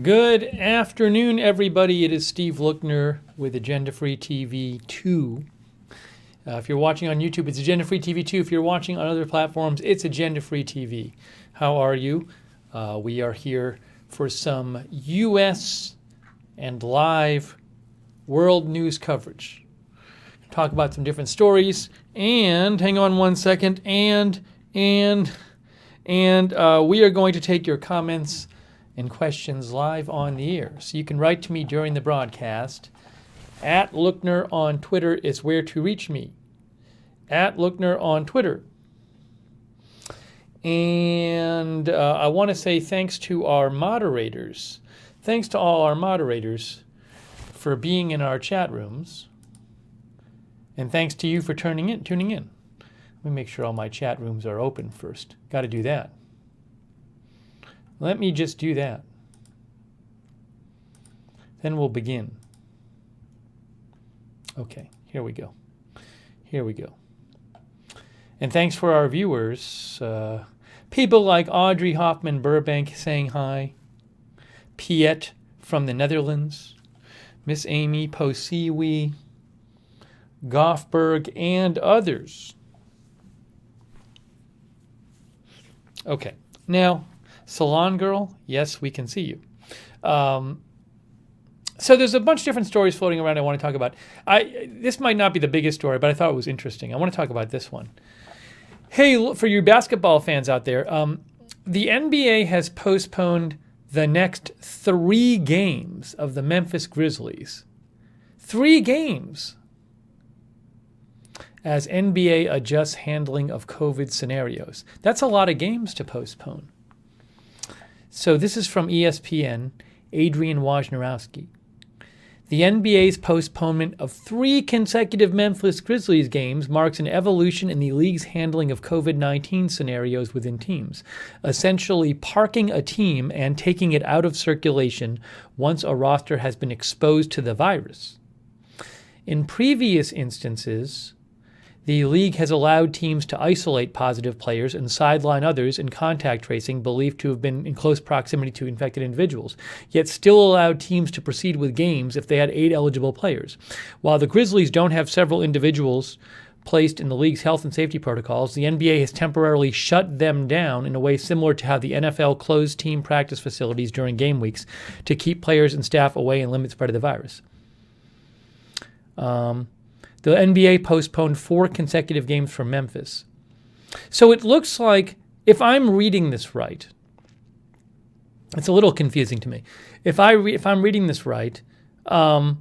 Good afternoon, everybody. It is Steve Lookner with Agenda Free TV 2. If you're watching on YouTube, it's Agenda Free TV 2. If you're watching on other platforms, it's Agenda Free TV. How are you? We are here for some U.S. and live world news coverage. Talk about some different stories. And hang on one second. And we are going to take your comments and questions live on the air. So you can write to me during the broadcast. At Lookner on Twitter is where to reach me. At Lookner on Twitter. And I want to say thanks to our moderators. Thanks to all our moderators for being in our chat rooms. And thanks to you for tuning in. Let me make sure all my chat rooms are open first. Got to do that. Let me just do that. Then we'll begin. Okay, here we go. And thanks for our viewers. People like Audrey Hoffman Burbank saying hi. Piet from the Netherlands. Miss Amy Posiwi. Goffberg and others. Okay, now, Salon Girl, yes, we can see you. So there's a bunch of different stories floating around I want to talk about. This might not be the biggest story, but I thought it was interesting. I want to talk about this one. Hey, for you basketball fans out there, the NBA has postponed the next 3 games of the Memphis Grizzlies. 3 games. As NBA adjusts handling of COVID scenarios. That's a lot of games to postpone. So this is from ESPN, Adrian Wojnarowski. The NBA's postponement of 3 consecutive Memphis Grizzlies games marks an evolution in the league's handling of COVID-19 scenarios within teams, essentially parking a team and taking it out of circulation once a roster has been exposed to the virus. In previous instances, the league has allowed teams to isolate positive players and sideline others in contact tracing believed to have been in close proximity to infected individuals, yet still allowed teams to proceed with games if they had 8 eligible players. While the Grizzlies don't have several individuals placed in the league's health and safety protocols, the NBA has temporarily shut them down in a way similar to how the NFL closed team practice facilities during game weeks to keep players and staff away and limit the spread of the virus. The NBA postponed 4 consecutive games for Memphis. So it looks like, if I'm reading this right, it's a little confusing to me. If I'm reading this right, the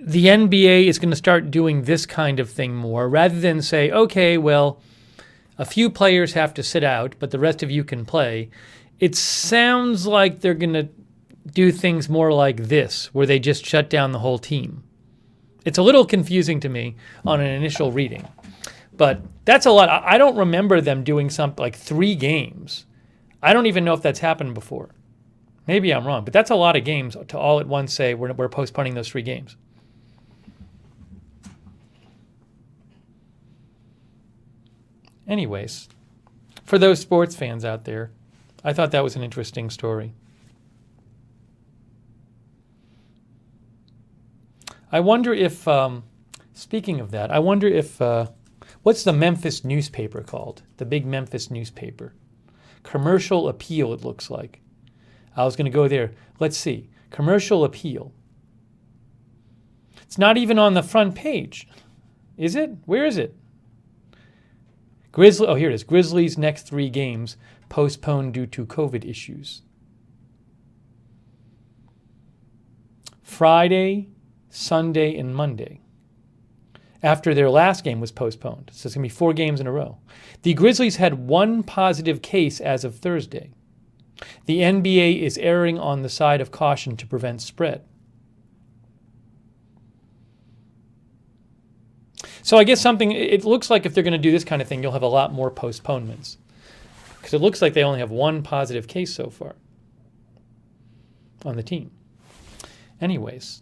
NBA is going to start doing this kind of thing more, rather than say, okay, well, a few players have to sit out, but the rest of you can play. It sounds like they're going to do things more like this, where they just shut down the whole team. It's a little confusing to me on an initial reading, but that's a lot. I don't remember them doing something like 3 games. I don't even know if that's happened before. Maybe I'm wrong, but that's a lot of games to all at once say we're postponing those 3 games. Anyways, for those sports fans out there, I thought that was an interesting story. I wonder if, speaking of that, what's the Memphis newspaper called? The big Memphis newspaper. Commercial Appeal, it looks like. I was going to go there. Let's see. Commercial Appeal. It's not even on the front page. Is it? Where is it? Here it is. Grizzlies' next 3 games postponed due to COVID issues. Friday, Sunday, and Monday, after their last game was postponed. So it's going to be 4 games in a row. The Grizzlies had 1 positive case as of Thursday. The NBA is erring on the side of caution to prevent spread. So I guess it looks like if they're going to do this kind of thing, you'll have a lot more postponements. Because it looks like they only have 1 positive case so far on the team. Anyways.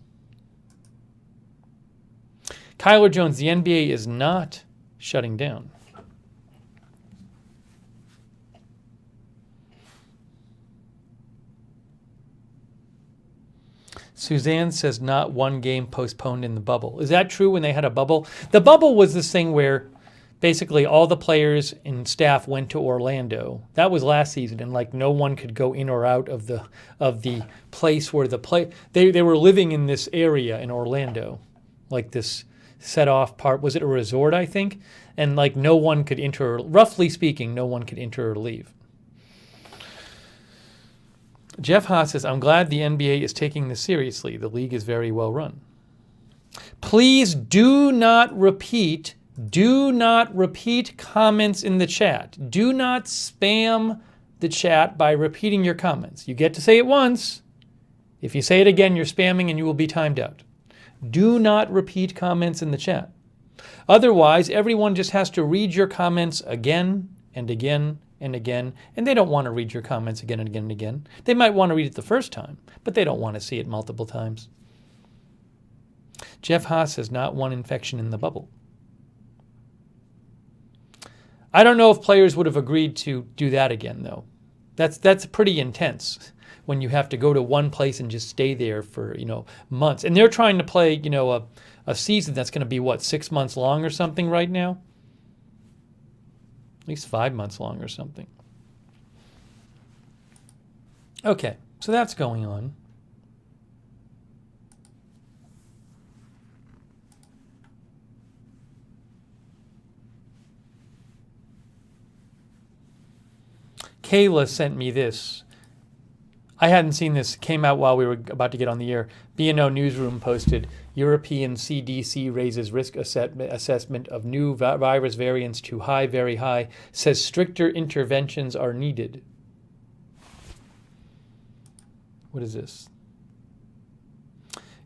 Kyler Jones, the NBA is not shutting down. Suzanne says not one game postponed in the bubble. Is that true when they had a bubble? The bubble was this thing where basically all the players and staff went to Orlando. That was last season, and like no one could go in or out of the place where they were living in this area in Orlando, like this set off part. Was it a resort, I think? And like no one could enter, roughly speaking, no one could enter or leave. Jeff Haas says, I'm glad the NBA is taking this seriously. The league is very well run. Please do not repeat comments in the chat. Do not spam the chat by repeating your comments. You get to say it once. If you say it again, you're spamming and you will be timed out. Do not repeat comments in the chat. Otherwise, everyone just has to read your comments again and again and again, and they don't want to read your comments again and again and again. They might want to read it the first time, but they don't want to see it multiple times. Jeff Haas says not one infection in the bubble. I don't know if players would have agreed to do that again, though. That's pretty intense when you have to go to one place and just stay there for, months. And they're trying to play, a season that's going to be, 6 months long or something right now? At least 5 months long or something. Okay, so that's going on. Kayla sent me this. I hadn't seen this. It came out while we were about to get on the air. B&O Newsroom posted, European CDC raises risk assessment of new virus variants to high, very high, says stricter interventions are needed. What is this?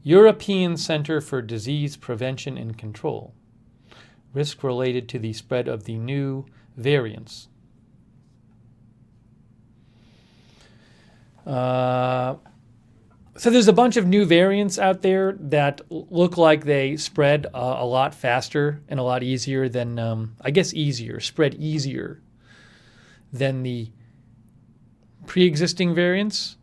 European Center for Disease Prevention and Control. Risk related to the spread of the new variants. So there's a bunch of new variants out there that look like they spread a lot faster and a lot easier than, spread easier than the pre-existing variants.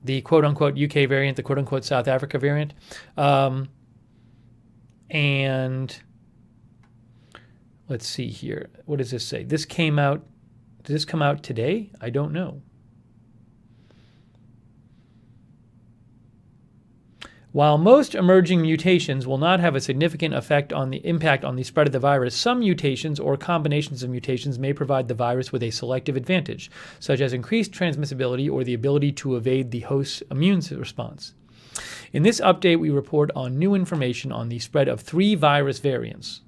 The quote-unquote UK variant, the quote-unquote South Africa variant. And let's see here. What does this say? This came out, did this come out today? I don't know. While most emerging mutations will not have a significant impact on the spread of the virus, some mutations or combinations of mutations may provide the virus with a selective advantage, such as increased transmissibility or the ability to evade the host's immune response. In this update, we report on new information on the spread of 3 virus variants.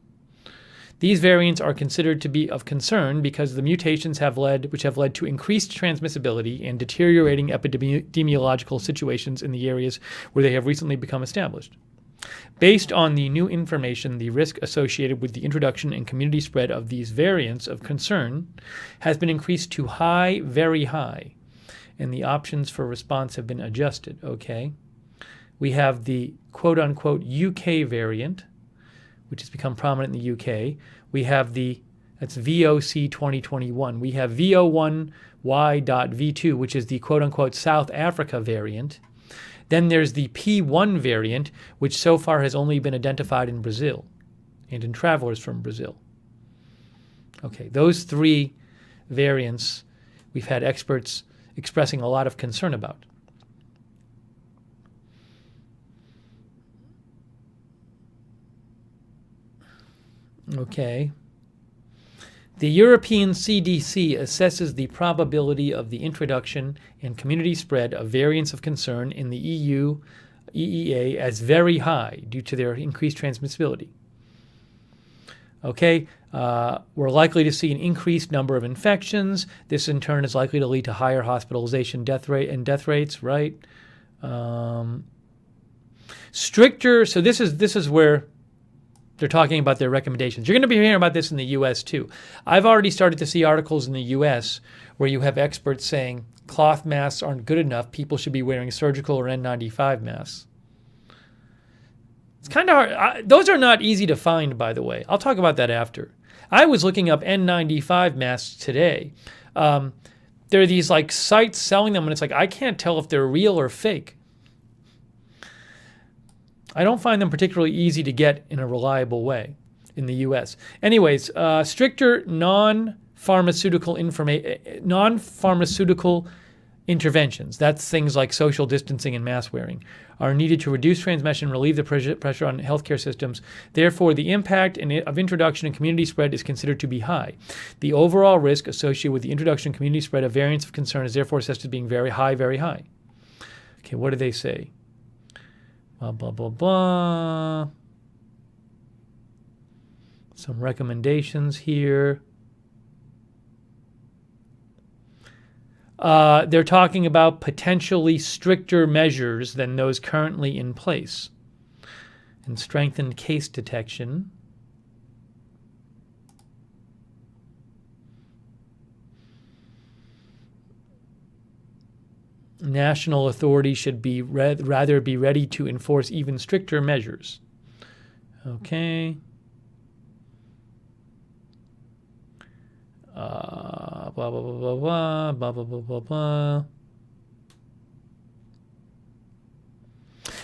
These variants are considered to be of concern because the mutations which have led to increased transmissibility and deteriorating epidemiological situations in the areas where they have recently become established. Based on the new information, the risk associated with the introduction and community spread of these variants of concern has been increased to high, very high, and the options for response have been adjusted. Okay. We have the quote-unquote UK variant, which has become prominent in the UK. We have that's VOC 2021. We have VO1Y.V2, which is the quote-unquote South Africa variant. Then there's the P1 variant, which so far has only been identified in Brazil and in travelers from Brazil. Okay, those 3 variants we've had experts expressing a lot of concern about. Okay. The European CDC assesses the probability of the introduction and community spread of variants of concern in the EU, EEA as very high due to their increased transmissibility. Okay, we're likely to see an increased number of infections. This in turn is likely to lead to higher hospitalization death rates, right? Stricter, so this is where they're talking about their recommendations. You're going to be hearing about this in the U.S. too. I've already started to see articles in the U.S. where you have experts saying cloth masks aren't good enough. People should be wearing surgical or N95 masks. It's kind of hard. Those are not easy to find, by the way. I'll talk about that after. I was looking up N95 masks today. There are these like sites selling them, and it's like I can't tell if they're real or fake. I don't find them particularly easy to get in a reliable way in the U.S. Anyways, stricter non-pharmaceutical interventions, that's things like social distancing and mask wearing, are needed to reduce transmission, relieve the pressure on healthcare systems. Therefore, the impact of introduction and community spread is considered to be high. The overall risk associated with the introduction and community spread of variants of concern is therefore assessed as being very high, very high. Okay, what do they say? Blah, blah, blah, blah. Some recommendations here. They're talking about potentially stricter measures than those currently in place and strengthened case detection. National authorities should be rather be ready to enforce even stricter measures. Okay. Blah, blah, blah, blah, blah, blah, blah, blah, blah, blah.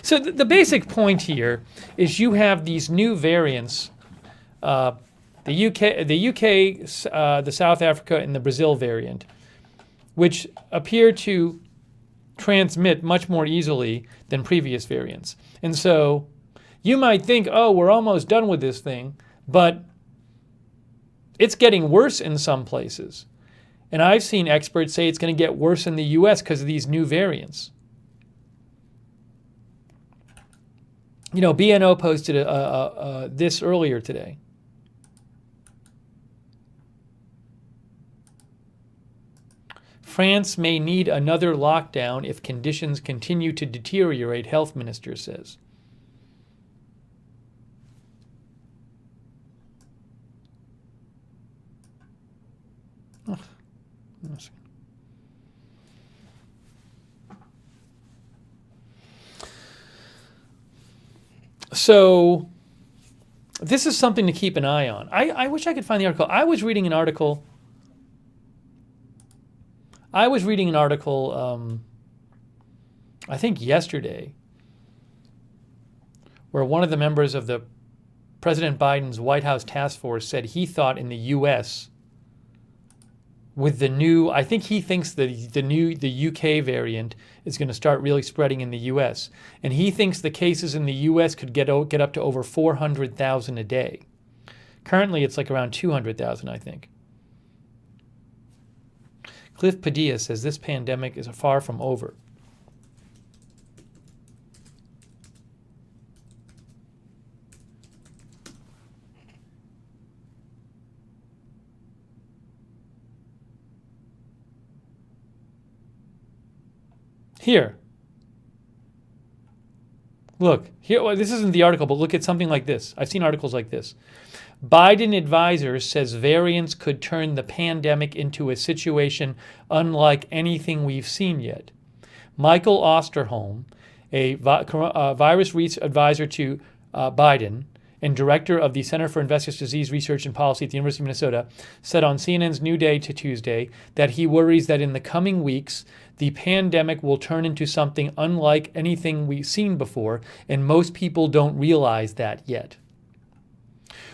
So the basic point here is you have these new variants, the South Africa, and the Brazil variant, which appear to transmit much more easily than previous variants. And so you might think, oh, we're almost done with this thing, but it's getting worse in some places. And I've seen experts say it's going to get worse in the U.S. because of these new variants. You know, BNO posted this earlier today. France may need another lockdown if conditions continue to deteriorate, health minister says. So this is something to keep an eye on. I wish I could find the article. I was reading an article, I think yesterday, where one of the members of the President Biden's White House task force said he thought in the U.S., with the new, I think he thinks that the UK variant is going to start really spreading in the US. And he thinks the cases in the US could get up to over 400,000 a day. Currently, it's like around 200,000, I think. Cliff Padilla says this pandemic is far from over. Here. Look, here. Well, this isn't the article, but look at something like this. I've seen articles like this. Biden advisor says variants could turn the pandemic into a situation unlike anything we've seen yet. Michael Osterholm, a virus advisor to Biden and director of the Center for Infectious Disease Research and Policy at the University of Minnesota, said on CNN's New Day to Tuesday that he worries that in the coming weeks, the pandemic will turn into something unlike anything we've seen before, and most people don't realize that yet.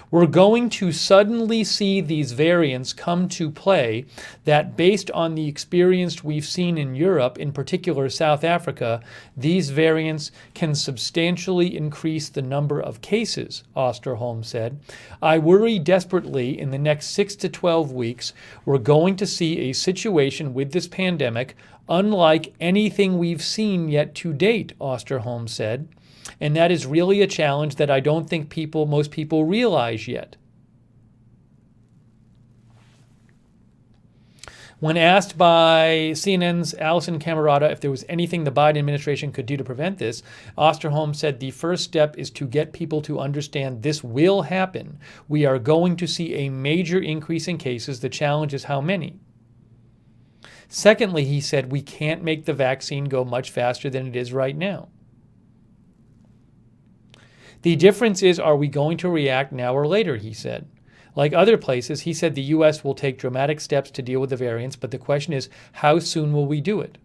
We're going to suddenly see these variants come to play that, based on the experience we've seen in Europe, in particular South Africa, these variants can substantially increase the number of cases, Osterholm said. I worry desperately in the next 6 to 12 weeks, we're going to see a situation with this pandemic unlike anything we've seen yet to date, Osterholm said. And that is really a challenge that I don't think most people realize yet. When asked by CNN's Alison Camerata if there was anything the Biden administration could do to prevent this, Osterholm said the first step is to get people to understand this will happen. We are going to see a major increase in cases. The challenge is how many. Secondly, he said we can't make the vaccine go much faster than it is right now. The difference is, are we going to react now or later, he said. Like other places, he said the U.S. will take dramatic steps to deal with the variants, but the question is, how soon will we do it?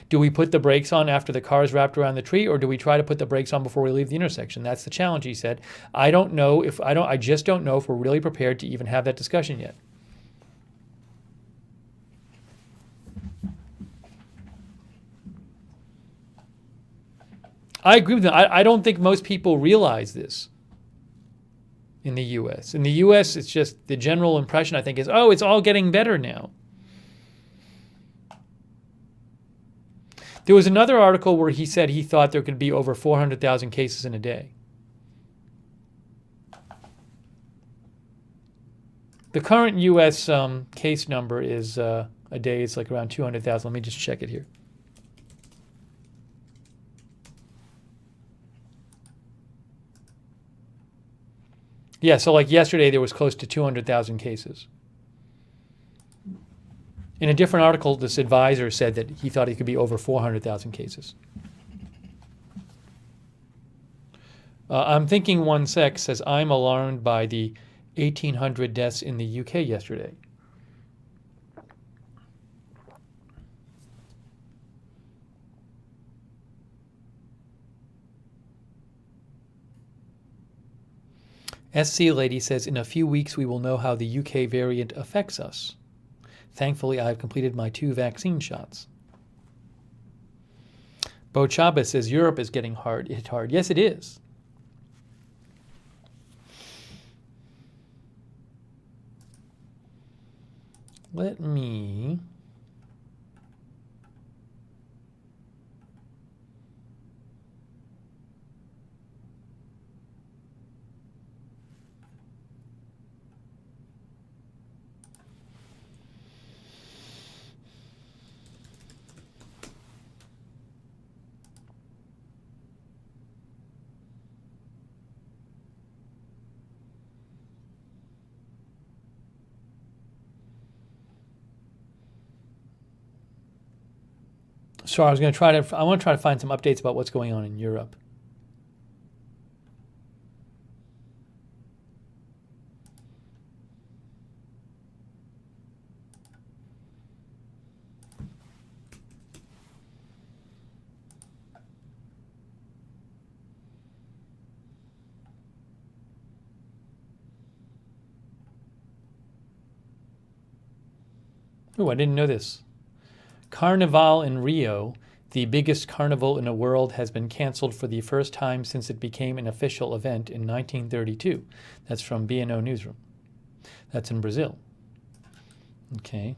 Do we put the brakes on after the car is wrapped around the tree, or do we try to put the brakes on before we leave the intersection? That's the challenge, he said. I just don't know if we're really prepared to even have that discussion yet. I agree with them. I don't think most people realize this in the U.S. In the U.S., it's just the general impression, I think, is, oh, it's all getting better now. There was another article where he said he thought there could be over 400,000 cases in a day. The current U.S. Case number is a day, it's like around 200,000. Let me just check it here. Yeah, so like yesterday there was close to 200,000 cases. In a different article, this advisor said that he thought it could be over 400,000 cases. I'm thinking one sec says, I'm alarmed by the 1,800 deaths in the UK yesterday. SC Lady says, in a few weeks we will know how the UK variant affects us. Thankfully, I have completed my 2 vaccine shots. Bo Chavez says, Europe is getting hit hard. Yes, it is. Let me... So I want to try to find some updates about what's going on in Europe. Oh, I didn't know this. Carnival in Rio, the biggest carnival in the world, has been canceled for the first time since it became an official event in 1932. That's from BNO Newsroom. That's in Brazil. Okay.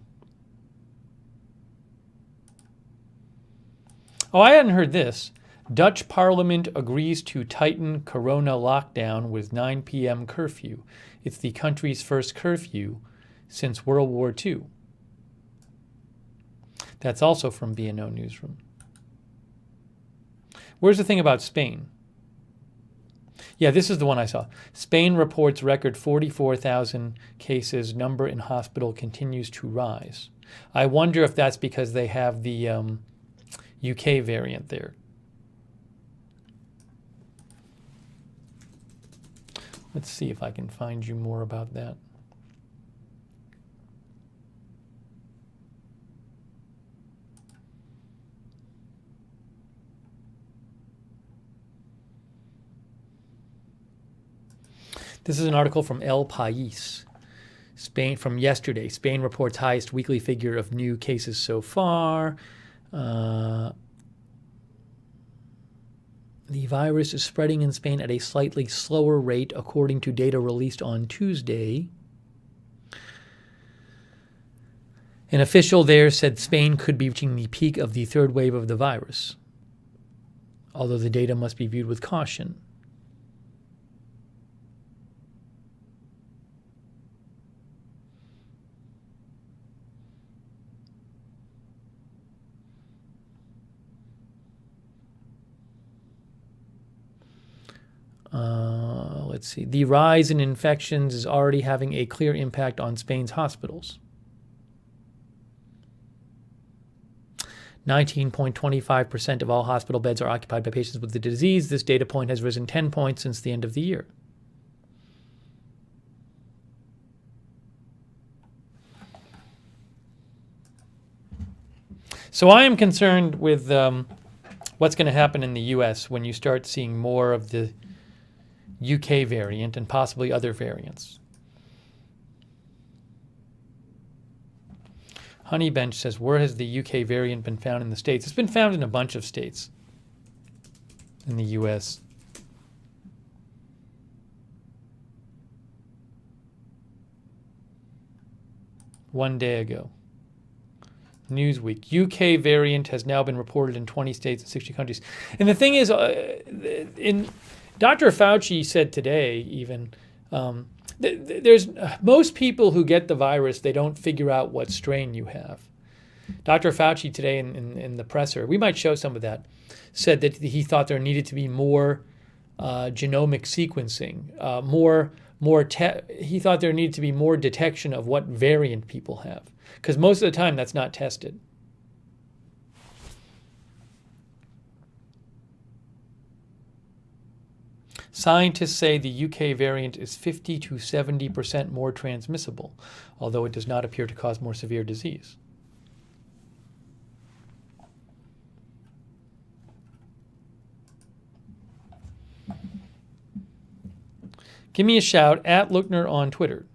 Oh, I hadn't heard this. Dutch Parliament agrees to tighten Corona lockdown with 9 p.m. curfew. It's the country's first curfew since World War II. That's also from BNO Newsroom. Where's the thing about Spain? Yeah, this is the one I saw. Spain reports record 44,000 cases. Number in hospital continues to rise. I wonder if that's because they have the UK variant there. Let's see if I can find you more about that. This is an article from El País, Spain, from yesterday. Spain reports highest weekly figure of new cases so far. The virus is spreading in Spain at a slightly slower rate, according to data released on Tuesday. An official there said Spain could be reaching the peak of the 3rd wave of the virus, although the data must be viewed with caution. Let's see. The rise in infections is already having a clear impact on Spain's hospitals. 19.25% of all hospital beds are occupied by patients with the disease. This data point has risen 10 points since the end of the year. So I am concerned with what's going to happen in the U.S. when you start seeing more of the UK variant and possibly other variants. Honeybench says, where has the UK variant been found in the States? It's been found in a bunch of states in the U.S. One day ago. Newsweek. UK variant has now been reported in 20 states and 60 countries. And the thing is, Dr. Fauci said today even, there's most people who get the virus, they don't figure out what strain you have. Dr. Fauci today in the presser, we might show some of that, said that he thought there needed to be more genomic sequencing, he thought there needed to be more detection of what variant people have, because most of the time that's not tested. Scientists say the UK variant is 50 to 70% more transmissible, although it does not appear to cause more severe disease. Give me a shout at Lookner on Twitter.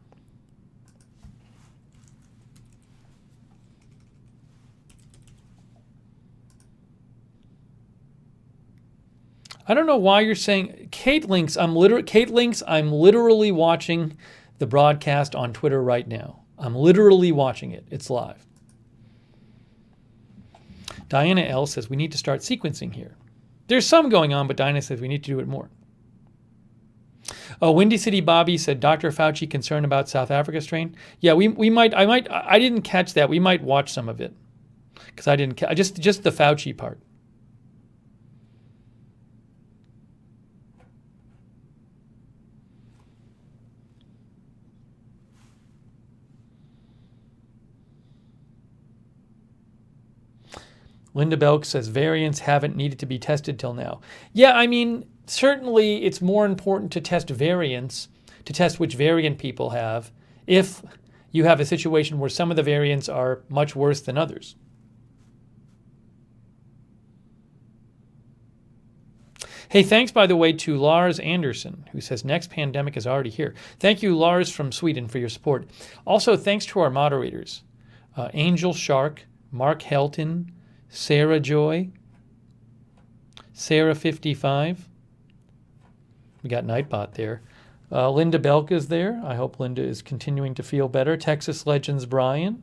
I don't know why you're saying Kate Links. I'm literally watching the broadcast on Twitter right now. I'm literally watching it. It's live. Diana L says we need to start sequencing here. There's some going on, but Diana says we need to do it more. Oh, Windy City Bobby said Dr. Fauci concerned about South Africa strain. Yeah, I didn't catch that. We might watch some of it because I didn't just the Fauci part. Linda Belk says variants haven't needed to be tested till now. Yeah, I mean, certainly it's more important to test variants, to test which variant people have, if you have a situation where some of the variants are much worse than others. Hey, thanks, by the way, to Lars Anderson, who says next pandemic is already here. Thank you, Lars from Sweden, for your support. Also, thanks to our moderators, Angel Shark, Mark Helton, Sarah Joy, Sarah 55. We got Nightbot there. Linda Belk is there. I hope Linda is continuing to feel better. Texas Legends Brian.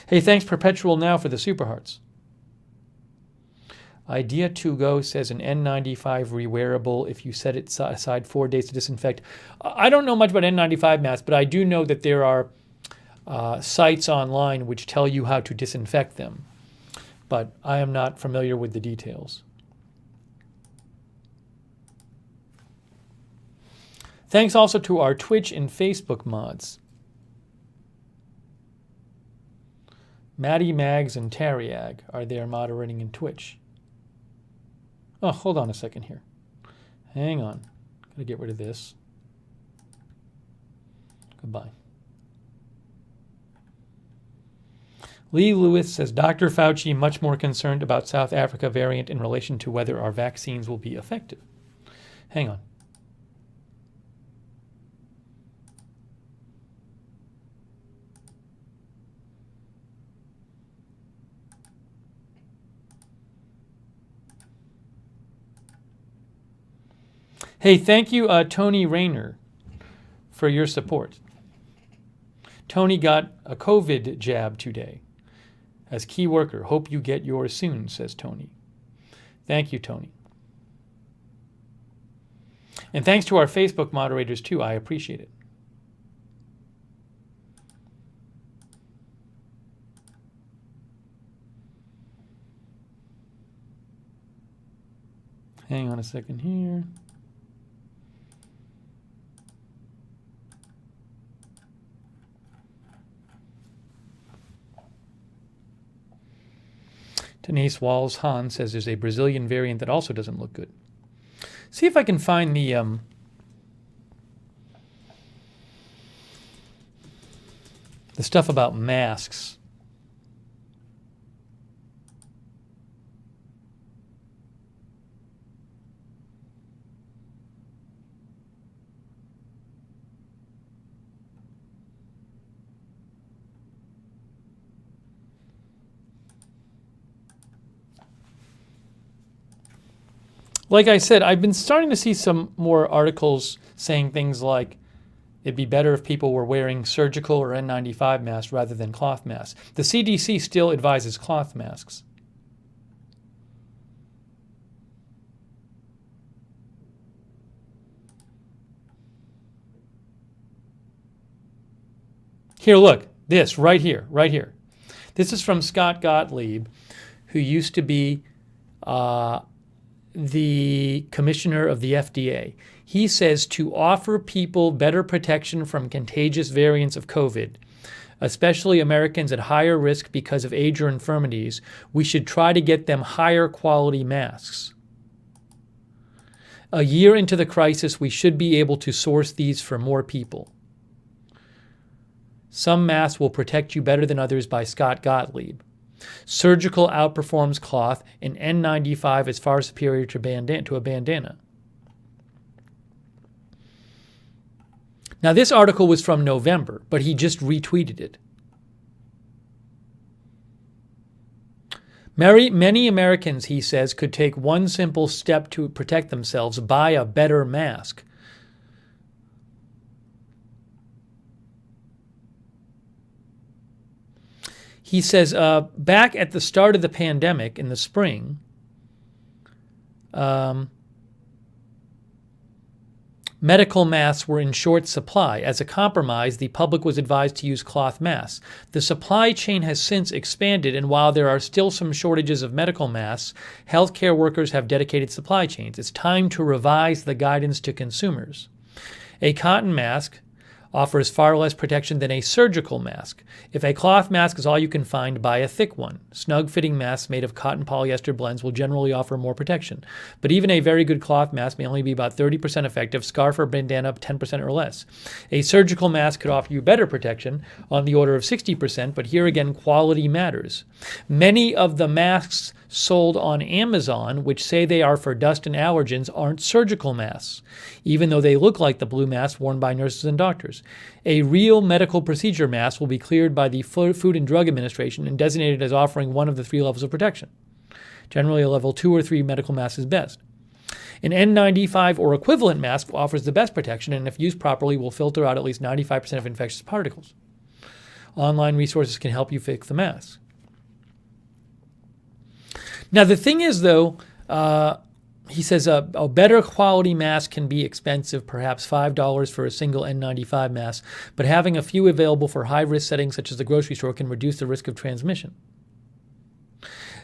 Hey, thanks Perpetual Now for the Super Hearts. Idea to Go says an N95 rewearable if you set it aside 4 days to disinfect. I don't know much about N95 masks, but I do know that there are sites online which tell you how to disinfect them. But I am not familiar with the details. Thanks also to our Twitch and Facebook mods. Maddie Mags and Tariag are there moderating in Twitch. Oh, hold on a second here. Hang on. Gotta get rid of this. Goodbye. Lee Lewis says, Dr. Fauci much more concerned about South Africa variant in relation to whether our vaccines will be effective. Hang on. Hey, thank you, Tony Rayner, for your support. Tony got a COVID jab today. As key worker, hope you get yours soon, says Tony. Thank you, Tony. And thanks to our Facebook moderators, too. I appreciate it. Hang on a second here. Denise Walls Hahn says there's a Brazilian variant that also doesn't look good. See if I can find the The stuff about masks. Like I said, I've been starting to see some more articles saying things like it'd be better if people were wearing surgical or N95 masks rather than cloth masks. The CDC still advises cloth masks. Here, look, this right here, right here. This is from Scott Gottlieb, who used to be the commissioner of the FDA. He says to offer people better protection from contagious variants of COVID, especially Americans at higher risk because of age or infirmities, we should try to get them higher quality masks. A year into the crisis, we should be able to source these for more people. Some masks will protect you better than others by Scott Gottlieb. Surgical outperforms cloth, and N95 is far superior to a bandana. Now, this article was from November, but he just retweeted it. Many Americans, he says, could take one simple step to protect themselves: buy a better mask. He says, back at the start of the pandemic in the spring, medical masks were in short supply. As a compromise, the public was advised to use cloth masks. The supply chain has since expanded, and while there are still some shortages of medical masks, healthcare workers have dedicated supply chains. It's time to revise the guidance to consumers. A cotton mask offers far less protection than a surgical mask. If a cloth mask is all you can find, buy a thick one. Snug-fitting masks made of cotton polyester blends will generally offer more protection. But even a very good cloth mask may only be about 30% effective, scarf or bandana 10% or less. A surgical mask could offer you better protection, on the order of 60%, but here again, quality matters. Many of the masks sold on Amazon, which say they are for dust and allergens, aren't surgical masks, even though they look like the blue masks worn by nurses and doctors. A real medical procedure mask will be cleared by the Food and Drug Administration and designated as offering one of the 3 levels of protection. Generally, a level 2 or 3 medical mask is best. An N95 or equivalent mask offers the best protection, and if used properly, will filter out at least 95% of infectious particles. Online resources can help you fix the mask. Now, the thing is, though, he says a better quality mask can be expensive, perhaps $5 for a single N95 mask, but having a few available for high-risk settings such as the grocery store can reduce the risk of transmission.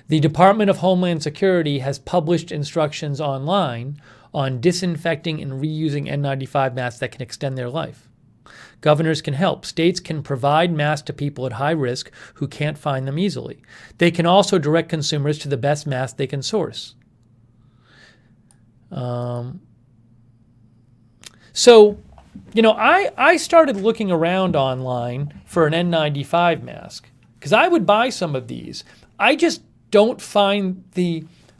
The Department of Homeland Security has published instructions online on disinfecting and reusing N95 masks that can extend their life. Governors can help. States can provide masks to people at high risk who can't find them easily. They can also direct consumers to the best mask they can source. So, I started looking around online for an N95 mask because I would buy some of these. I just don't find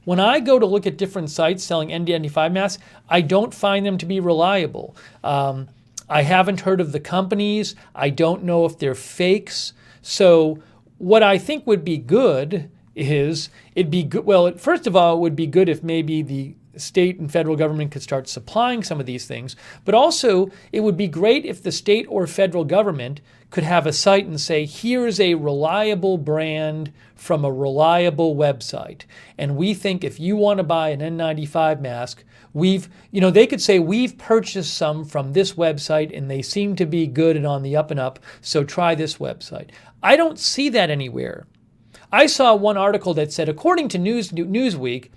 when I go to look at different sites selling N95 masks, I don't find them to be reliable. I haven't heard of the companies. I don't know if they're fakes. So what I think would be good is first of all, it would be good if maybe the state and federal government could start supplying some of these things. But also, it would be great if the state or federal government could have a site and say, here's a reliable brand from a reliable website. And we think if you want to buy an N95 mask, they could say, we've purchased some from this website and they seem to be good and on the up and up, so try this website. I don't see that anywhere. I saw one article that said, according to Newsweek,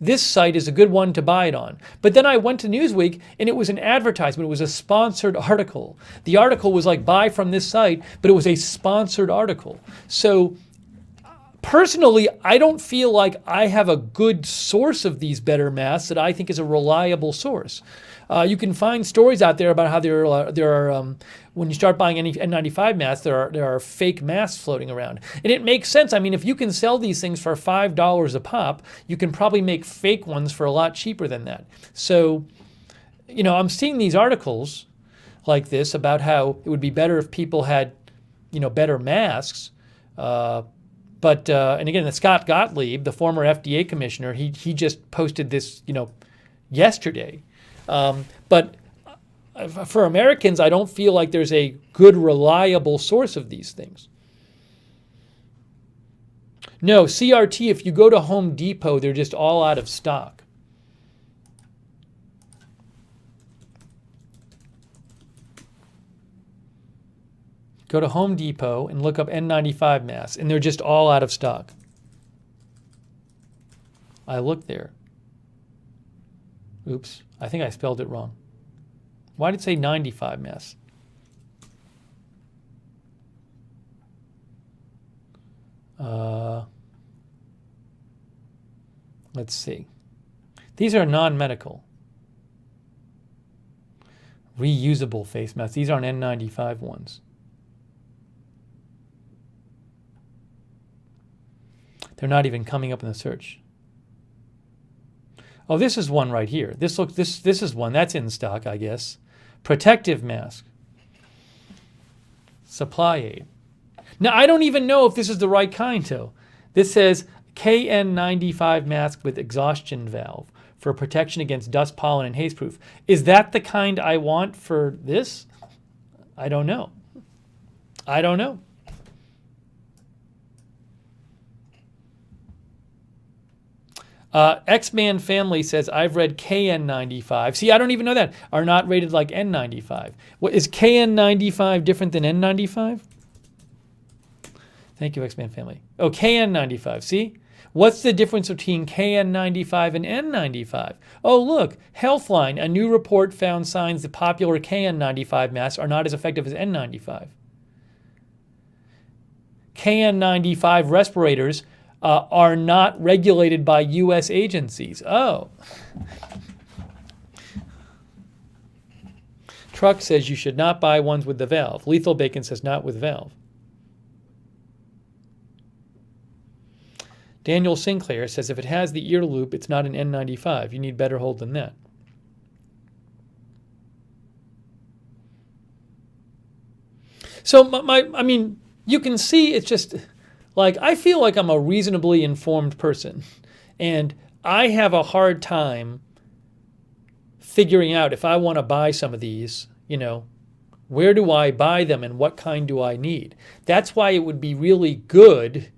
this site is a good one to buy it on. But then I went to Newsweek and it was an advertisement. It was a sponsored article. The article was like, buy from this site, but it was a sponsored article. So Personally, I don't feel like I have a good source of these better masks that I think is a reliable source. You can find stories out there about how there are when you start buying any N95 masks, there are fake masks floating around. And it makes sense. I mean, if you can sell these things for $5 a pop, you can probably make fake ones for a lot cheaper than that. So, I'm seeing these articles like this about how it would be better if people had, better masks. And again, Scott Gottlieb, the former FDA commissioner, he just posted this, yesterday. But for Americans, I don't feel like there's a good, reliable source of these things. No, CRT, if you go to Home Depot, they're just all out of stock. Go to Home Depot and look up N95 masks, and they're just all out of stock. I looked there. Oops, I think I spelled it wrong. Why did it say 95 masks? Let's see. These are non-medical. Reusable face masks. These aren't N95 ones. They're not even coming up in the search. Oh, this is one right here. This is one that's in stock, I guess. Protective mask. Supply aid. Now, I don't even know if this is the right kind, though. This says KN95 mask with exhaustion valve for protection against dust, pollen, and haze-proof. Is that the kind I want for this? I don't know. I don't know. X-Man Family says, I've read KN95. See, I don't even know that. Are not rated like N95. Is KN95 different than N95? Thank you, X-Man Family. Oh, KN95. See? What's the difference between KN95 and N95? Oh, look. Healthline. A new report found signs that popular KN95 masks are not as effective as N95. KN95 respirators are not regulated by U.S. agencies. Oh. Truck says you should not buy ones with the valve. Lethal Bacon says not with valve. Daniel Sinclair says if it has the ear loop, it's not an N95. You need better hold than that. So, you can see it's just... Like, I feel like I'm a reasonably informed person, and I have a hard time figuring out if I want to buy some of these, where do I buy them and what kind do I need? That's why it would be really good.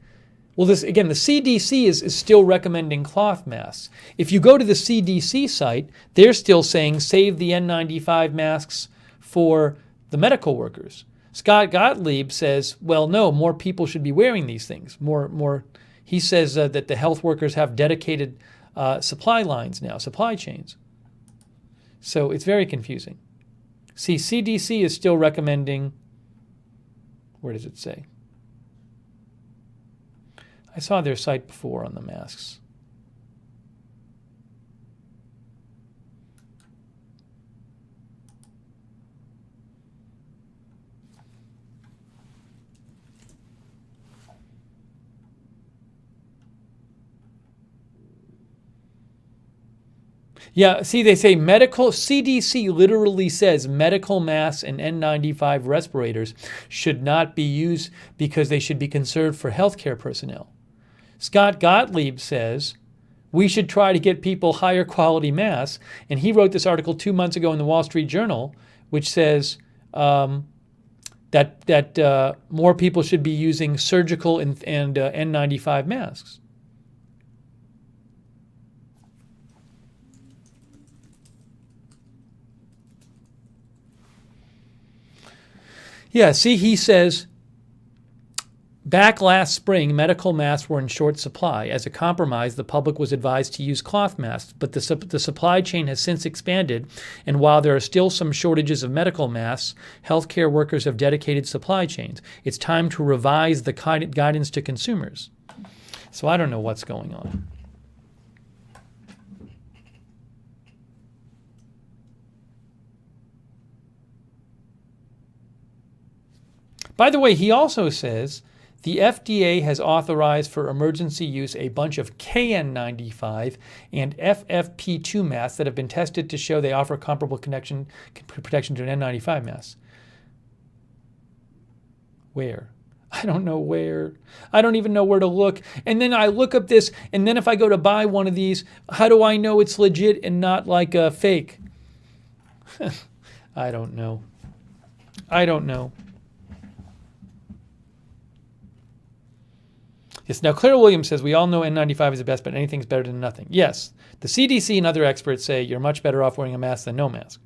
Well, the CDC is still recommending cloth masks. If you go to the CDC site, they're still saying save the N95 masks for the medical workers. Scott Gottlieb says, well, no, more people should be wearing these things. He says that the health workers have dedicated supply lines now, supply chains. So it's very confusing. See, CDC is still recommending, where does it say? I saw their site before on the masks. Yeah, see, they say CDC literally says medical masks and N95 respirators should not be used because they should be conserved for healthcare personnel. Scott Gottlieb says we should try to get people higher quality masks, and he wrote this article 2 months ago in the Wall Street Journal, which says that more people should be using surgical and N95 masks. Yeah, see, he says, back last spring, medical masks were in short supply. As a compromise, the public was advised to use cloth masks, but the supply chain has since expanded, and while there are still some shortages of medical masks, healthcare workers have dedicated supply chains. It's time to revise the guidance to consumers. So I don't know what's going on. By the way, he also says the FDA has authorized for emergency use a bunch of KN95 and FFP2 masks that have been tested to show they offer comparable protection to an N95 mask. Where? I don't know where. I don't even know where to look. And then I look up this, and then if I go to buy one of these, how do I know it's legit and not like a fake? I don't know. I don't know. Yes, now Claire Williams says, we all know N95 is the best, but anything's better than nothing. Yes, the CDC and other experts say you're much better off wearing a mask than no mask.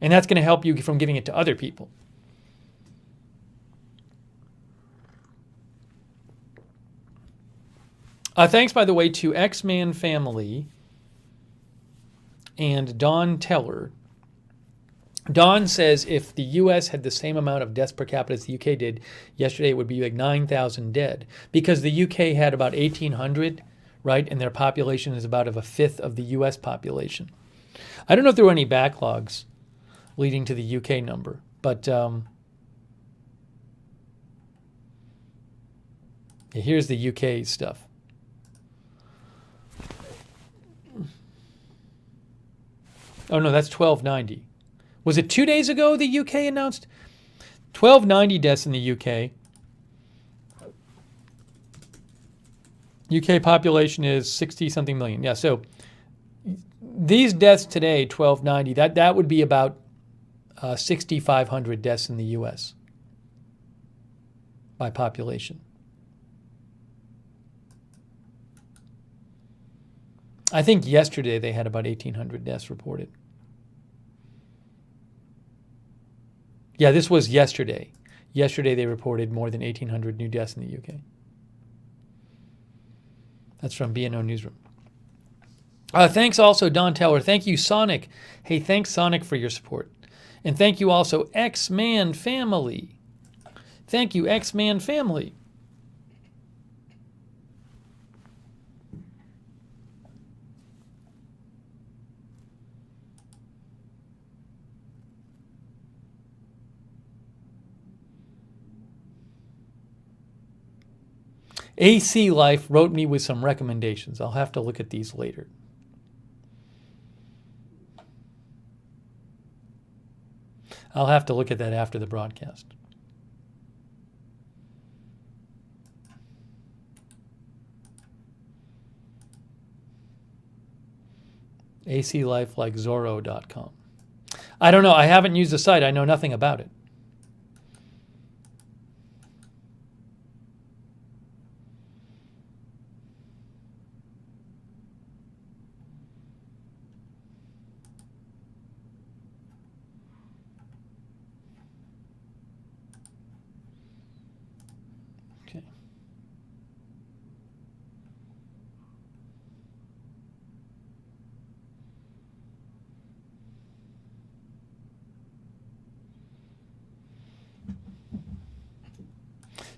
And that's going to help you from giving it to other people. Thanks, by the way, to X-Man Family and Don Teller. Don says if the U.S. had the same amount of deaths per capita as the U.K. did, yesterday it would be like 9,000 dead. Because the U.K. had about 1,800, right? And their population is about a fifth of the U.S. population. I don't know if there were any backlogs leading to the U.K. number, but yeah, here's the U.K. stuff. Oh, no, that's 1,290. Was it 2 days ago the UK announced 1,290 deaths in the UK? UK population is 60-something million. Yeah, so these deaths today, 1,290, that would be about 6,500 deaths in the US by population. I think yesterday they had about 1,800 deaths reported. Yeah, this was yesterday. Yesterday they reported more than 1,800 new deaths in the UK. That's from B&O Newsroom. Thanks also, Don Teller. Thank you, Sonic. Hey, thanks, Sonic, for your support. And thank you also, X-Man Family. Thank you, X-Man Family. AC Life wrote me with some recommendations. I'll have to look at these later. I'll have to look at that after the broadcast. aclifelikeZorro.com. I don't know. I haven't used the site. I know nothing about it.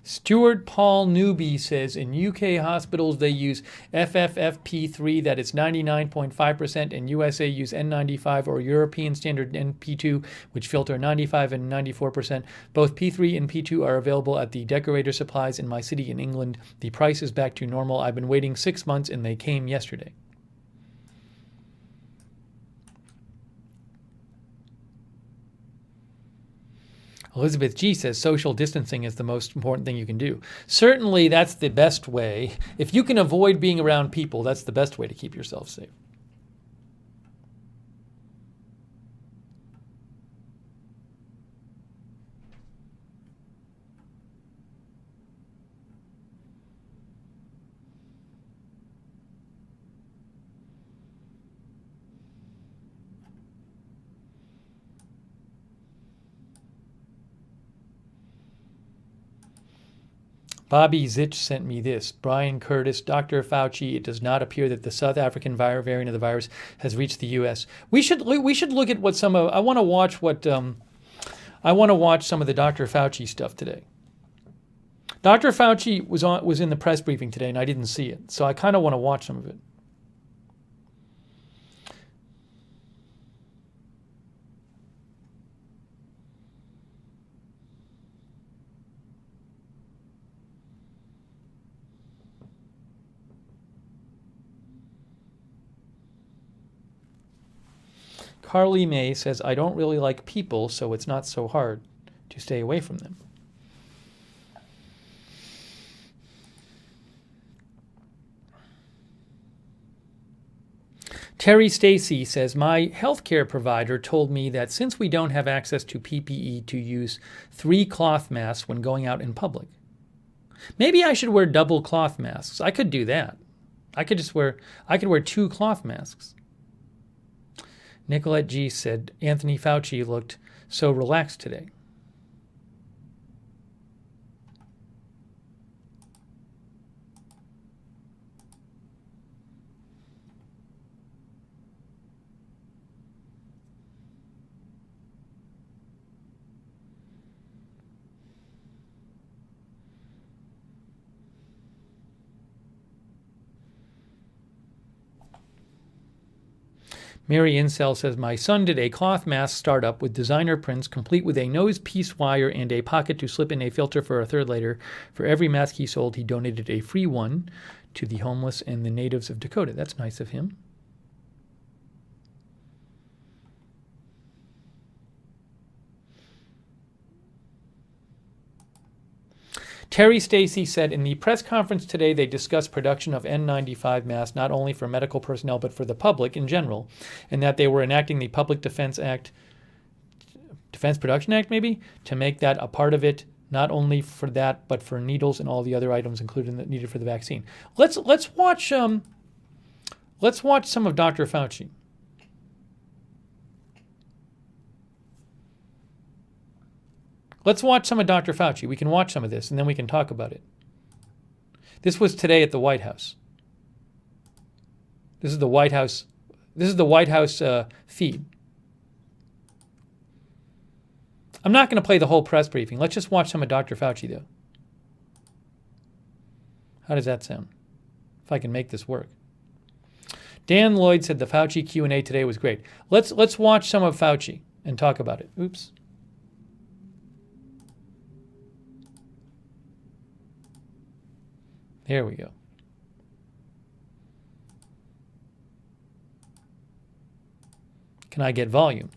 Stuart Paul Newby says in UK hospitals they use FFFP3, that is 99.5%, and USA use N95 or European standard NP2, which filter 95 and 94%. Both P3 and P2 are available at the Decorator Supplies in my city in England. The price is back to normal. I've been waiting 6 months and they came yesterday. Elizabeth G says social distancing is the most important thing you can do. Certainly, that's the best way. If you can avoid being around people, that's the best way to keep yourself safe. Bobby Zitch sent me this. Brian Curtis, Dr. Fauci, it does not appear that the South African variant of the virus has reached the U.S. We should look at what some of. I want to watch what. I want to watch some of the Dr. Fauci stuff today. Dr. Fauci was in the press briefing today, and I didn't see it, so I kind of want to watch some of it. Carly May says, I don't really like people, so it's not so hard to stay away from them. Terry Stacy says, my healthcare provider told me that since we don't have access to PPE to use 3 cloth masks when going out in public. Maybe I should wear double cloth masks. I could do that. I could wear 2 cloth masks. Nicolette G said, Anthony Fauci looked so relaxed today. Mary Incel says, my son did a cloth mask startup with designer prints complete with a nose piece wire and a pocket to slip in a filter for a third later. For every mask he sold, he donated a free one to the homeless and the natives of Dakota. That's nice of him. Terry Stacy said, in the press conference today, they discussed production of N95 masks not only for medical personnel but for the public in general, and that they were enacting the Public Defense Production Act, maybe, to make that a part of it, not only for that but for needles and all the other items included that needed for the vaccine. Let's watch some of Dr. Fauci. Let's watch some of Dr. Fauci. We can watch some of this, and then we can talk about it. This was today at the White House. This is the White House. This is the White House feed. I'm not going to play the whole press briefing. Let's just watch some of Dr. Fauci, though. How does that sound? If I can make this work. Dan Lloyd said the Fauci Q&A today was great. Let's watch some of Fauci and talk about it. Oops. Here we go. Can I get volume?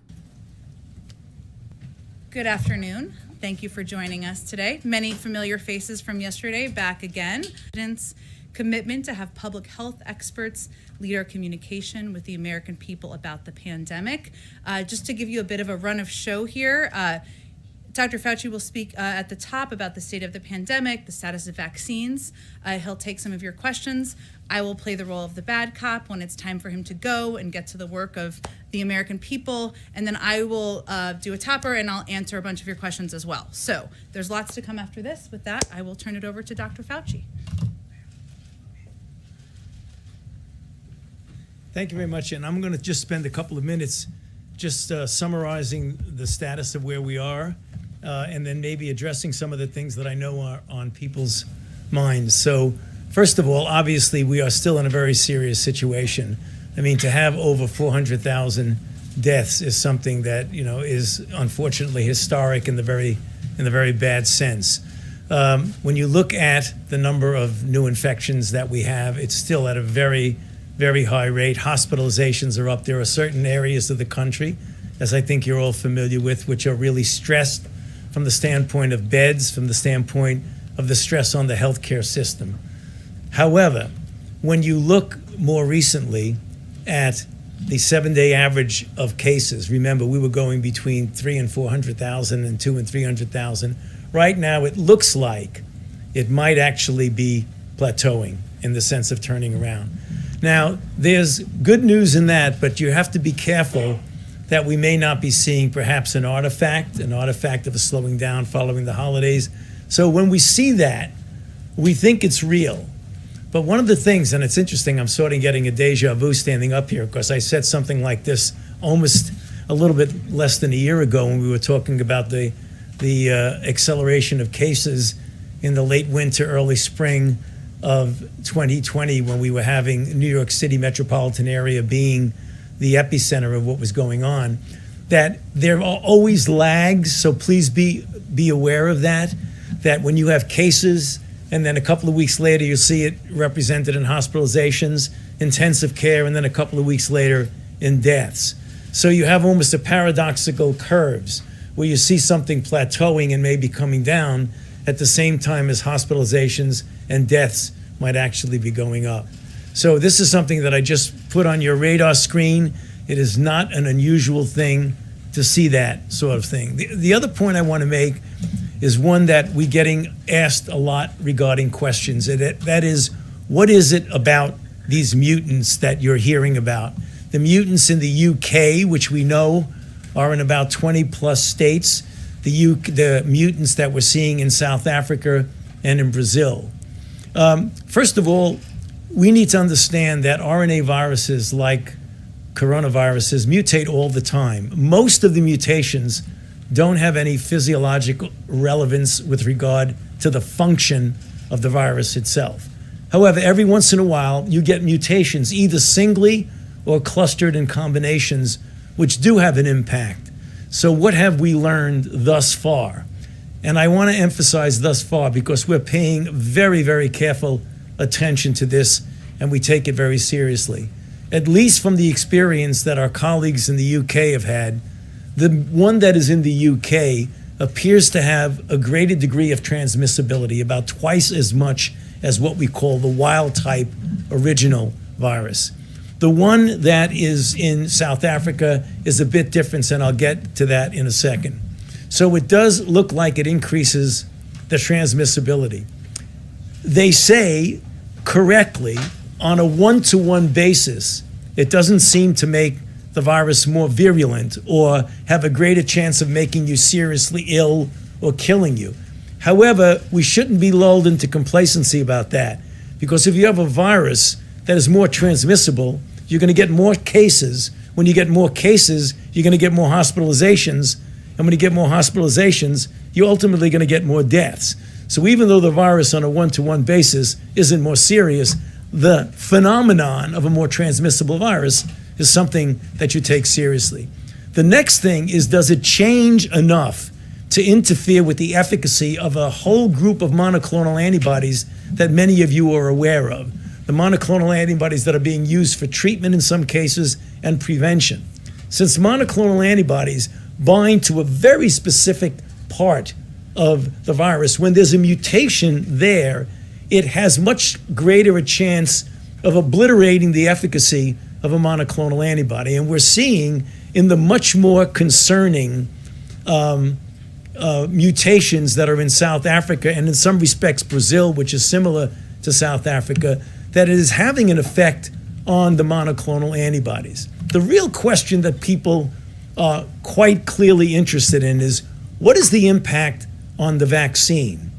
Good afternoon. Thank you for joining us today. Many familiar faces from yesterday back again. President's commitment to have public health experts lead our communication with the American people about the pandemic. Just to give you a bit of a run of show here, Dr. Fauci will speak at the top about the state of the pandemic, the status of vaccines. He'll take some of your questions. I will play the role of the bad cop when it's time for him to go and get to the work of the American people. And then I will do a topper and I'll answer a bunch of your questions as well. So there's lots to come after this. With that, I will turn it over to Dr. Fauci. Thank you very much. And I'm going to just spend a couple of minutes just summarizing the status of where we are. And then maybe addressing some of the things that I know are on people's minds. So first of all, obviously, we are still in a very serious situation. I mean, to have over 400,000 deaths is something that, is unfortunately historic in the very bad sense. When you look at the number of new infections that we have, it's still at a very, very high rate. Hospitalizations are up. There are certain areas of the country, as I think you're all familiar with, which are really stressed from the standpoint of beds, from the standpoint of the stress on the healthcare system. However, when you look more recently at the 7-day average of cases, remember we were going between 300,000 and 400,000 and 200,000 and 300,000. Right now it looks like it might actually be plateauing in the sense of turning around. Now, there's good news in that, but you have to be careful that we may not be seeing perhaps an artifact of a slowing down following the holidays. So when we see that, we think it's real. But one of the things, and it's interesting, I'm sort of getting a deja vu standing up here because I said something like this almost a little bit less than a year ago when we were talking about the acceleration of cases in the late winter, early spring of 2020, when we were having New York City metropolitan area being the epicenter of what was going on, that there are always lags. So please be aware of that when you have cases and then a couple of weeks later you see it represented in hospitalizations, intensive care, and then a couple of weeks later in deaths. So you have almost a paradoxical curves where you see something plateauing and maybe coming down at the same time as hospitalizations and deaths might actually be going up. So this is something that I just put on your radar screen. It is not an unusual thing to see that sort of thing. The other point I want to make is one that we're getting asked a lot regarding questions, and that is, what is it about these mutants that you're hearing about? The mutants in the UK, which we know are in about 20 plus states, the mutants that we're seeing in South Africa and in Brazil. First of all, we need to understand that RNA viruses like coronaviruses mutate all the time. Most of the mutations don't have any physiological relevance with regard to the function of the virus itself. However, every once in a while, you get mutations, either singly or clustered in combinations, which do have an impact. So what have we learned thus far? And I want to emphasize thus far because we're paying very, very careful attention to this, and we take it very seriously. At least from the experience that our colleagues in the UK have had, the one that is in the UK appears to have a greater degree of transmissibility, about twice as much as what we call the wild type original virus. The one that is in South Africa is a bit different, and I'll get to that in a second. So it does look like it increases the transmissibility. They say correctly, on a one-to-one basis, it doesn't seem to make the virus more virulent or have a greater chance of making you seriously ill or killing you. However, we shouldn't be lulled into complacency about that, because if you have a virus that is more transmissible, you're going to get more cases. When you get more cases, you're going to get more hospitalizations. And when you get more hospitalizations, you're ultimately going to get more deaths. So even though the virus on a one-to-one basis isn't more serious, the phenomenon of a more transmissible virus is something that you take seriously. The next thing is, does it change enough to interfere with the efficacy of a whole group of monoclonal antibodies that many of you are aware of? The monoclonal antibodies that are being used for treatment in some cases and prevention. Since monoclonal antibodies bind to a very specific part of the virus, when there's a mutation there, it has much greater a chance of obliterating the efficacy of a monoclonal antibody. And we're seeing in the much more concerning mutations that are in South Africa and in some respects Brazil, which is similar to South Africa, that it is having an effect on the monoclonal antibodies. The real question that people are quite clearly interested in is, what is the impact on the vaccine?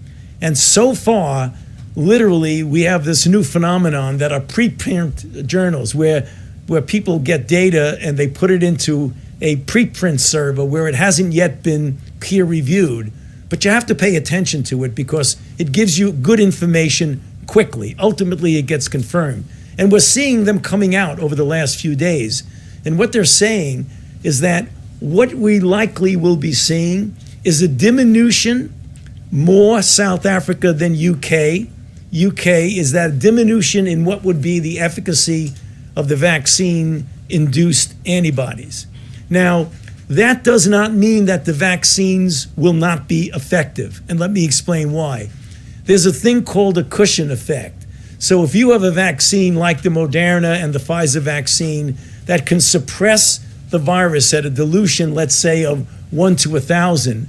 And so far, literally, we have this new phenomenon that are preprint journals where people get data and they put it into a preprint server where it hasn't yet been peer reviewed. But you have to pay attention to it because it gives you good information quickly. Ultimately, it gets confirmed. And we're seeing them coming out over the last few days. And what they're saying is that what we likely will be seeing is a diminution, more South Africa than UK. UK is that diminution in what would be the efficacy of the vaccine-induced antibodies. Now, that does not mean that the vaccines will not be effective. And let me explain why. There's a thing called a cushion effect. So if you have a vaccine like the Moderna and the Pfizer vaccine that can suppress the virus at a dilution, let's say, of 1 to 1,000,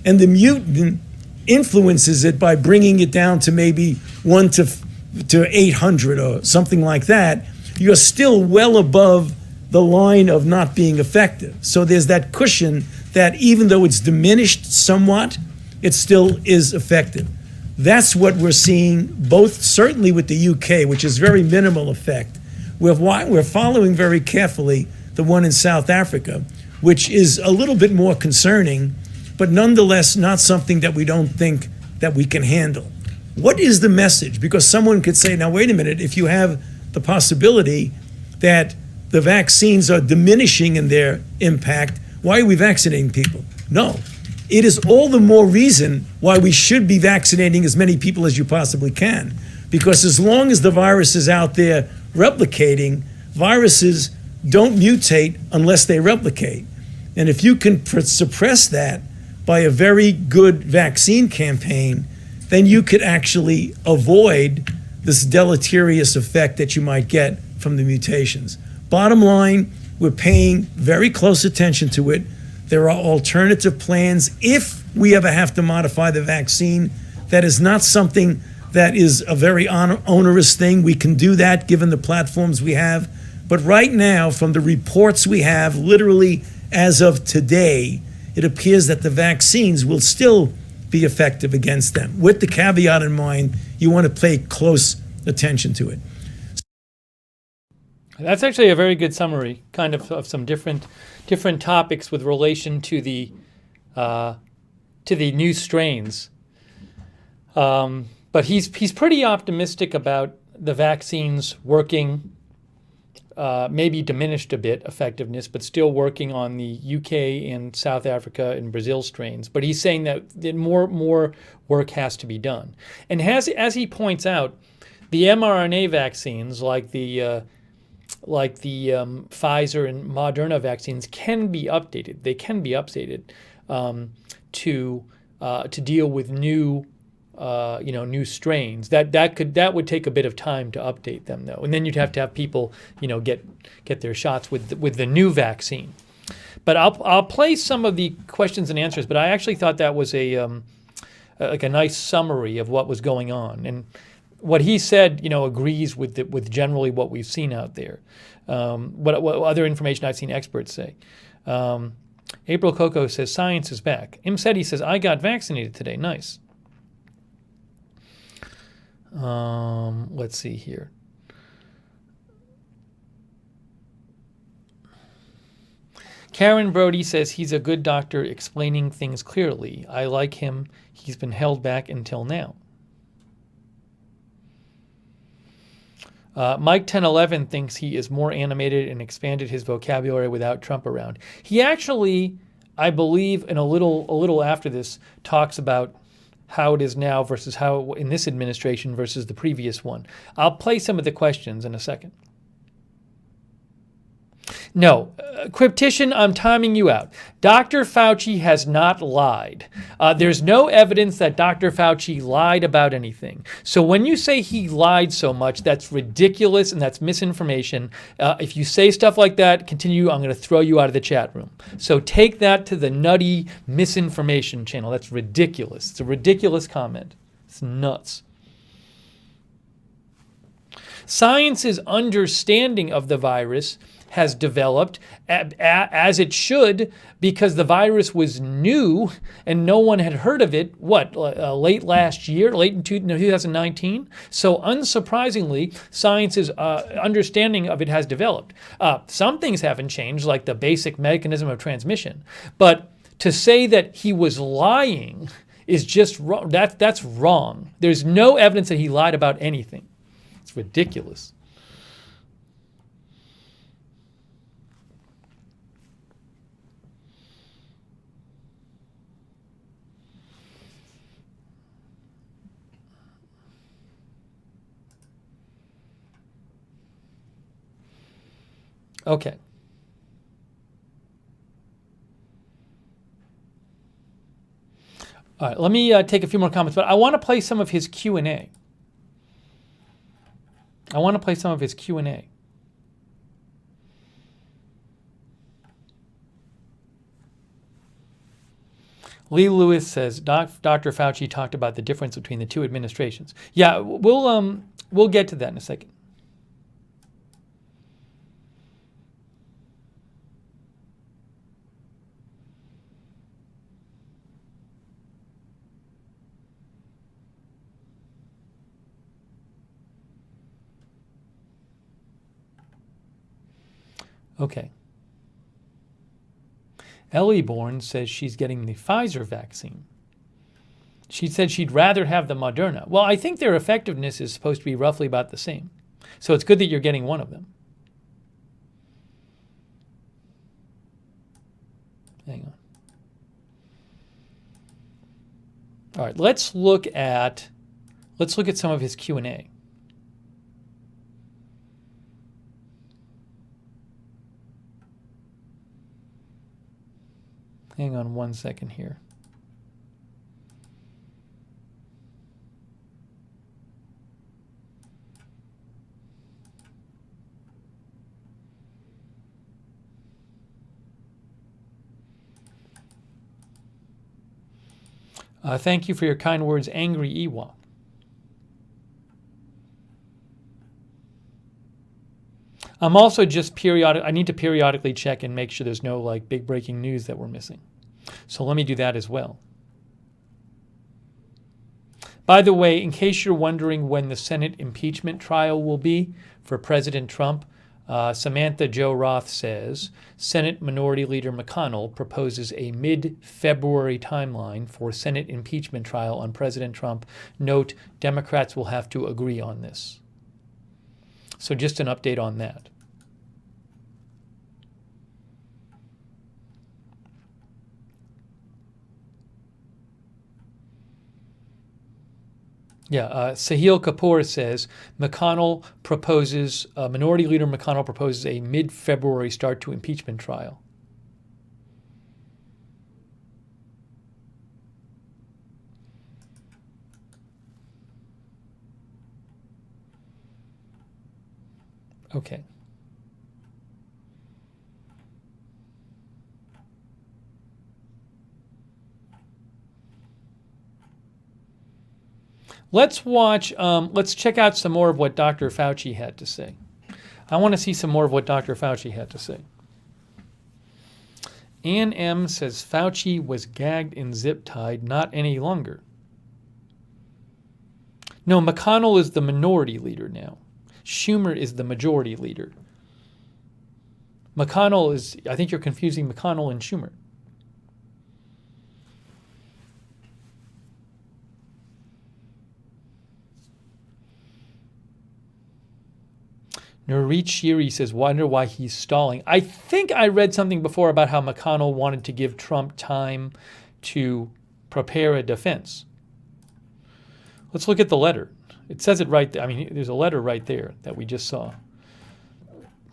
and the mutant influences it by bringing it down to maybe 1 to 800 or something like that, you're still well above the line of not being effective. So there's that cushion that even though it's diminished somewhat, it still is effective. That's what we're seeing, both certainly with the UK, which is very minimal effect. We're following very carefully the one in South Africa, which is a little bit more concerning, but nonetheless not something that we don't think that we can handle. What is the message? Because someone could say, now, wait a minute, if you have the possibility that the vaccines are diminishing in their impact, why are we vaccinating people? No. It is all the more reason why we should be vaccinating as many people as you possibly can. Because as long as the virus is out there replicating, viruses don't mutate unless they replicate. And if you can suppress that by a very good vaccine campaign, then you could actually avoid this deleterious effect that you might get from the mutations. Bottom line, we're paying very close attention to it. There are alternative plans if we ever have to modify the vaccine. That is not something that is a very onerous thing. We can do that given the platforms we have. But right now, from the reports we have, literally as of today, it appears that the vaccines will still be effective against them. With the caveat in mind, you want to pay close attention to it. That's actually a very good summary, kind of some different topics with relation to the new strains. But he's pretty optimistic about the vaccines working, maybe diminished a bit effectiveness, but still working on the UK and South Africa and Brazil strains. But he's saying that more work has to be done. And as he points out, the mRNA vaccines like the Pfizer and Moderna vaccines can be updated. They can be updated to deal with new strains. That would take a bit of time to update them though, and then you'd have to have people get their shots with the new vaccine. But I'll play some of the questions and answers. But I actually thought that was a nice summary of what was going on, and what he said agrees with generally what we've seen out there. What other information I've seen experts say. April Coco says science is back. Imseti says I got vaccinated today. Nice. Let's see here. Karen Brody says he's a good doctor explaining things clearly. I like him. He's been held back until now. Mike 1011 thinks he is more animated and expanded his vocabulary without Trump around. He actually, I believe, in a little after this, talks about how it is now versus how in this administration versus the previous one. I'll play some of the questions in a second. No, Cryptician, I'm timing you out. Dr. Fauci has not lied. There's no evidence that Dr. Fauci lied about anything. So when you say he lied so much, that's ridiculous and that's misinformation. If you say stuff like that, continue, I'm going to throw you out of the chat room. So take that to the nutty misinformation channel. That's ridiculous. It's a ridiculous comment. It's nuts. Science's understanding of the virus has developed as it should because the virus was new and no one had heard of it, late last year, late in 2019? So unsurprisingly, science's understanding of it has developed. Some things haven't changed, like the basic mechanism of transmission. But to say that he was lying is just wrong. That's wrong. There's no evidence that he lied about anything. It's ridiculous. Okay. All right, let me take a few more comments, but I want to play some of his Q&A. Lee Lewis says Dr. Fauci talked about the difference between the two administrations. Yeah, we'll get to that in a second. Okay. Ellie Bourne says she's getting the Pfizer vaccine. She said she'd rather have the Moderna. Well, I think their effectiveness is supposed to be roughly about the same. So it's good that you're getting one of them. Hang on. All right, let's look at some of his Q&A. Hang on one second here. Thank you for your kind words, Angry Ewok. I'm also just I need to periodically check and make sure there's no like big breaking news that we're missing. So let me do that as well. By the way, in case you're wondering when the Senate impeachment trial will be for President Trump, Samantha Jo Roth says Senate Minority Leader McConnell proposes a mid-February timeline for Senate impeachment trial on President Trump. Note, Democrats will have to agree on this. So just an update on that. Yeah, Sahil Kapoor says Minority Leader McConnell proposes a mid-February start to impeachment trial. Okay. Let's check out some more of what Dr. Fauci had to say. I want to see some more of what Dr. Fauci had to say. Ann M. says Fauci was gagged and zip-tied, not any longer. No, McConnell is the minority leader now. Schumer is the majority leader. I think you're confusing McConnell and Schumer. Nurit Shiri says, wonder why he's stalling. I think I read something before about how McConnell wanted to give Trump time to prepare a defense. Let's look at the letter. It says it right there. I mean, there's a letter right there that we just saw.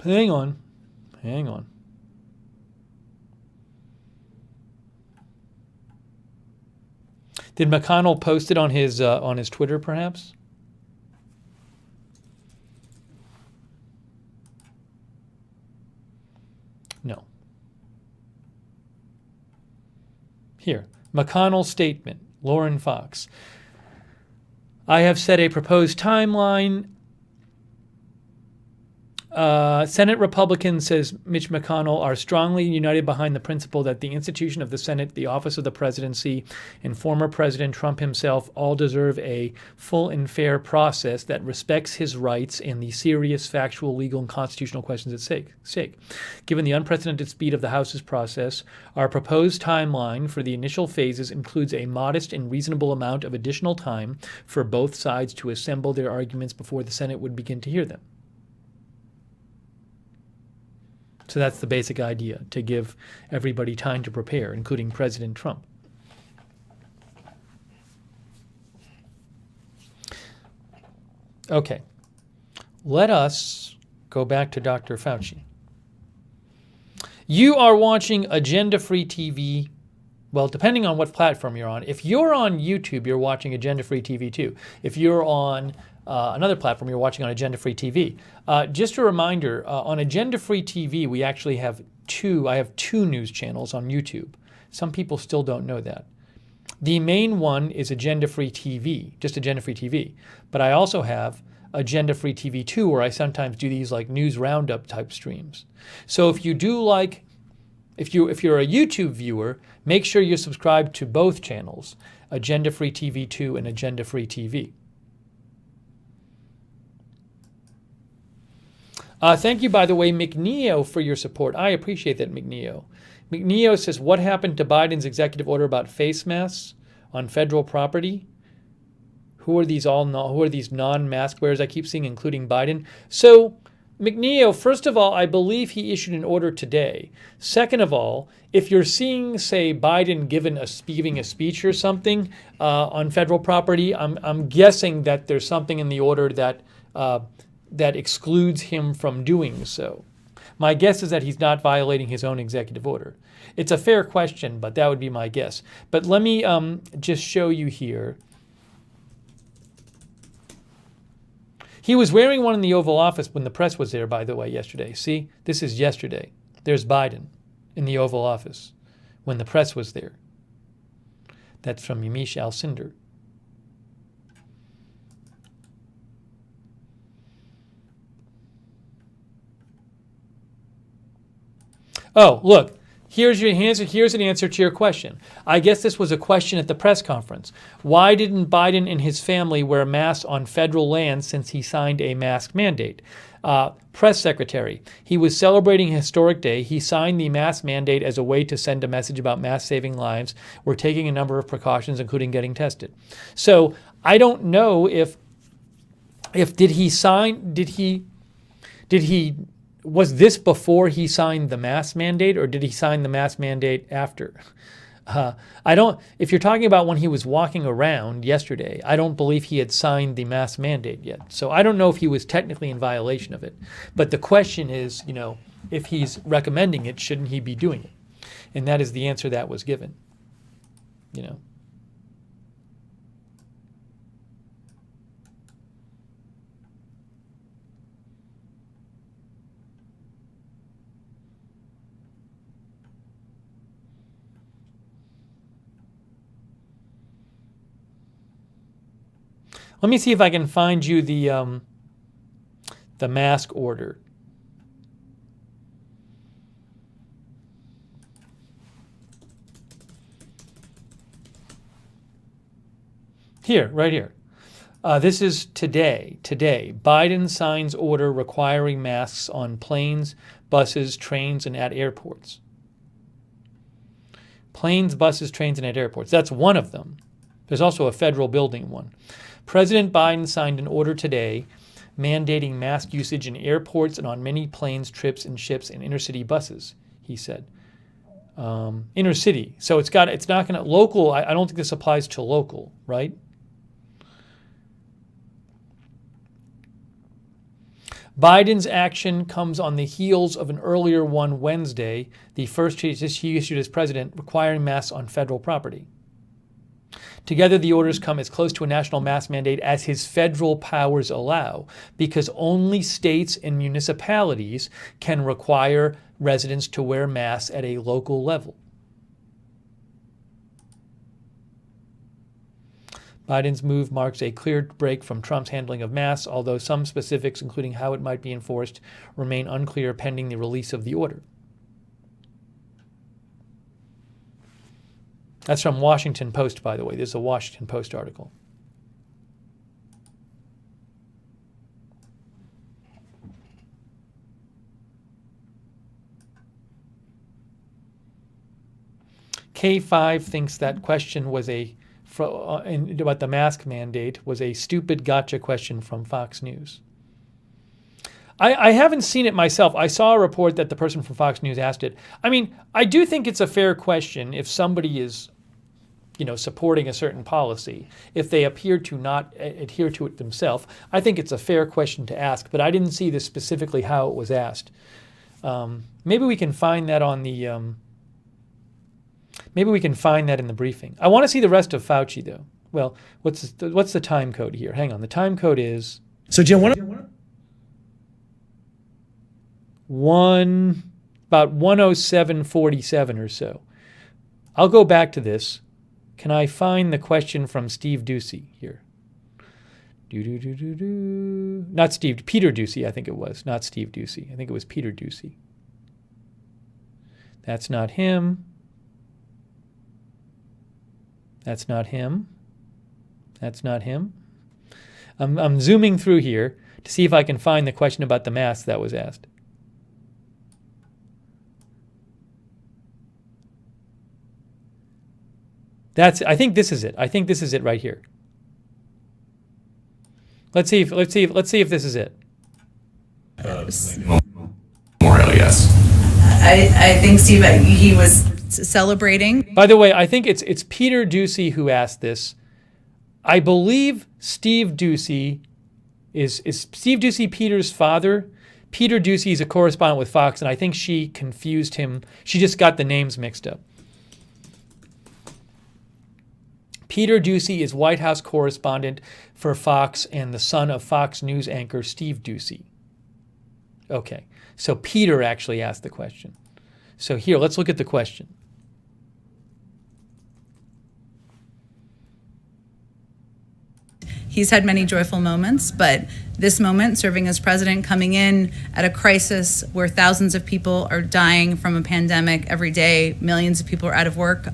Hang on. Did McConnell post it on his Twitter, perhaps? No. Here, McConnell statement, Lauren Fox. I have set a proposed timeline. Senate Republicans, says Mitch McConnell, are strongly united behind the principle that the institution of the Senate, the office of the presidency, and former President Trump himself all deserve a full and fair process that respects his rights and the serious factual, legal, and constitutional questions at stake. Given the unprecedented speed of the House's process, our proposed timeline for the initial phases includes a modest and reasonable amount of additional time for both sides to assemble their arguments before the Senate would begin to hear them. So that's the basic idea, to give everybody time to prepare, including President Trump. Okay, let us go back to Dr. Fauci. You are watching Agenda Free TV. Well, depending on what platform you're on. If you're on YouTube, you're watching Agenda Free TV too. If you're on another platform, you're watching on Agenda Free TV. Just a reminder, on Agenda Free TV, we actually have I have two news channels on YouTube. Some people still don't know that. The main one is Agenda Free TV, just Agenda Free TV. But I also have Agenda Free TV 2, where I sometimes do these like news roundup type streams. So if you do like, if you're a YouTube viewer, make sure you're subscribed to both channels, Agenda Free TV 2 and Agenda Free TV. Thank you, by the way, McNeo, for your support. I appreciate that, McNeo. McNeo says, what happened to Biden's executive order about face masks? on federal property. Who are these non-mask wearers I keep seeing, including Biden? So, McNeil, first of all, I believe he issued an order today. Second of all, if you're seeing, say, Biden giving a speech or something on federal property, I'm guessing that there's something in the order that excludes him from doing so. My guess is that he's not violating his own executive order. It's a fair question, but that would be my guess. But let me just show you here. He was wearing one in the Oval Office when the press was there, by the way, yesterday. See, this is yesterday. There's Biden in the Oval Office when the press was there. That's from Yamiche Alcindor. Oh, look. Here's an answer to your question. I guess this was a question at the press conference. Why didn't Biden and his family wear masks on federal land since he signed a mask mandate? Press secretary, he was celebrating a historic day. He signed the mask mandate as a way to send a message about mask saving lives. We're taking a number of precautions, including getting tested. So I don't know if was this before he signed the mask mandate, or did he sign the mask mandate after? If you're talking about when he was walking around yesterday, I don't believe he had signed the mask mandate yet. So I don't know if he was technically in violation of it. But the question is, if he's recommending it, shouldn't he be doing it? And that is the answer that was given. Let me see if I can find you the mask order. Here, right here. This is today. Biden signs order requiring masks on planes, buses, trains, and at airports. Planes, buses, trains, and at airports. That's one of them. There's also a federal building one. President Biden signed an order today mandating mask usage in airports and on many planes, trips, and ships and intercity buses, he said. Intercity. So it's not going to, local, I don't think this applies to local, right? Biden's action comes on the heels of an earlier one Wednesday, the first he issued as president, requiring masks on federal property. Together, the orders come as close to a national mask mandate as his federal powers allow, because only states and municipalities can require residents to wear masks at a local level. Biden's move marks a clear break from Trump's handling of masks, although some specifics, including how it might be enforced, remain unclear pending the release of the order. That's from Washington Post, by the way. This is a Washington Post article. K5 thinks that question was about the mask mandate was a stupid gotcha question from Fox News. I haven't seen it myself. I saw a report that the person from Fox News asked it. I mean, I do think it's a fair question if somebody is, supporting a certain policy. If they appear to not adhere to it themselves, I think it's a fair question to ask, but I didn't see this specifically how it was asked. Maybe we can find that on the, maybe we can find that in the briefing. I want to see the rest of Fauci, though. Well, what's the time code here? Hang on. The time code is... So, Jim, about 107:47 or so. I'll go back to this. Can I find the question from Steve Ducey here? Not Steve, Peter Ducey, I think it was. Not Steve Ducey. I think it was Peter Ducey. That's not him. That's not him. That's not him. I'm zooming through here to see if I can find the question about the mask that was asked. I think this is it. I think this is it right here. Let's see if this is it. Memorial, yes. I think, Steve, he was celebrating. By the way, I think it's Peter Doocy who asked this. I believe Steve Doocy is Steve Doocy Peter's father. Peter Doocy is a correspondent with Fox, and I think she confused him. She just got the names mixed up. Peter Doocy is White House correspondent for Fox and the son of Fox News anchor Steve Doocy. Okay, so Peter actually asked the question. So here, let's look at the question. He's had many joyful moments, but this moment, serving as president, coming in at a crisis where thousands of people are dying from a pandemic every day, millions of people are out of work,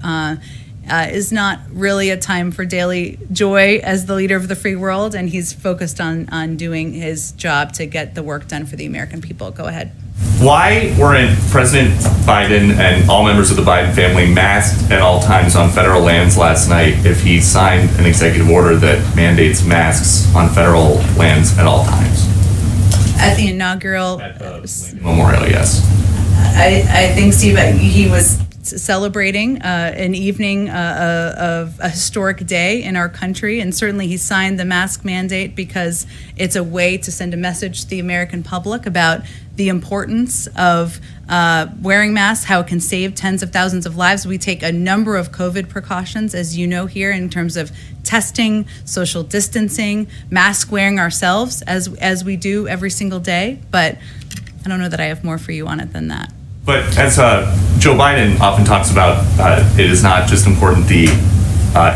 is not really a time for daily joy as the leader of the free world, and he's focused on doing his job to get the work done for the American people. Go ahead. Why weren't President Biden and all members of the Biden family masked at all times on federal lands last night if he signed an executive order that mandates masks on federal lands at all times? At the inaugural Memorial, yes. I think, Steve, he was celebrating an evening of a historic day in our country, and certainly he signed the mask mandate because it's a way to send a message to the American public about the importance of wearing masks, how it can save tens of thousands of lives. We take a number of COVID precautions, as you know, here in terms of testing, social distancing, mask wearing ourselves as we do every single day. But I don't know that I have more for you on it than that. But as Joe Biden often talks about, it is not just important the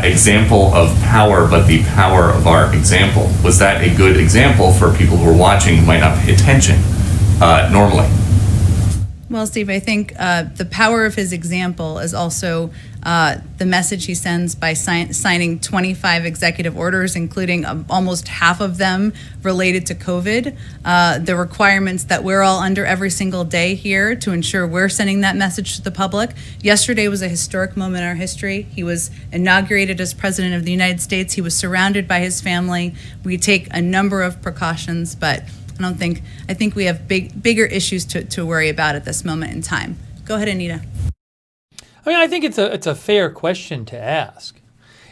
example of power, but the power of our example. Was that a good example for people who are watching who might not pay attention normally? Well, Steve, I think the power of his example is also the message he sends by signing 25 executive orders, including almost half of them related to COVID. The requirements that we're all under every single day here to ensure we're sending that message to the public. Yesterday was a historic moment in our history. He was inaugurated as president of the United States. He was surrounded by his family. We take a number of precautions, but I think we have bigger issues to worry about at this moment in time. Go ahead, Anita. I mean, I think it's a fair question to ask,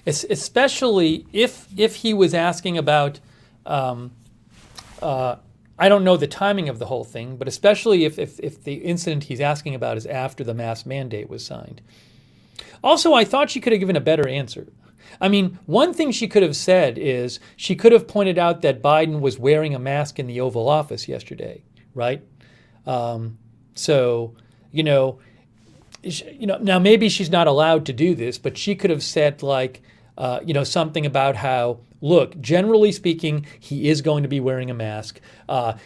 especially if he was asking about, I don't know the timing of the whole thing, but especially if the incident he's asking about is after the mask mandate was signed. Also, I thought she could have given a better answer. I mean, one thing she could have said is she could have pointed out that Biden was wearing a mask in the Oval Office yesterday, right? So, now maybe she's not allowed to do this, but she could have said something about how, look, generally speaking, he is going to be wearing a mask.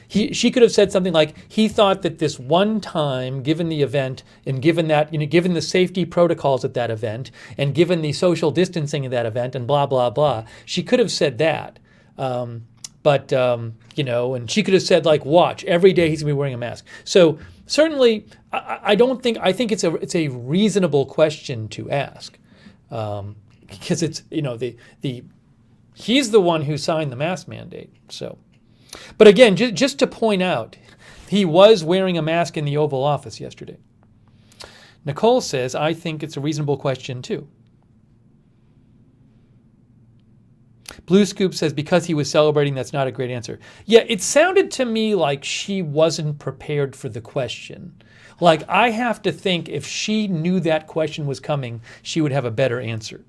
She could have said something like, he thought that this one time, given the event, and given that, given the safety protocols at that event, and given the social distancing of that event, and blah, blah, blah. She could have said that. And she could have said, watch, every day he's going to be wearing a mask. So certainly, I think it's a reasonable question to ask. Because it's, he's the one who signed the mask mandate. So, but again, just to point out, he was wearing a mask in the Oval Office yesterday. Nicole says, I think it's a reasonable question too. Blue Scoop says, because he was celebrating, that's not a great answer. Yeah, it sounded to me like she wasn't prepared for the question. Like, I have to think if she knew that question was coming, she would have a better answer.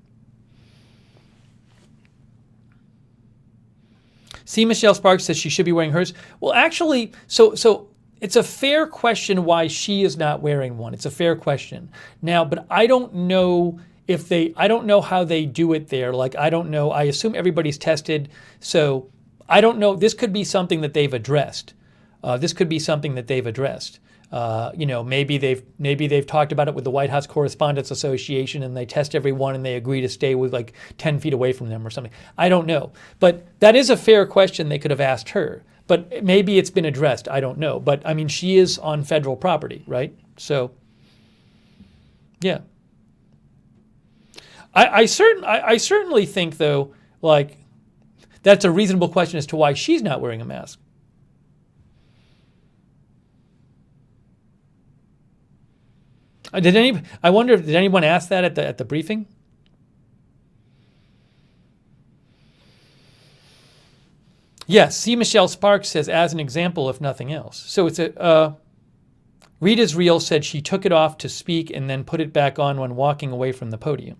See, Michelle Sparks says she should be wearing hers. Well, actually, so it's a fair question why she is not wearing one. It's a fair question. Now, but I don't know I don't know how they do it there. I don't know. I assume everybody's tested. So I don't know. This could be something that they've addressed. Maybe they've talked about it with the White House Correspondents Association, and they test everyone and they agree to stay with 10 feet away from them or something. I don't know. But that is a fair question they could have asked her. But maybe it's been addressed. I don't know. But I mean, she is on federal property, right? So, yeah. I certainly think, though, like, that's a reasonable question as to why she's not wearing a mask. I wonder if did anyone ask that at the briefing? Yes, C. Michelle Sparks says, as an example, if nothing else. So it's Rita's Real said she took it off to speak and then put it back on when walking away from the podium.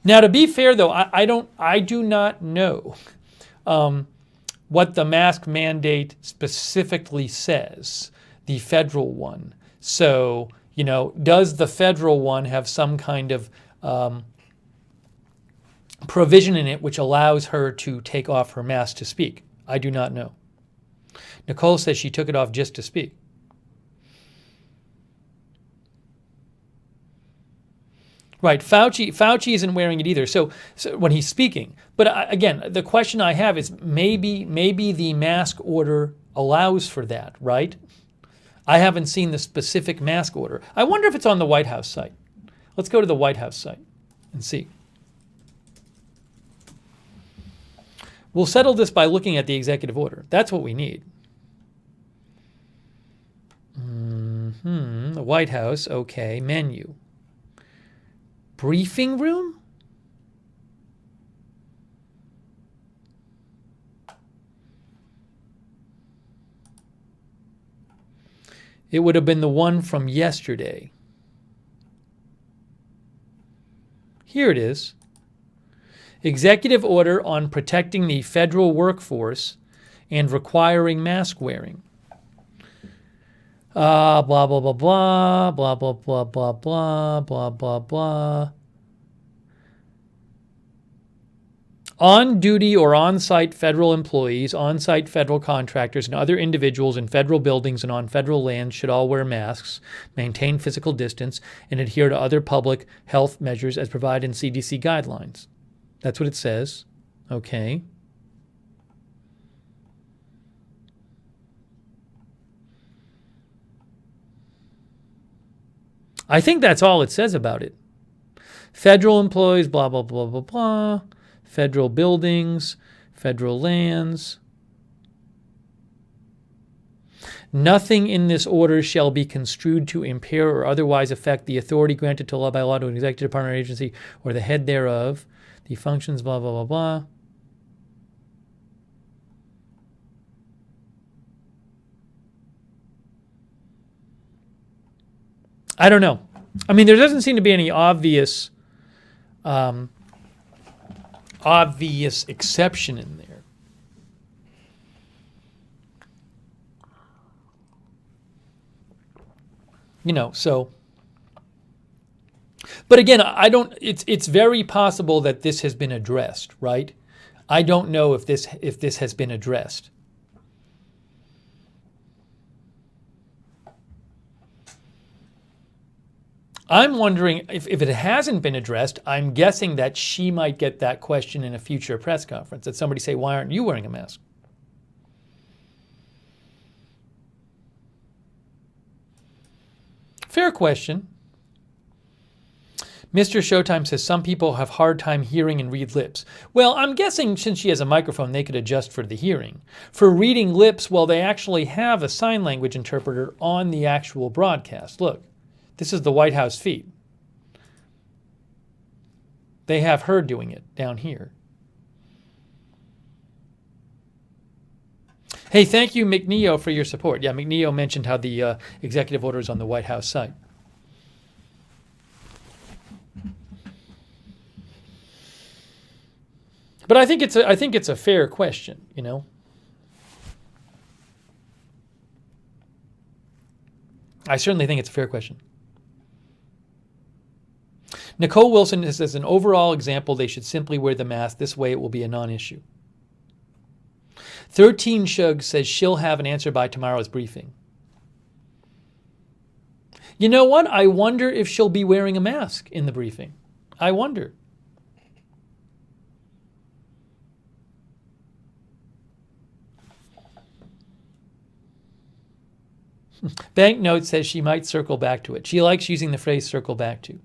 Now, to be fair, though, I do not know what the mask mandate specifically says, the federal one. So, does the federal one have some kind of provision in it which allows her to take off her mask to speak? I do not know. Nicole says she took it off just to speak. Right, Fauci isn't wearing it either. So when he's speaking, but again, the question I have is maybe the mask order allows for that, right? I haven't seen the specific mask order. I wonder if it's on the White House site. Let's go to the White House site and see. We'll settle this by looking at the executive order. That's what we need. The White House, okay, menu. Briefing room? It would have been the one from yesterday. Here it is. Executive order on protecting the federal workforce and requiring mask wearing. Blah, blah, blah, blah, blah, blah, blah, blah, blah, blah, blah, blah. On-duty or on-site federal employees, on-site federal contractors, and other individuals in federal buildings and on federal lands should all wear masks, maintain physical distance, and adhere to other public health measures as provided in CDC guidelines. That's what it says. Okay. I think that's all it says about it. Federal employees, blah, blah, blah, blah, blah. Federal buildings, federal lands. Nothing in this order shall be construed to impair or otherwise affect the authority granted to law by law to an executive department or agency or the head thereof. The functions, blah, blah, blah, blah. I don't know. I mean, there doesn't seem to be any obvious exception in there. So. But again, it's very possible that this has been addressed, right? I don't know if this has been addressed. I'm wondering if it hasn't been addressed, I'm guessing that she might get that question in a future press conference, that somebody say, why aren't you wearing a mask? Fair question. Mr. Showtime says some people have hard time hearing and read lips. Well, I'm guessing since she has a microphone, they could adjust for the hearing. For reading lips, well, they actually have a sign language interpreter on the actual broadcast. Look. This is the White House feed. They have her doing it down here. Hey, thank you, McNeo, for your support. Yeah, McNeo mentioned how the executive order is on the White House site. But I think it's a fair question, I certainly think it's a fair question. Nicole Wilson says, as an overall example, they should simply wear the mask. This way it will be a non-issue. 13 Shug says she'll have an answer by tomorrow's briefing. You know what? I wonder if she'll be wearing a mask in the briefing. I wonder. Banknote says she might circle back to it. She likes using the phrase circle back to.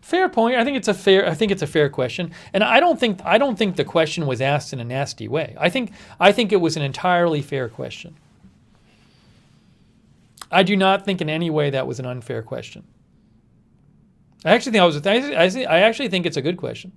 Fair point. I think it's a fair question. And I don't think the question was asked in a nasty way. I think it was an entirely fair question. I do not think in any way that was an unfair question. I actually think it's a good question.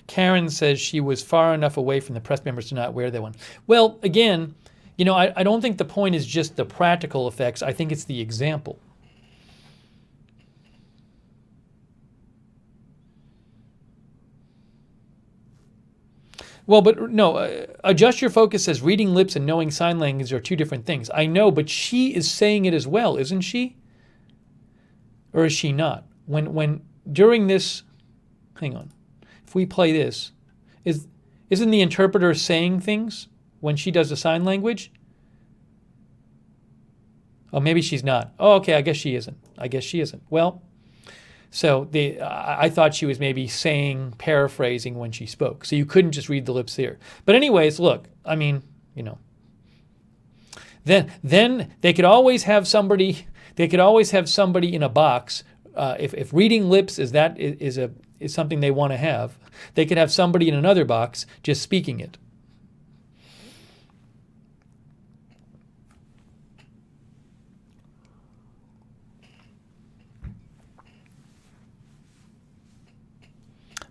Karen says she was far enough away from the press members to not wear that one. Well, again, I don't think the point is just the practical effects. I think it's the example. Well, but no, adjust your focus as reading lips and knowing sign language are two different things. I know, but she is saying it as well, isn't she? Or is she not? When during this, hang on, if we play this, isn't the interpreter saying things when she does the sign language? Oh, maybe she's not. Oh, okay, I guess she isn't. Well, so I thought she was maybe paraphrasing when she spoke. So you couldn't just read the lips there. But anyways, look, I mean, then they could always have somebody in a box. If reading lips is something they want to have, they could have somebody in another box just speaking it.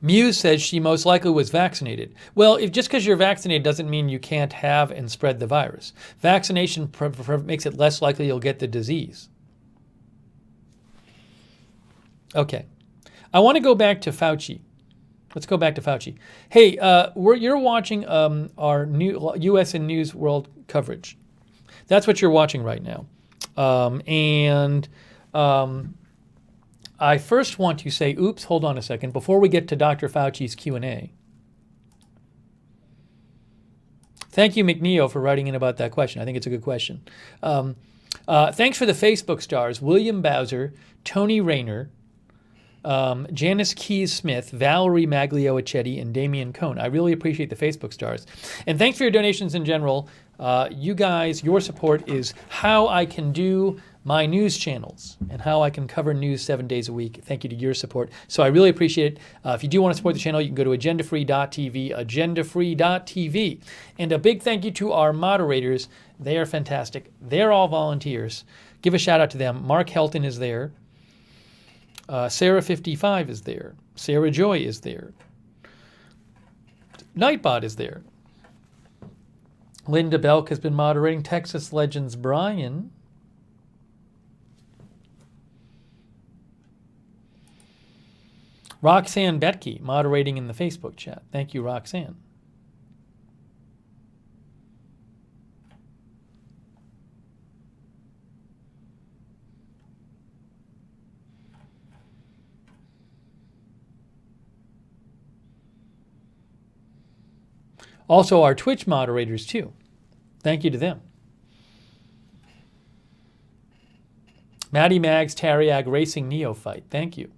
Muse says she most likely was vaccinated. Well, just because you're vaccinated doesn't mean you can't have and spread the virus. Vaccination makes it less likely you'll get the disease. Okay. I want to go back to Fauci. Let's go back to Fauci. Hey, you're watching our new U.S. and News World coverage. That's what you're watching right now. I first want to say, oops, hold on a second, before we get to Dr. Fauci's Q&A. Thank you, McNeil, for writing in about that question. I think it's a good question. Thanks for the Facebook stars, William Bowser, Tony Rayner, Janice Keys-Smith, Valerie Maglio-Accetti, and Damian Cohn. I really appreciate the Facebook stars. And thanks for your donations in general. You guys, your support is how I can do my news channels and how I can cover news 7 days a week. Thank you to your support. So I really appreciate it. If you do want to support the channel, you can go to agendafree.tv, agendafree.tv. And a big thank you to our moderators. They are fantastic. They're all volunteers. Give a shout out to them. Mark Helton is there. Sarah55 is there. Sarah Joy is there. Nightbot is there. Linda Belk has been moderating. Texas Legends Brian. Roxanne Betke moderating in the Facebook chat. Thank you, Roxanne. Also, our Twitch moderators, too. Thank you to them. Maddie Mags, Tariag, Racing Neophyte. Thank you.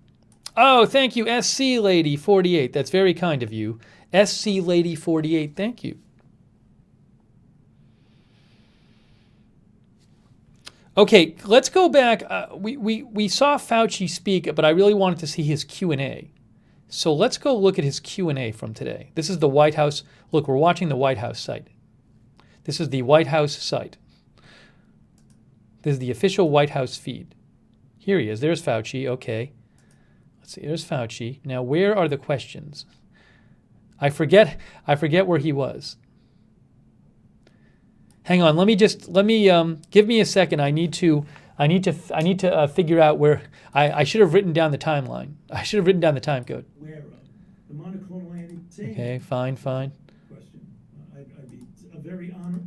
Oh, thank you, SC Lady 48. That's very kind of you. SC Lady 48, thank you. Okay, let's go back. We saw Fauci speak, but I really wanted to see his Q&A. So let's go look at his Q&A from today. This is the White House. Look, we're watching the White House site. This is the White House site. This is the official White House feed. Here he is. There's Fauci. Okay. Let's see. There's Fauci. Now, where are the questions? I forget where he was. Hang on. Let me give me a second. I need to figure out where. I should have written down the timeline. I should have written down the time code. Where the monoclonal antibody. Okay, fine. Question. I'd be a very honored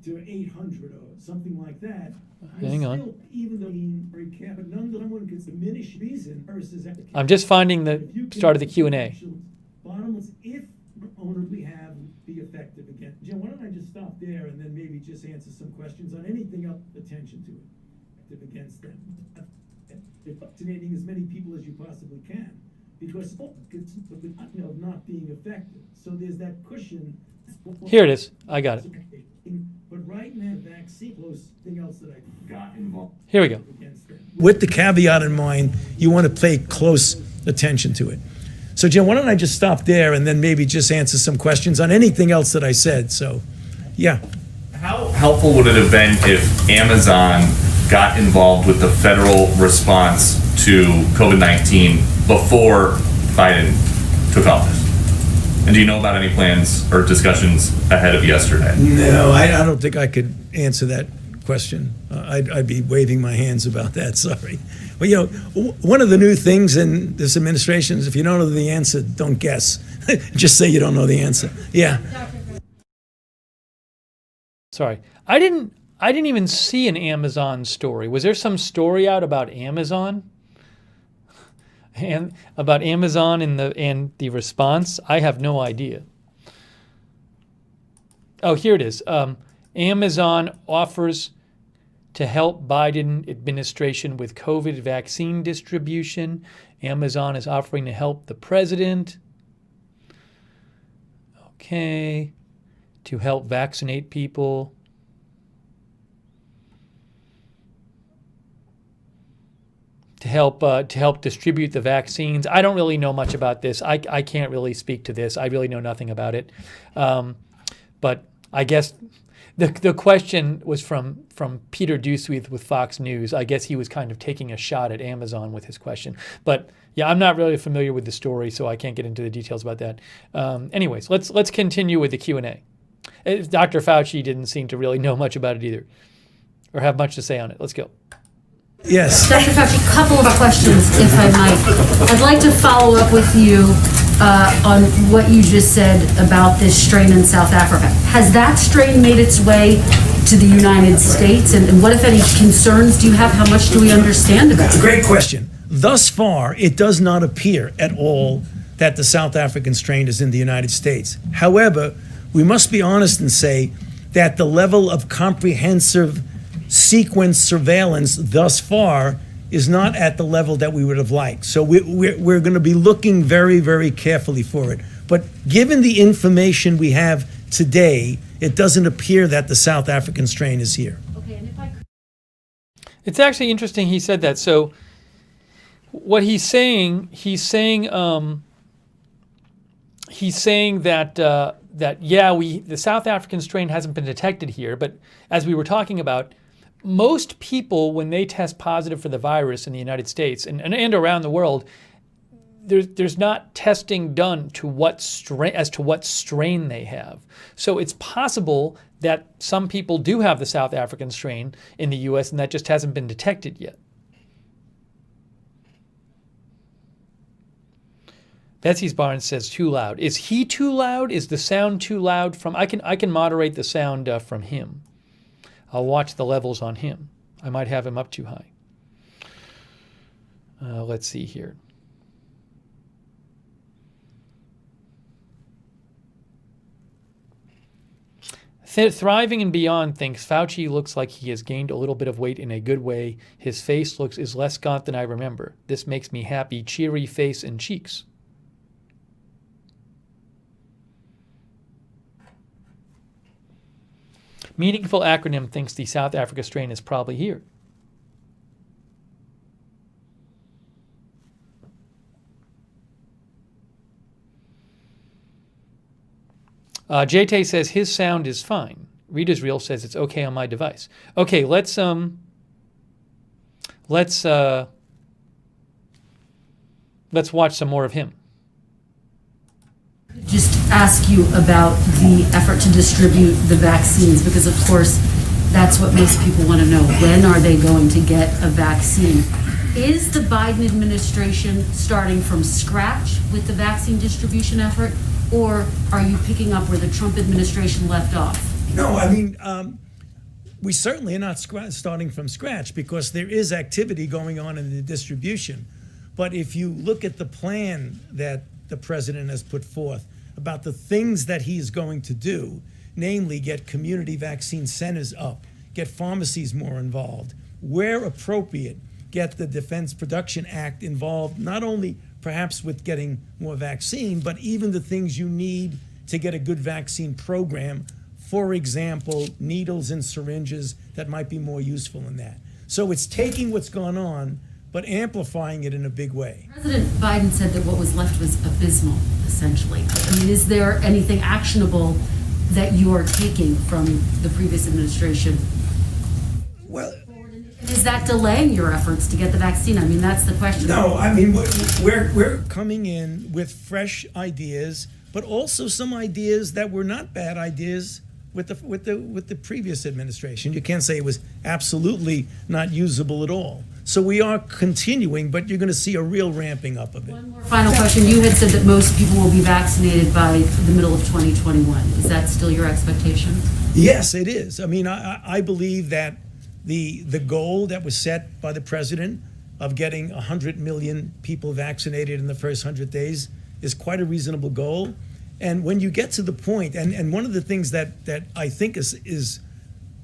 to 800 or something like that. Hang on. Still, even though very careful, none that one can diminish reason versus. I'm just finding the start of the Q&A. Bottom is if owner we have be effective again. Jim, why don't I just stop there? questions on anything up, attention to it, against them. Vaccinating as many people as you possibly can, because it's of not being effective. So there's that cushion. Here it is. I got it. But right now, vaccine, thing else that I got involved. Here we go. With the caveat in mind, you want to pay close attention to it. So, Jim, why don't I just stop there and then maybe just answer some questions on anything else that I said? So, yeah. How helpful would it have been if Amazon got involved with the federal response to COVID-19 before Biden took office? And do you know about any plans or discussions ahead of yesterday? No, I don't think I could answer that question. I'd be waving my hands about that, sorry. Well, you know, one of the new things in this administration is if you don't know the answer, don't guess. Just say you don't know the answer. Yeah. Sorry. I didn't even see an Amazon story. Was there some story out about Amazon? And about Amazon and the response? I have no idea. Oh, here it is. Amazon offers to help Biden administration with COVID vaccine distribution. Amazon is offering to help the president. Okay. To help vaccinate people. To help distribute the vaccines. I don't really know much about this. I can't really speak to this. I really know nothing about it. But I guess the question was from Peter Duswith with Fox News. I guess he was kind of taking a shot at Amazon with his question. But yeah, I'm not really familiar with the story, so I can't get into the details about that. Anyways, let's continue with the Q&A. Dr. Fauci didn't seem to really know much about it either, or have much to say on it. Let's go. Yes. Dr. Fauci, a couple of questions, if I might. I'd like to follow up with you on what you just said about this strain in South Africa. Has that strain made its way to the United States? And what, if any, concerns do you have? How much do we understand about it? Great question. Thus far, it does not appear at all that the South African strain is in the United States. However, we must be honest and say that the level of comprehensive sequence surveillance thus far is not at the level that we would have liked. So we're going to be looking very, very carefully for it. But given the information we have today, it doesn't appear that the South African strain is here. Okay, and if I could... It's actually interesting he said that. So what he's saying that the South African strain hasn't been detected here, but as we were talking about, most people, when they test positive for the virus in the United States and around the world, there's not testing done to what strain they have. So it's possible that some people do have the South African strain in the U.S. and that just hasn't been detected yet. Betsy's Barnes says too loud. Is he too loud? Is the sound too loud from? I can moderate the sound from him. I'll watch the levels on him. I might have him up too high. Let's see here. Thriving and Beyond thinks Fauci looks like he has gained a little bit of weight in a good way. His face is less gaunt than I remember. This makes me happy. Cheery face and cheeks. Meaningful Acronym thinks the South Africa strain is probably here. JT says his sound is fine. Reader's Reel says it's okay on my device. Okay, let's watch some more of him. Just ask you about the effort to distribute the vaccines, because of course that's what most people want to know. When are they going to get a vaccine? Is the Biden administration starting from scratch with the vaccine distribution effort, or are you picking up where the Trump administration left off? No, I mean, we certainly are not starting from scratch, because there is activity going on in the distribution. But if you look at the plan that the president has put forth about the things that he is going to do, namely get community vaccine centers up, get pharmacies more involved. Where appropriate, get the Defense Production Act involved, not only perhaps with getting more vaccine, but even the things you need to get a good vaccine program. For example, needles and syringes that might be more useful in that. So it's taking what's gone on, but amplifying it in a big way. President Biden said that what was left was abysmal, essentially. I mean, is there anything actionable that you are taking from the previous administration? Well, Is that delaying your efforts to get the vaccine? I mean, that's the question. no, I mean, we're coming in with fresh ideas, but also some ideas that were not bad ideas with the previous administration. You can't say it was absolutely not usable at all. So we are continuing, but you're going to see a real ramping up of it. One more final question. You had said that most people will be vaccinated by the middle of 2021. Is that still your expectation? Yes, it is. I mean, I believe that the goal that was set by the president of getting 100 million people vaccinated in the first 100 days is quite a reasonable goal. And when you get to the point, and one of the things that I think is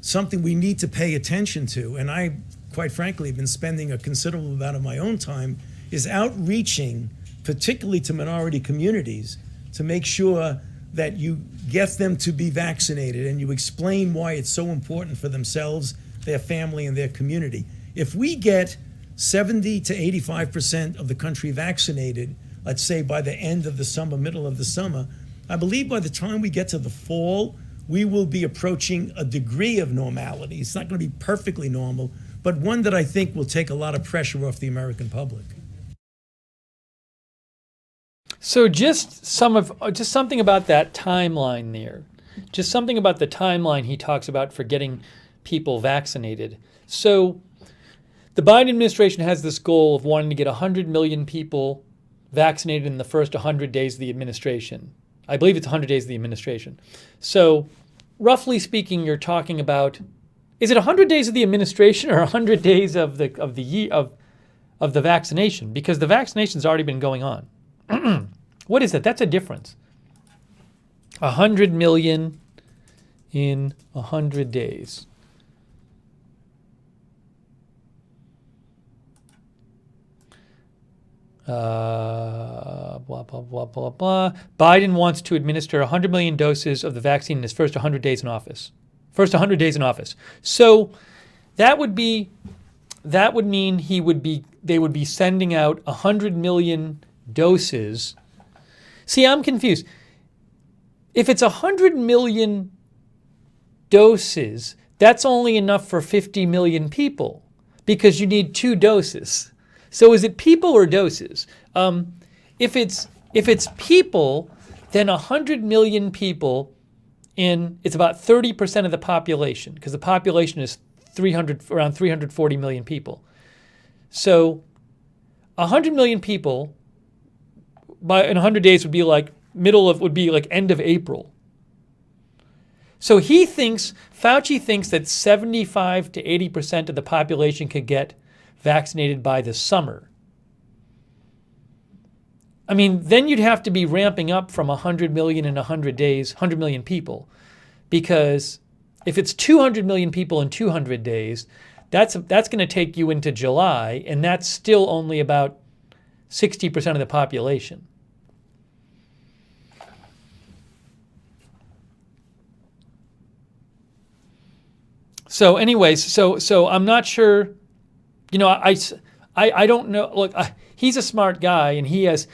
something we need to pay attention to, and I, quite frankly, have been spending a considerable amount of my own time, is outreaching, particularly to minority communities, to make sure that you get them to be vaccinated and you explain why it's so important for themselves, their family, and their community. If we get 70 to 85% of the country vaccinated, let's say by the end of the summer, middle of the summer, I believe by the time we get to the fall, we will be approaching a degree of normality. It's not going to be perfectly normal, but one that I think will take a lot of pressure off the American public. So just something about that timeline there. Just something about the timeline he talks about for getting people vaccinated. So the Biden administration has this goal of wanting to get 100 million people vaccinated in the first 100 days of the administration. I believe it's 100 days of the administration. So roughly speaking, you're talking about, is it 100 days of the administration or 100 days of the vaccination? Because the vaccination's already been going on. What is that? That's a difference. 100 million in 100 days. Blah, blah, blah, blah, blah. Biden wants to administer 100 million doses of the vaccine in his first 100 days in office. First 100 days in office. So that would mean they would be sending out 100 million doses. See, I'm confused. If it's 100 million doses, that's only enough for 50 million people because you need 2 doses. So is it people or doses? If it's people, then 100 million people it's about 30% of the population, because the population is around 340 million people. So 100 million people in 100 days would be like end of April. So Fauci thinks that 75 to 80% of the population could get vaccinated by the summer. I mean, then you'd have to be ramping up from 100 million in 100 days, 100 million people, because if it's 200 million people in 200 days, that's going to take you into July, and that's still only about 60% of the population. So anyways, so I'm not sure, I don't know. Look, he's a smart guy, and he has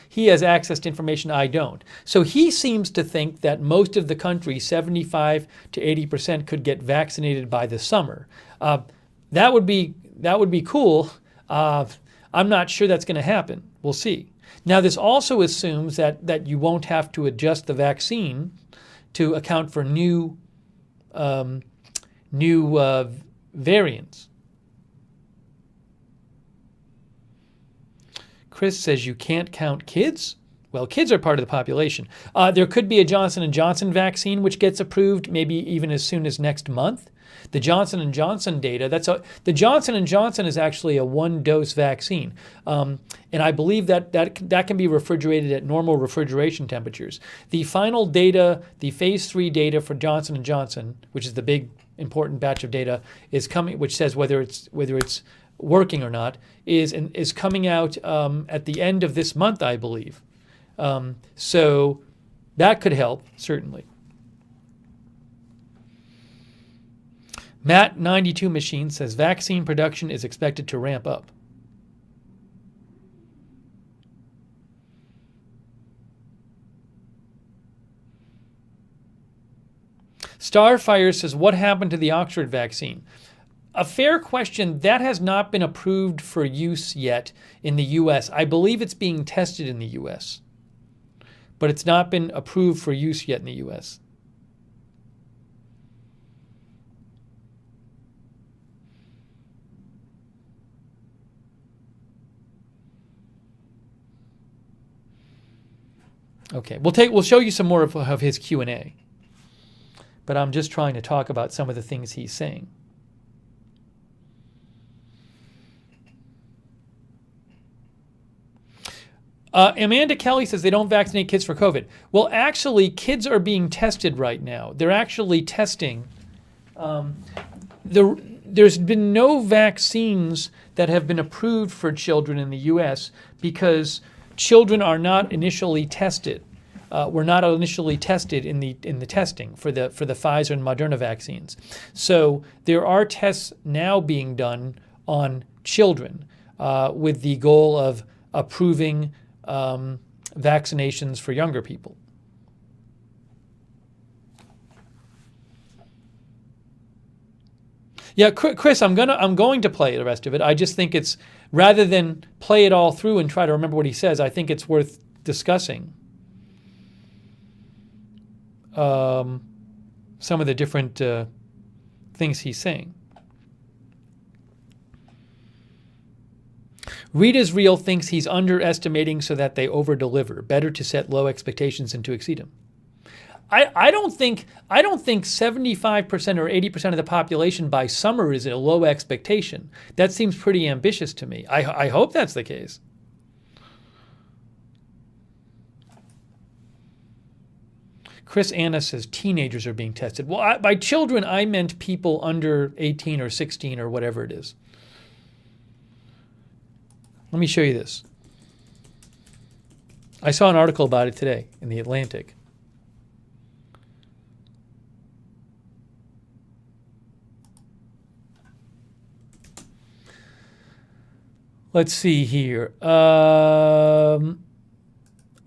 access to information I don't. So he seems to think that most of the country, 75 to 80%, could get vaccinated by the summer. That would be cool. I'm not sure that's going to happen. We'll see. Now, this also assumes that you won't have to adjust the vaccine to account for new variants. Chris says you can't count kids. Well, kids are part of the population. There could be a Johnson & Johnson vaccine which gets approved maybe even as soon as next month. The Johnson & Johnson data, the Johnson & Johnson is actually a one-dose vaccine. And I believe that can be refrigerated at normal refrigeration temperatures. The final data, the phase 3 data for Johnson & Johnson, which is the big important batch of data, is coming, which says whether it's working or not, is coming out at the end of this month, I believe. So that could help, certainly. Matt92 Machine says vaccine production is expected to ramp up. Starfire says, what happened to the Oxford vaccine? A fair question. That has not been approved for use yet in the U.S. I believe it's being tested in the U.S., but it's not been approved for use yet in the U.S. Okay, we'll show you some more of his Q&A, but I'm just trying to talk about some of the things he's saying. Amanda Kelly says they don't vaccinate kids for COVID. Well, actually, kids are being tested right now. They're actually testing. There's been no vaccines that have been approved for children in the U.S. because children are not initially tested. Were not initially tested in the testing for the Pfizer and Moderna vaccines. So there are tests now being done on children with the goal of approving vaccinations for younger people. Yeah, Chris, I'm going to play the rest of it. I just think it's, rather than play it all through and try to remember what he says, I think it's worth discussing some of the different things he's saying. Rita's Real thinks he's underestimating so that they over-deliver. Better to set low expectations than to exceed them. I don't think 75% or 80% of the population by summer is a low expectation. That seems pretty ambitious to me. I hope that's the case. Chris Anna says teenagers are being tested. Well, by children, I meant people under 18 or 16 or whatever it is. Let me show you this. I saw an article about it today in The Atlantic. Let's see here.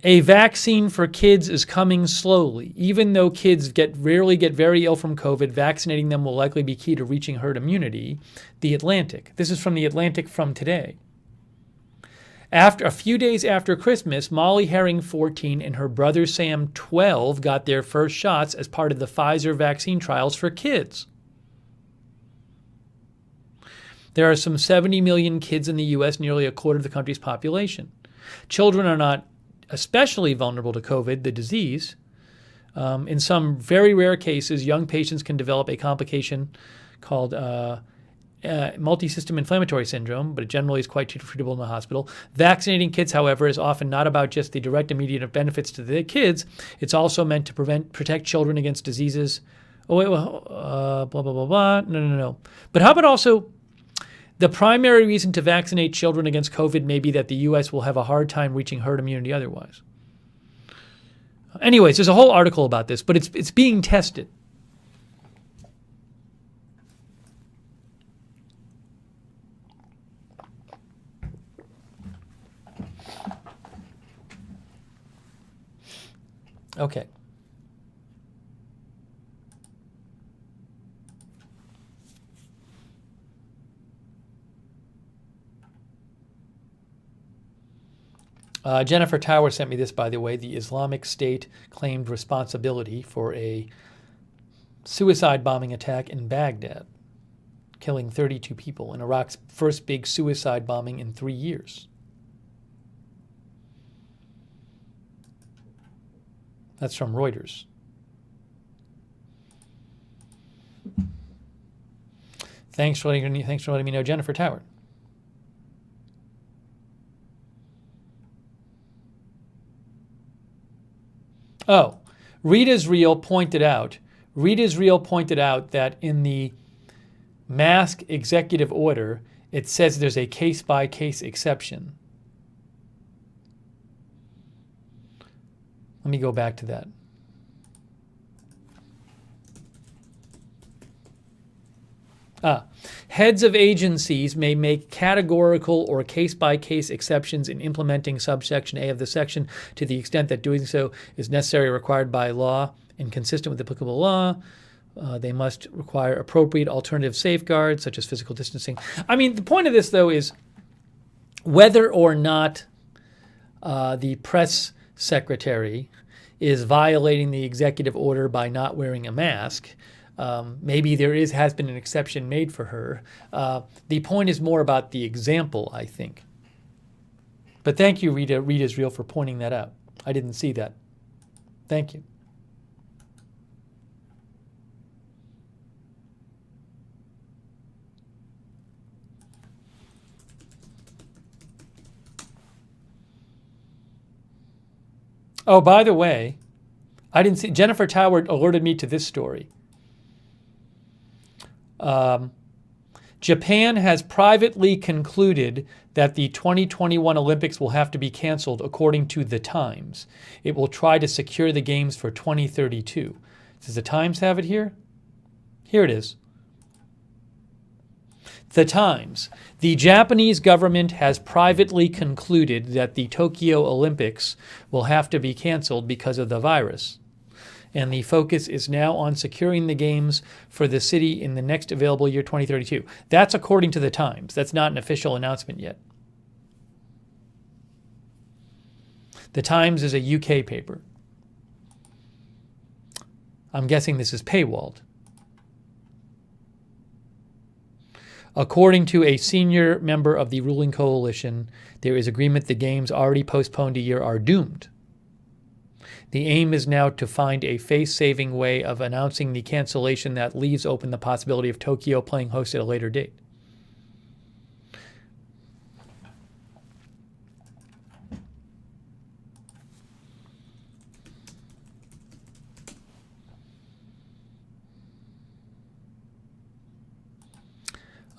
A vaccine for kids is coming slowly. Even though kids rarely get very ill from COVID, vaccinating them will likely be key to reaching herd immunity. The Atlantic. This is from The Atlantic from today. After a few days after Christmas, Molly Herring, 14, and her brother Sam, 12, got their first shots as part of the Pfizer vaccine trials for kids. There are some 70 million kids in the U.S., nearly a quarter of the country's population. Children are not especially vulnerable to COVID, the disease. In some very rare cases, young patients can develop a complication called multisystem inflammatory syndrome, but it generally is quite treatable in the hospital. Vaccinating kids, however, is often not about just the direct immediate benefits to the kids. It's also meant to protect children against diseases. Blah, blah, blah, blah. No. But how about also, the primary reason to vaccinate children against COVID may be that the U.S. will have a hard time reaching herd immunity otherwise. Anyways, there's a whole article about this, but it's being tested. Okay. Jennifer Tower sent me this, by the way. The Islamic State claimed responsibility for a suicide bombing attack in Baghdad, killing 32 people in Iraq's first big suicide bombing in 3 years. That's from Reuters. Thanks for letting me know, Jennifer Tower. Oh, Read Israel pointed out that in the mask executive order, it says there's a case-by-case exception. Let me go back to that. Heads of agencies may make categorical or case-by-case exceptions in implementing subsection A of the section to the extent that doing so is necessary or required by law and consistent with applicable law. They must require appropriate alternative safeguards, such as physical distancing. I mean, the point of this, though, is whether or not the press secretary is violating the executive order by not wearing a mask. Maybe there has been an exception made for her. The point is more about the example, I think. But thank you, Read Israel, for pointing that out. I didn't see that. Thank you. Oh, by the way, I didn't see. Jennifer Tower alerted me to this story. Japan has privately concluded that the 2021 Olympics will have to be canceled, according to The Times. It will try to secure the games for 2032. Does The Times have it here? Here it is. The Times. The Japanese government has privately concluded that the Tokyo Olympics will have to be canceled because of the virus. And the focus is now on securing the games for the city in the next available year, 2032. That's according to The Times. That's not an official announcement yet. The Times is a UK paper. I'm guessing this is paywalled. According to a senior member of the ruling coalition, there is agreement the games already postponed a year are doomed. The aim is now to find a face-saving way of announcing the cancellation that leaves open the possibility of Tokyo playing host at a later date.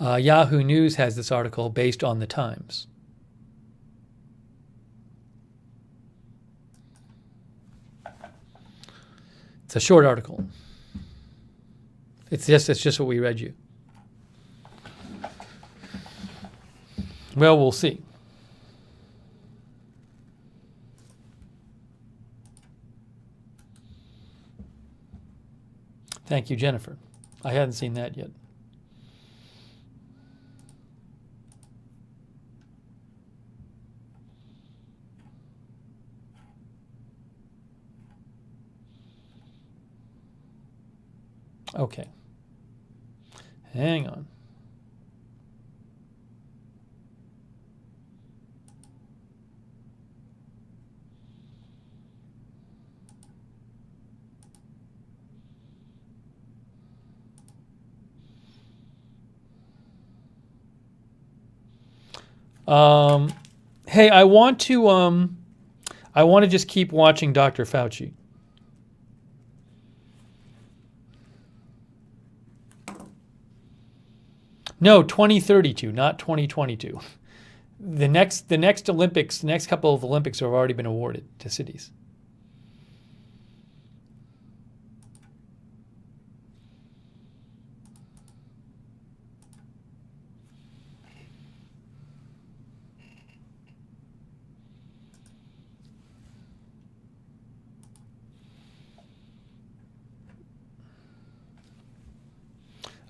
Yahoo News has this article based on The Times. It's a short article. It's just what we read you. Well, we'll see. Thank you, Jennifer. I hadn't seen that yet. Okay. Hang on. Hey, I want to just keep watching Dr. Fauci. No, 2032, not 2022. The next Olympics, the next couple of Olympics have already been awarded to cities.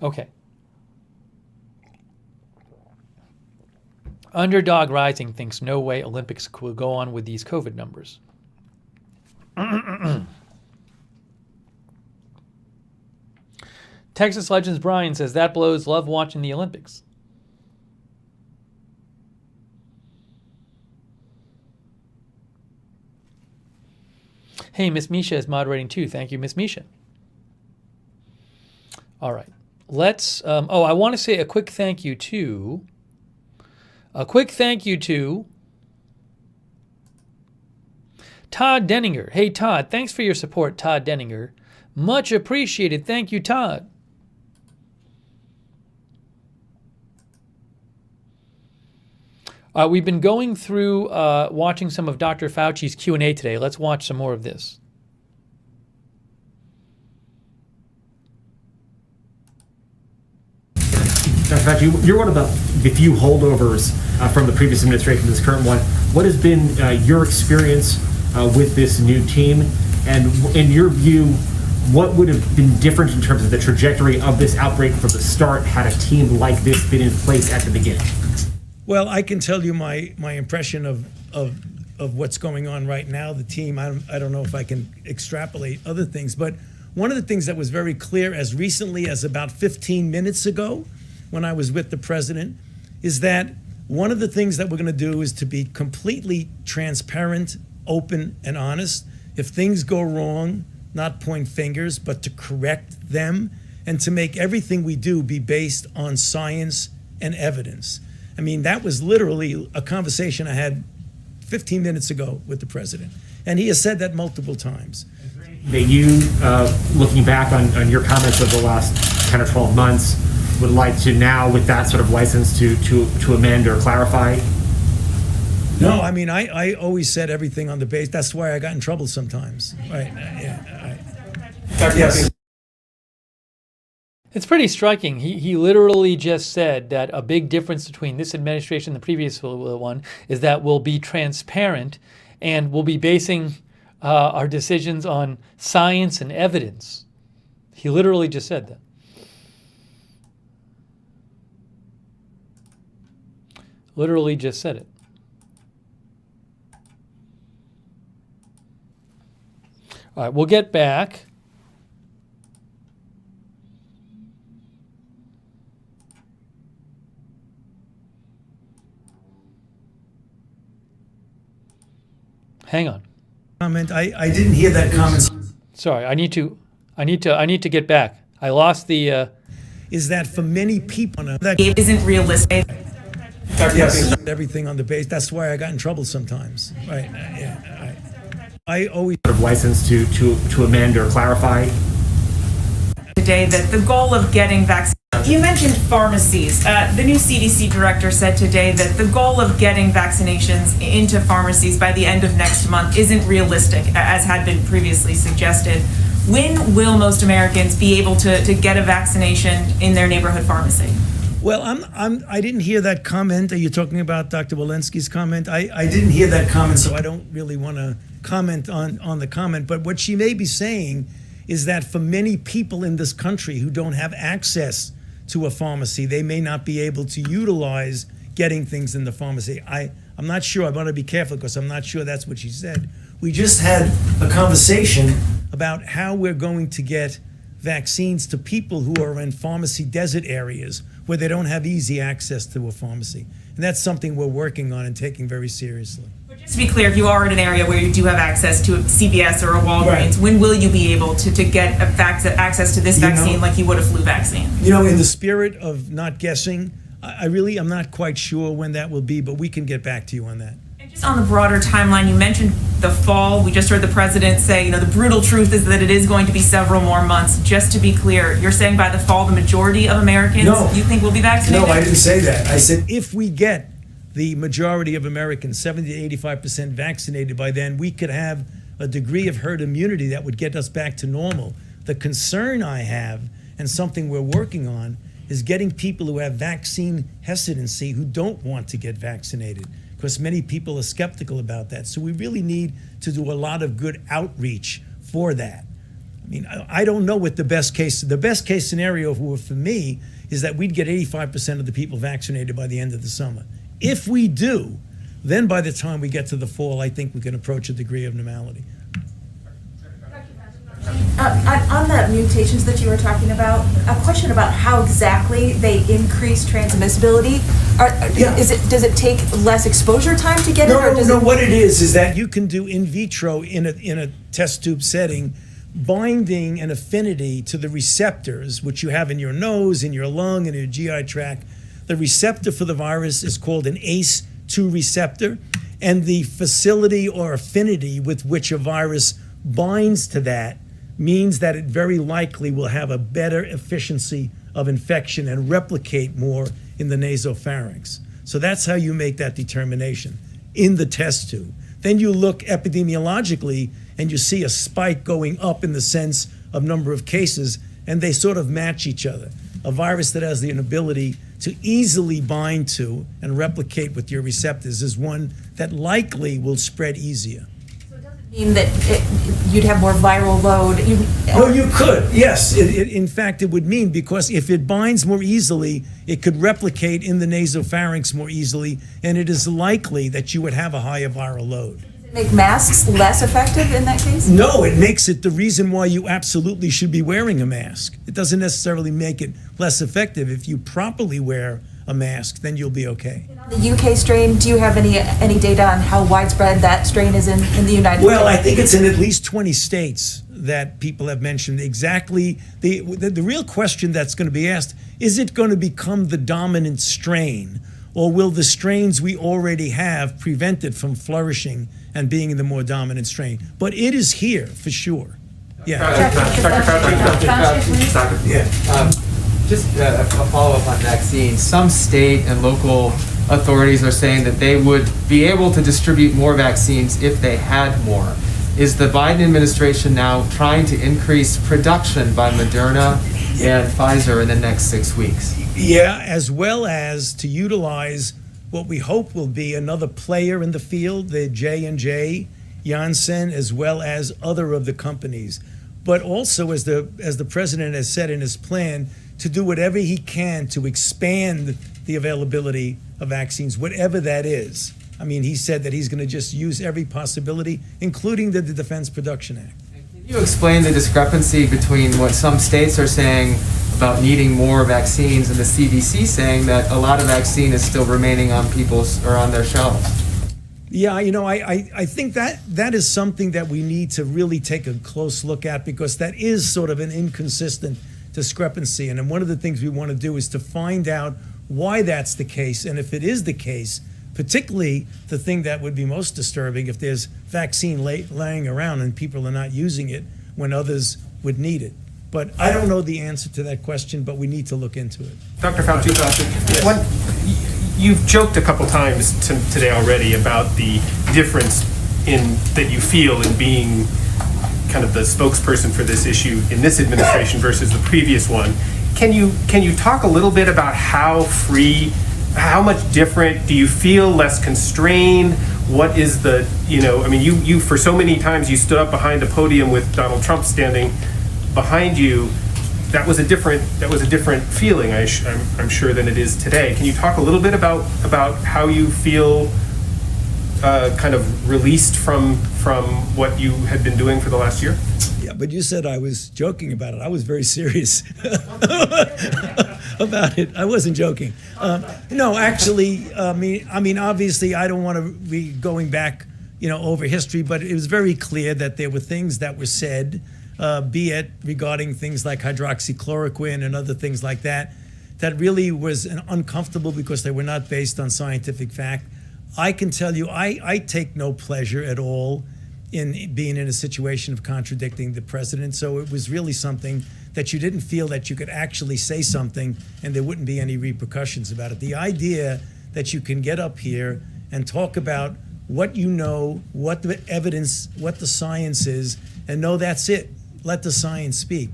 Okay. Underdog Rising thinks no way Olympics will go on with these COVID numbers. Texas Legends Brian says that blows, love watching the Olympics. Hey, Miss Misha is moderating too. Thank you, Miss Misha. All right. let's. I want to say a quick thank you to. Todd Denninger. Hey, Todd, thanks for your support, Todd Denninger. Much appreciated. Thank you, Todd. We've been going through watching some of Dr. Fauci's Q&A today. Let's watch some more of this. Dr. Fauci, you're one of the few holdovers from the previous administration to this current one. What has been your experience with this new team? And in your view, what would have been different in terms of the trajectory of this outbreak from the start had a team like this been in place at the beginning? Well, I can tell you my impression of what's going on right now. The team, I don't know if I can extrapolate other things, but one of the things that was very clear as recently as about 15 minutes ago when I was with the president is that one of the things that we're going to do is to be completely transparent, open, and honest. If things go wrong, not point fingers, but to correct them and to make everything we do be based on science and evidence. I mean, that was literally a conversation I had 15 minutes ago with the president. And he has said that multiple times. That you, looking back on your comments of the last 10 or 12 months, would like to now, with that sort of license, to amend or clarify? No, I mean, I always said everything on the base. That's why I got in trouble sometimes. Right, yeah. Yes. It's pretty striking. He literally just said that a big difference between this administration and the previous one is that we'll be transparent and we'll be basing our decisions on science and evidence. He literally just said that. Literally just said it. All right, we'll get back. Hang on. Comment. I didn't hear that comment. Sorry, I need to get back. I lost the. Is that for many people that isn't realistic? Yes, everything on the base. That's why I got in trouble sometimes. Right. Yeah. I always Sort of license to amend or clarify? Today that the goal of getting vaccines. You mentioned pharmacies. The new CDC director said today that the goal of getting vaccinations into pharmacies by the end of next month isn't realistic, as had been previously suggested. When will most Americans be able to get a vaccination in their neighborhood pharmacy? Well, I didn't hear that comment. Are you talking about Dr. Walensky's comment? I didn't hear that comment, so I don't really want to comment on the comment. But what she may be saying is that for many people in this country who don't have access to a pharmacy, they may not be able to utilize getting things in the pharmacy. I'm not sure. I want to be careful because I'm not sure that's what she said. We just had a conversation about how we're going to get vaccines to people who are in pharmacy desert areas where they don't have easy access to a pharmacy. And that's something we're working on and taking very seriously. But just to be clear, if you are in an area where you do have access to a CVS or a Walgreens, Right. When will you be able to get access to this vaccine like you would a flu vaccine? You know, in the spirit of not guessing, I'm not quite sure when that will be, but we can get back to you on that. And just on the broader timeline, you mentioned the fall. We just heard the president say, the brutal truth is that it is going to be several more months. Just to be clear, you're saying by the fall, the majority of Americans you think will be vaccinated? No, I didn't say that. I said if we get the majority of Americans, 70 to 85% vaccinated by then, we could have a degree of herd immunity that would get us back to normal. The concern I have, and something we're working on, is getting people who have vaccine hesitancy who don't want to get vaccinated, because many people are skeptical about that. So we really need to do a lot of good outreach for that. I mean, I don't know what the best case scenario for me is that we'd get 85% of the people vaccinated by the end of the summer. If we do, then by the time we get to the fall, I think we can approach a degree of normality. On the mutations that you were talking about, a question about how exactly they increase transmissibility. Does it take less exposure time to get it? No. What it is that you can do in vitro in a test tube setting binding and affinity to the receptors, which you have in your nose, in your lung, and your GI tract. The receptor for the virus is called an ACE2 receptor, and the facility or affinity with which a virus binds to that means that it very likely will have a better efficiency of infection and replicate more in the nasopharynx. So that's how you make that determination in the test tube. Then you look epidemiologically and you see a spike going up in the sense of number of cases, and they sort of match each other. A virus that has the ability to easily bind to and replicate with your receptors is one that likely will spread easier. Mean that you'd have more viral load? Well, you could, yes. In fact, it would mean, because if it binds more easily, it could replicate in the nasopharynx more easily, and it is likely that you would have a higher viral load. Does it make masks less effective in that case? No, it makes it the reason why you absolutely should be wearing a mask. It doesn't necessarily make it less effective. If you properly wear a mask, then you'll be okay. The UK strain, do you have any data on how widespread that strain is in the United States? Well, I think it's in at least 20 states that people have mentioned. Exactly. The real question that's going to be asked, is it going to become the dominant strain, or will the strains we already have prevent it from flourishing and being the more dominant strain? But it is here for sure. Yeah. Yeah. Just a follow-up on vaccines. Some state and local authorities are saying that they would be able to distribute more vaccines if they had more. Is the Biden administration now trying to increase production by Moderna and Pfizer in the next 6 weeks? Yeah, as well as to utilize what we hope will be another player in the field, the J&J, Janssen, as well as other of the companies. But also, as the president has said in his plan, to do whatever he can to expand the availability of vaccines, whatever that is. I mean, he said that he's going to just use every possibility, including the Defense Production Act. Can you explain the discrepancy between what some states are saying about needing more vaccines and the CDC saying that a lot of vaccine is still remaining on people's or on their shelves? Yeah, I think that is something that we need to really take a close look at, because that is sort of an inconsistent discrepancy. And one of the things we want to do is to find out why that's the case. And if it is the case, particularly the thing that would be most disturbing, if there's vaccine laying around and people are not using it when others would need it. But I don't know the answer to that question, but we need to look into it. Dr. Fauci, you've joked a couple times today already about the difference that you feel in being kind of the spokesperson for this issue in this administration versus the previous one. Can you talk a little bit about how much different do you feel, less constrained? What is the, you for so many times you stood up behind a podium with Donald Trump standing behind you. That was a different feeling, I'm sure, than it is today. Can you talk a little bit about how you feel kind of released from what you had been doing for the last year? Yeah, but you said I was joking about it. I was very serious about it. I wasn't joking. No, actually, I mean, obviously, I don't want to be going back, over history, but it was very clear that there were things that were said, be it regarding things like hydroxychloroquine and other things like that, that really was uncomfortable because they were not based on scientific fact. I can tell you, I take no pleasure at all in being in a situation of contradicting the president. So it was really something that you didn't feel that you could actually say something and there wouldn't be any repercussions about it. The idea that you can get up here and talk about what you know, what the evidence, what the science is, and know that's it. Let the science speak.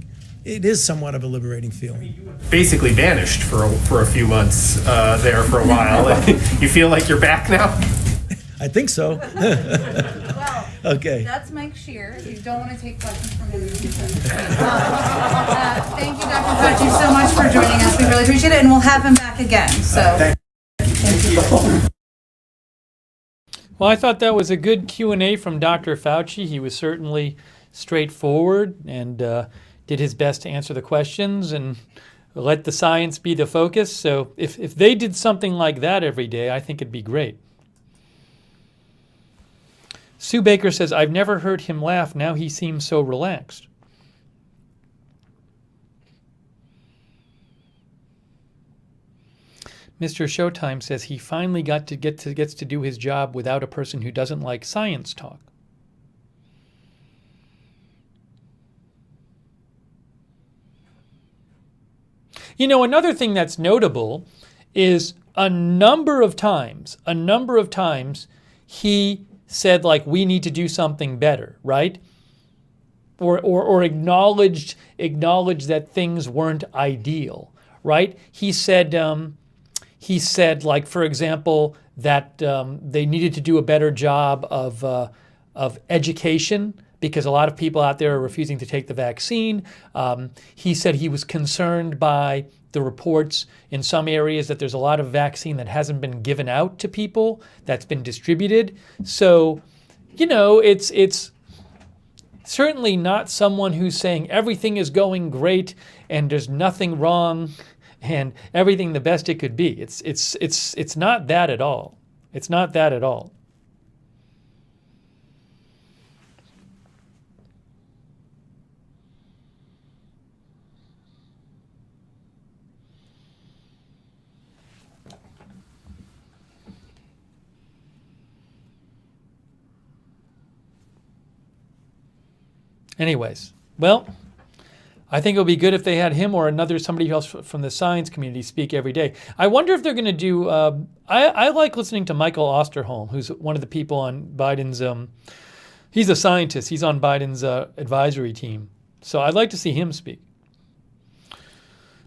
It is somewhat of a liberating feeling. Basically banished for a few months there for a while. You feel like you're back now? I think so. Well, okay. That's Mike Shear. You don't want to take questions from him in the future. Thank you, Dr. Fauci, so much for joining us. We really appreciate it, and we'll have him back again. So, thank you. Well, I thought that was a good Q&A from Dr. Fauci. He was certainly straightforward and did his best to answer the questions and let the science be the focus. So if they did something like that every day, I think it'd be great. Sue Baker says, I've never heard him laugh. Now he seems so relaxed. Mr. Showtime says he finally gets to do his job without a person who doesn't like science talk. You know, another thing that's notable is a number of times he said, like, we need to do something better, right? Or acknowledged that things weren't ideal, right? He said, like, for example, that they needed to do a better job of education because a lot of people out there are refusing to take the vaccine. He said he was concerned by the reports in some areas that there's a lot of vaccine that hasn't been given out to people, that's been distributed. So, you know, it's certainly not someone who's saying everything is going great and there's nothing wrong and everything the best it could be. It's not that at all. It's not that at all. Anyways, well, I think it would be good if they had him or somebody else from the science community speak every day. I wonder if they're going to do. I like listening to Michael Osterholm, who's one of the people on Biden's. He's a scientist. He's on Biden's advisory team, so I'd like to see him speak.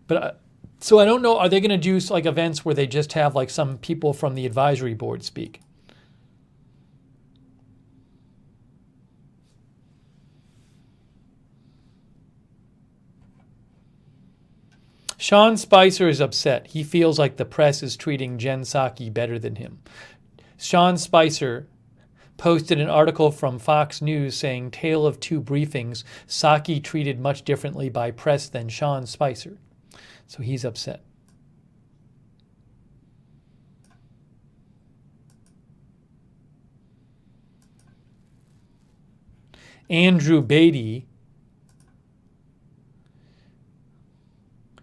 But so I don't know. Are they going to do like events where they just have like some people from the advisory board speak? Sean Spicer is upset. He feels like the press is treating Jen Psaki better than him. Sean Spicer posted an article from Fox News saying, "Tale of two briefings, Psaki treated much differently by press than Sean Spicer." So he's upset. Andrew Beatty,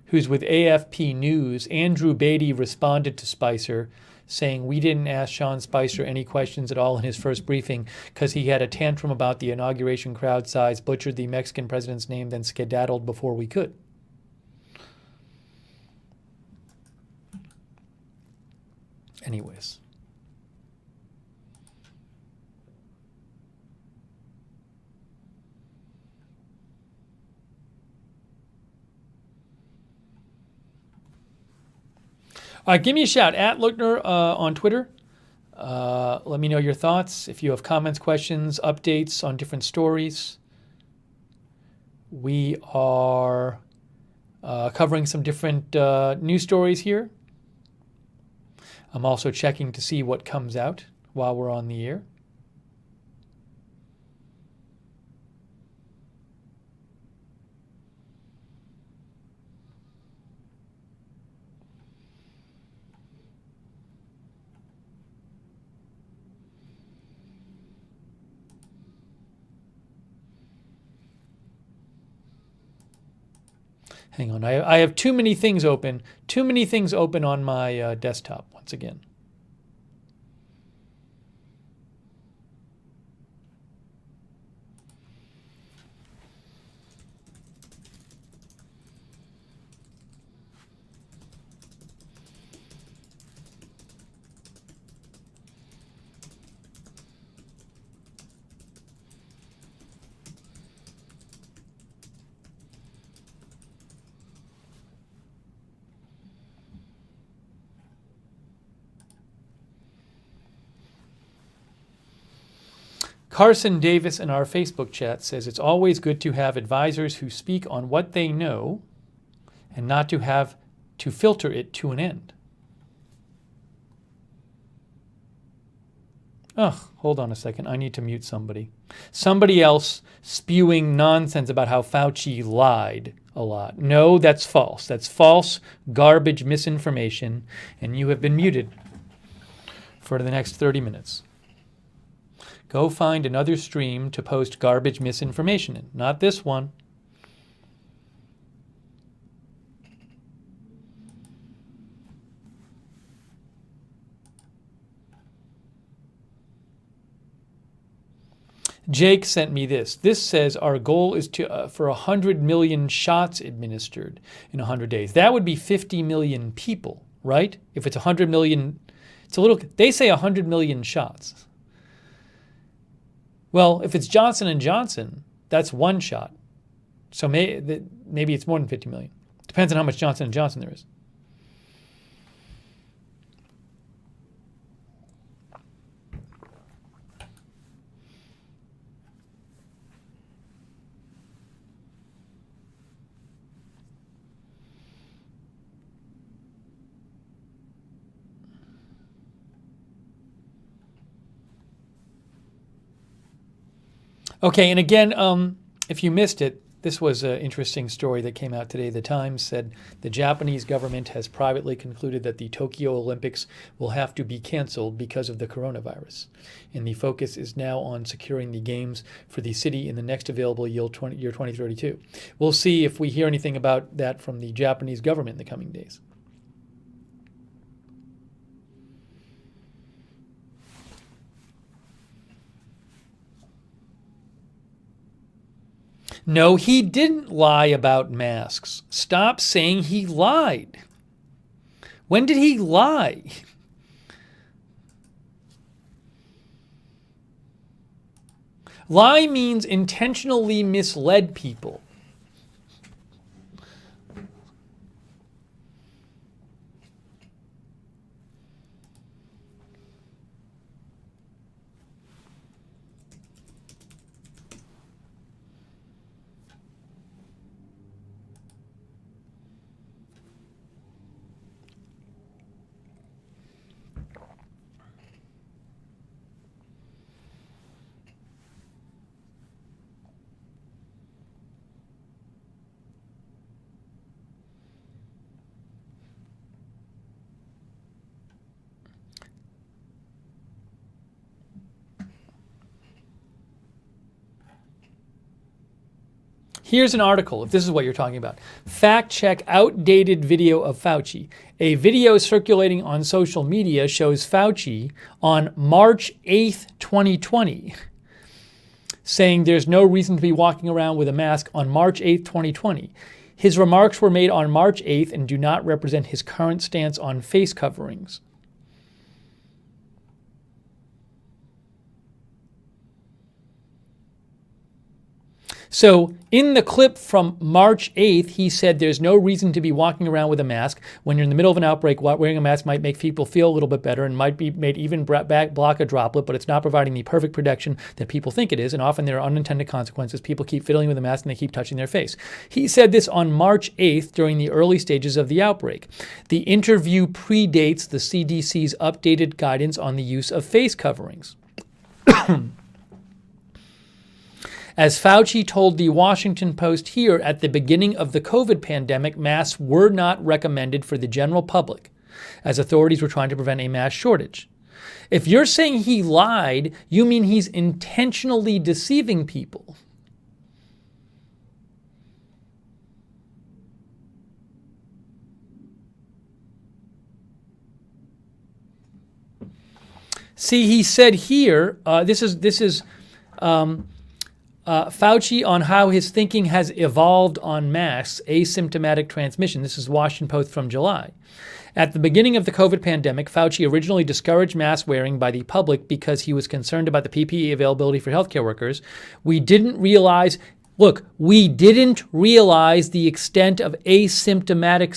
who's with AFP News, Andrew Beatty responded to Spicer saying, "We didn't ask Sean Spicer any questions at all in his first briefing because he had a tantrum about the inauguration crowd size, butchered the Mexican president's name, then skedaddled before we could." Anyways. Give me a shout at Lookner on Twitter. Let me know your thoughts. If you have comments, questions, updates on different stories. We are covering some different news stories here. I'm also checking to see what comes out while we're on the air. Hang on, I have too many things open. Too many things open on my desktop once again. Carson Davis in our Facebook chat says it's always good to have advisors who speak on what they know and not to have to filter it to an end. Ugh, hold on a second. I need to mute somebody. Somebody else spewing nonsense about how Fauci lied a lot. No, that's false. That's false, garbage misinformation, and you have been muted for the next 30 minutes. Go find another stream to post garbage misinformation in, not this one. Jake sent me this. This says our goal is to for 100 million shots administered in 100 days. That would be 50 million people, right? If it's 100 million, it's a little. They say 100 million shots. Well, if it's Johnson & Johnson, that's one shot. So maybe it's more than 50 million. Depends on how much Johnson & Johnson there is. Okay, and again, if you missed it, this was an interesting story that came out today. The Times said the Japanese government has privately concluded that the Tokyo Olympics will have to be canceled because of the coronavirus. And the focus is now on securing the games for the city in the next available year 2032. We'll see if we hear anything about that from the Japanese government in the coming days. No, he didn't lie about masks. Stop saying he lied. When did he lie? Lie means intentionally misled people. Here's an article, if this is what you're talking about. Fact check outdated video of Fauci. A video circulating on social media shows Fauci on March 8th, 2020, saying there's no reason to be walking around with a mask on March 8th, 2020. His remarks were made on March 8th and do not represent his current stance on face coverings. So in the clip from March 8th, he said there's no reason to be walking around with a mask. When you're in the middle of an outbreak, wearing a mask might make people feel a little bit better and might be made even block a droplet, but it's not providing the perfect protection that people think it is. And often there are unintended consequences. People keep fiddling with the mask and they keep touching their face. He said this on March 8th during the early stages of the outbreak. The interview predates the CDC's updated guidance on the use of face coverings. As Fauci told the Washington Post here, at the beginning of the COVID pandemic, masks were not recommended for the general public, as authorities were trying to prevent a mass shortage. If you're saying he lied, you mean he's intentionally deceiving people. See, he said here, this is Fauci on how his thinking has evolved on masks, asymptomatic transmission. This is Washington Post from July. At the beginning of the COVID pandemic, Fauci originally discouraged mask wearing by the public because he was concerned about the PPE availability for healthcare workers. We didn't realize the extent of asymptomatic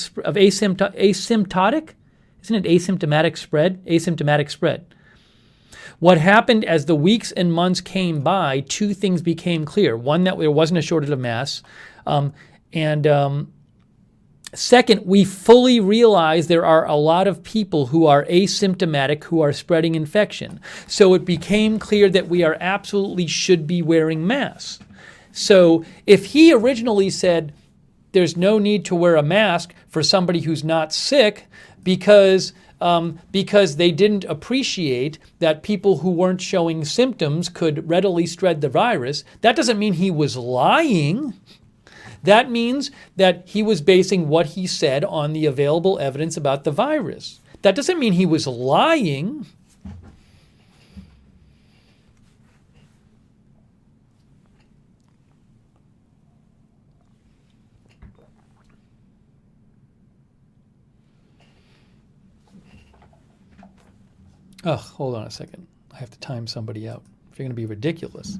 spread. What happened as the weeks and months came by, two things became clear. One, that there wasn't a shortage of masks. Second, we fully realize there are a lot of people who are asymptomatic who are spreading infection. So it became clear that we are absolutely should be wearing masks. So if he originally said there's no need to wear a mask for somebody who's not sick because they didn't appreciate that people who weren't showing symptoms could readily spread the virus, that doesn't mean he was lying. That means that he was basing what he said on the available evidence about the virus. That doesn't mean he was lying. Ugh, hold on a second. I have to time somebody out. If you're going to be ridiculous.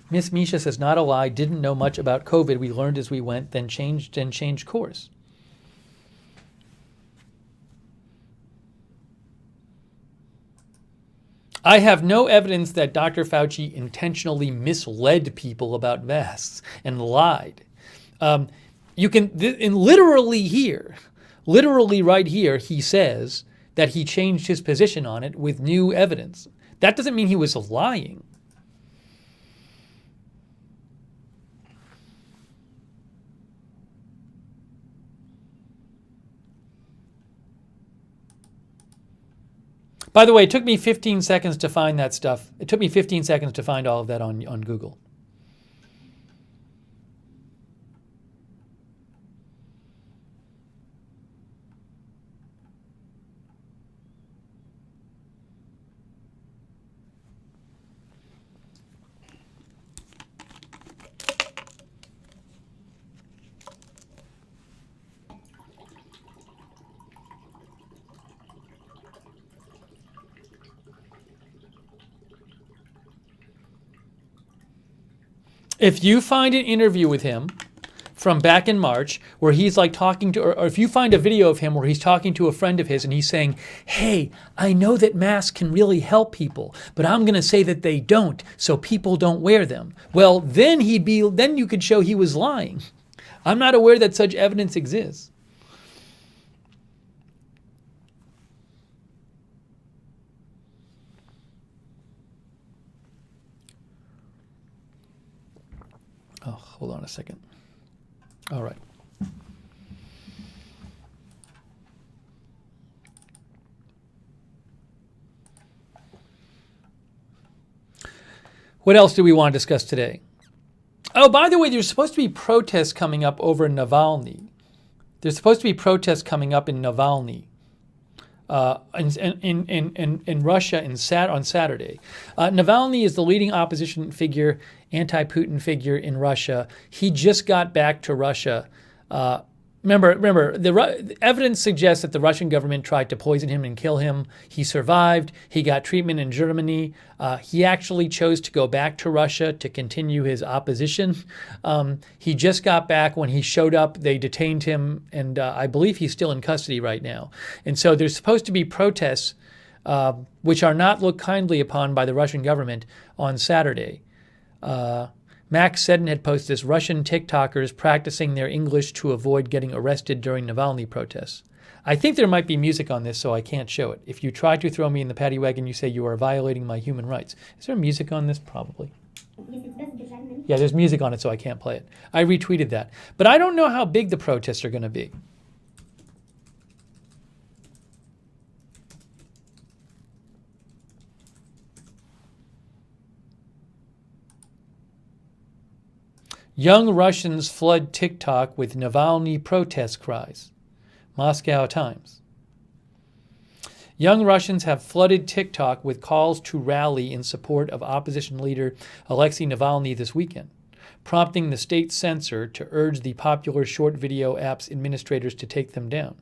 Miss Misha says, not a lie, didn't know much about COVID. We learned as we went, then changed course. I have no evidence that Dr. Fauci intentionally misled people about masks and lied. You can, literally right here, he says that he changed his position on it with new evidence. That doesn't mean he was lying. By the way, it took me 15 seconds to find that stuff. It took me 15 seconds to find all of that on Google. If you find an interview with him from back in March where he's like talking to, or if you find a video of him where he's talking to a friend of his and he's saying, hey, I know that masks can really help people, but I'm going to say that they don't, so people don't wear them. Well, then you could show he was lying. I'm not aware that such evidence exists. Oh, hold on a second. All right. What else do we want to discuss today? Oh, by the way, there's supposed to be protests coming up over Navalny. There's supposed to be protests coming up in Navalny. In Russia on Saturday. Navalny is the leading opposition figure, anti-Putin figure in Russia. He just got back to Russia. Remember, the evidence suggests that the Russian government tried to poison him and kill him. He survived. He got treatment in Germany. He actually chose to go back to Russia to continue his opposition. He just got back. When he showed up, they detained him, and I believe he's still in custody right now. And so there's supposed to be protests, which are not looked kindly upon by the Russian government, on Saturday. Max Seddon had posted this: Russian TikTokers practicing their English to avoid getting arrested during Navalny protests. I think there might be music on this, so I can't show it. If you try to throw me in the paddy wagon, you say you are violating my human rights. Is there music on this? Probably. Yeah, there's music on it, so I can't play it. I retweeted that. But I don't know how big the protests are going to be. Young Russians flood TikTok with Navalny protest cries. Moscow Times. Young Russians have flooded TikTok with calls to rally in support of opposition leader Alexei Navalny this weekend, prompting the state censor to urge the popular short video app's administrators to take them down.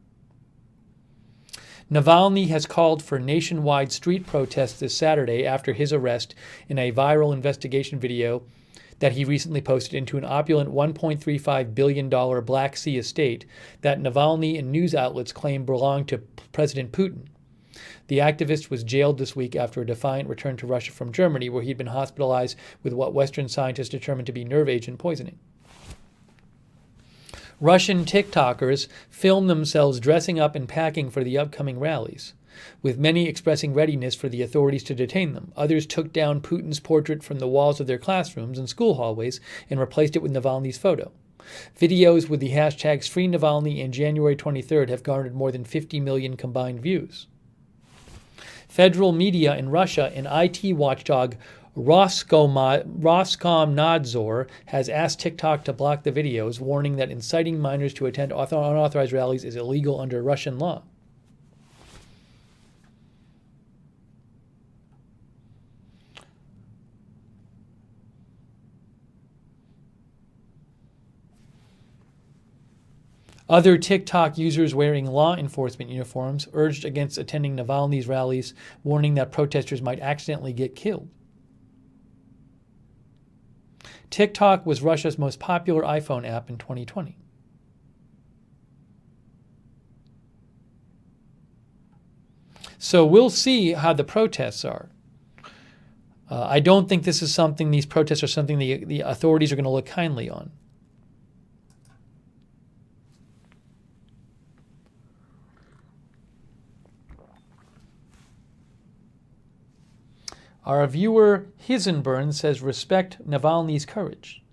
Navalny has called for nationwide street protests this Saturday after his arrest in a viral investigation video that he recently posted into an opulent $1.35 billion Black Sea estate that Navalny and news outlets claim belonged to President Putin. The activist was jailed this week after a defiant return to Russia from Germany, where he'd been hospitalized with what Western scientists determined to be nerve agent poisoning. Russian TikTokers filmed themselves dressing up and packing for the upcoming rallies, with many expressing readiness for the authorities to detain them. Others took down Putin's portrait from the walls of their classrooms and school hallways and replaced it with Navalny's photo. Videos with the hashtags Free Navalny and January 23rd have garnered more than 50 million combined views. Federal media in Russia and IT watchdog Roskomnadzor has asked TikTok to block the videos, warning that inciting minors to attend unauthorized rallies is illegal under Russian law. Other TikTok users wearing law enforcement uniforms urged against attending Navalny's rallies, warning that protesters might accidentally get killed. TikTok was Russia's most popular iPhone app in 2020. So we'll see how the protests are. I don't think this is something, these protests are something the authorities are going to look kindly on. Our viewer Hisenburn says, respect Navalny's courage.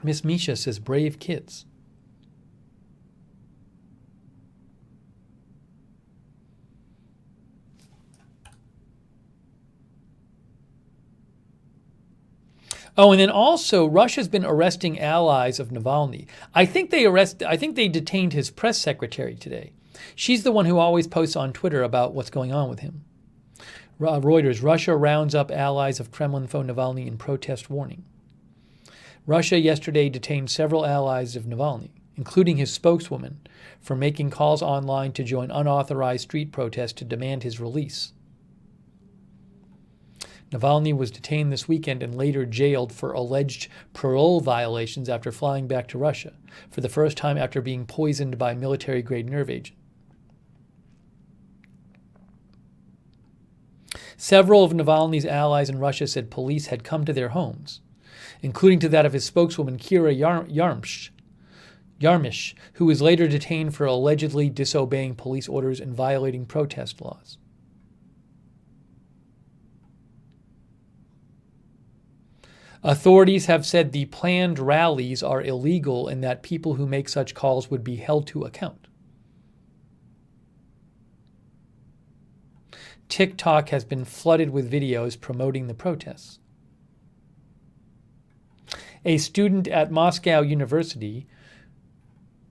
Miss Misha says, brave kids. Oh, and then also Russia's been arresting allies of Navalny. I think they detained his press secretary today. She's the one who always posts on Twitter about what's going on with him. Reuters, Russia rounds up allies of Kremlin foe Navalny in protest warning. Russia yesterday detained several allies of Navalny, including his spokeswoman, for making calls online to join unauthorized street protests to demand his release. Navalny was detained this weekend and later jailed for alleged parole violations after flying back to Russia, for the first time after being poisoned by a military-grade nerve agent. Several of Navalny's allies in Russia said police had come to their homes, including to that of his spokeswoman Kira Yarmish, who was later detained for allegedly disobeying police orders and violating protest laws. Authorities have said the planned rallies are illegal and that people who make such calls would be held to account. TikTok has been flooded with videos promoting the protests. A student at Moscow University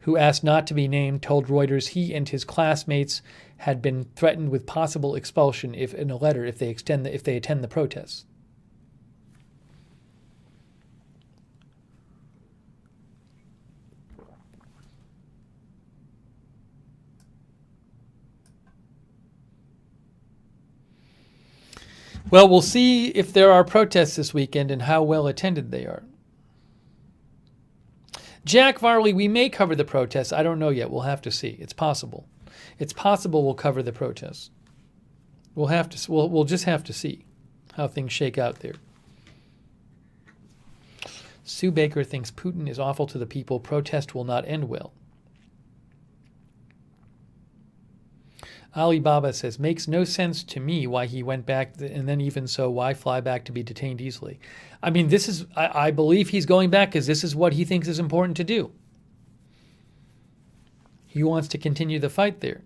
who asked not to be named told Reuters he and his classmates had been threatened with possible expulsion if they attend the protests. Well, we'll see if there are protests this weekend and how well attended they are. Jack Varley, we may cover the protests. I don't know yet. We'll have to see. It's possible. It's possible we'll cover the protests. We'll just have to see how things shake out there. Sue Baker thinks Putin is awful to the people. Protest will not end well. Alibaba says, makes no sense to me why he went back, and then even so, why fly back to be detained easily? I mean, I believe he's going back because this is what he thinks is important to do. He wants to continue the fight there.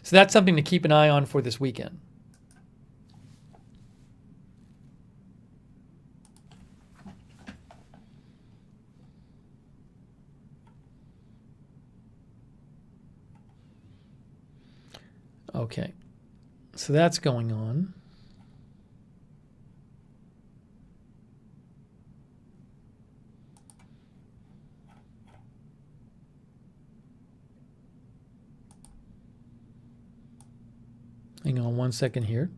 So that's something to keep an eye on for this weekend. Okay, so that's going on. Hang on one second here.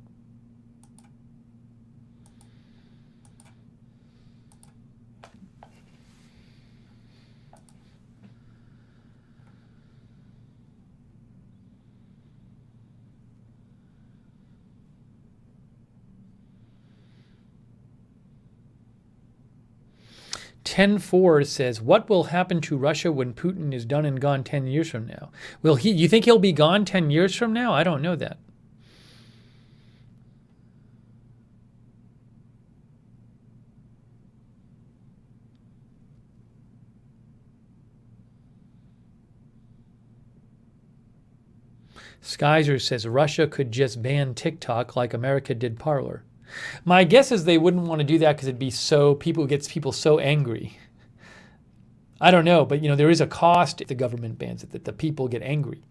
Ten4 says, what will happen to Russia when Putin is done and gone 10 years from now? You think he'll be gone 10 years from now? I don't know that. Skyzer says, Russia could just ban TikTok like America did Parler. My guess is they wouldn't want to do that because it gets people so angry. I don't know, but there is a cost if the government bans it, that the people get angry.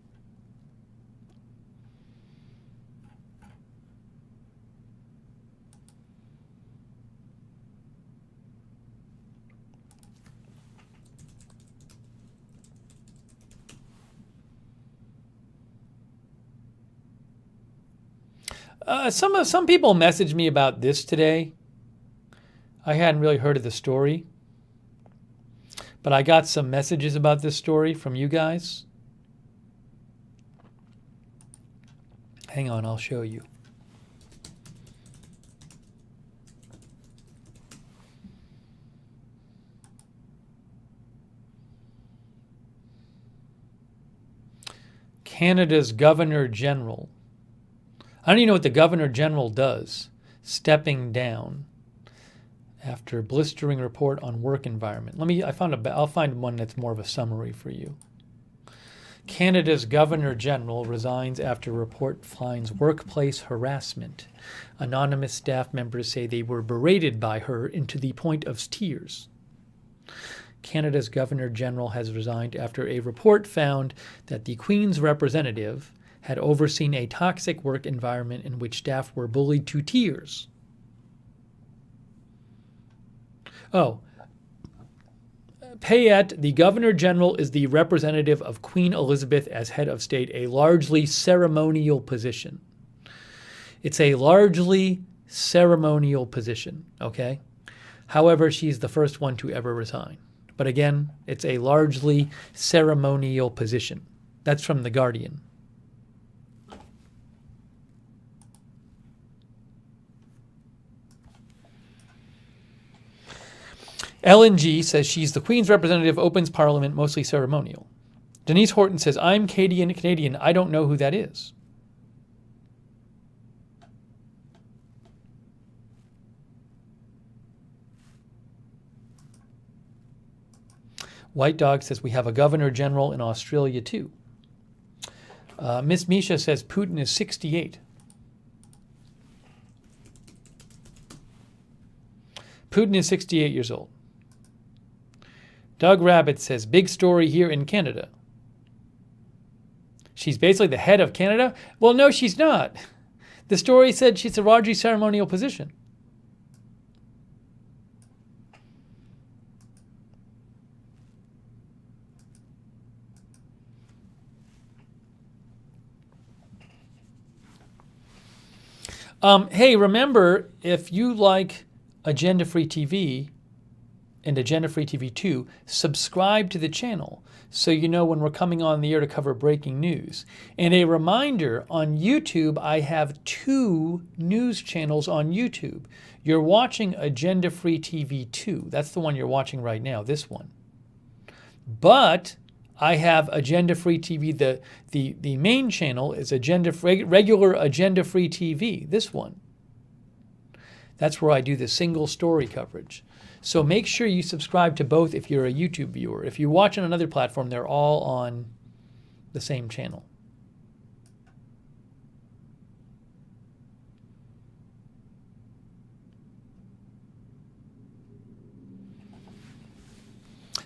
Some people messaged me about this today. I hadn't really heard of the story, but I got some messages about this story from you guys. Hang on, I'll show you. Canada's Governor General. I don't even know what the Governor General does. Stepping down after blistering report on work environment. I'll find one that's more of a summary for you. Canada's Governor General resigns after report finds workplace harassment. Anonymous staff members say they were berated by her into the point of tears. Canada's Governor General has resigned after a report found that the Queen's representative had overseen a toxic work environment in which staff were bullied to tears. Payette, the Governor General, is the representative of Queen Elizabeth as head of state, a largely ceremonial position. It's a largely ceremonial position, okay? However, she's the first one to ever resign. But again, it's a largely ceremonial position. That's from The Guardian. LNG says she's the Queen's representative, opens Parliament, mostly ceremonial. Denise Horton says, I'm Canadian. I don't know who that is. White Dog says, we have a Governor General in Australia too. Miss Misha says, Putin is 68. Putin is 68 years old. Doug Rabbit says, big story here in Canada. She's basically the head of Canada? Well, no, she's not. The story said she's a largely ceremonial position. Hey, remember, if you like Agenda Free TV and Agenda Free TV 2, subscribe to the channel so you know when we're coming on the air to cover breaking news. And a reminder, on YouTube, I have 2 news channels on YouTube. You're watching Agenda Free TV 2. That's the one you're watching right now, this one. But I have Agenda Free TV. The main channel is regular Agenda Free TV, this one. That's where I do the single story coverage. So make sure you subscribe to both if you're a YouTube viewer. If you watch on another platform, they're all on the same channel.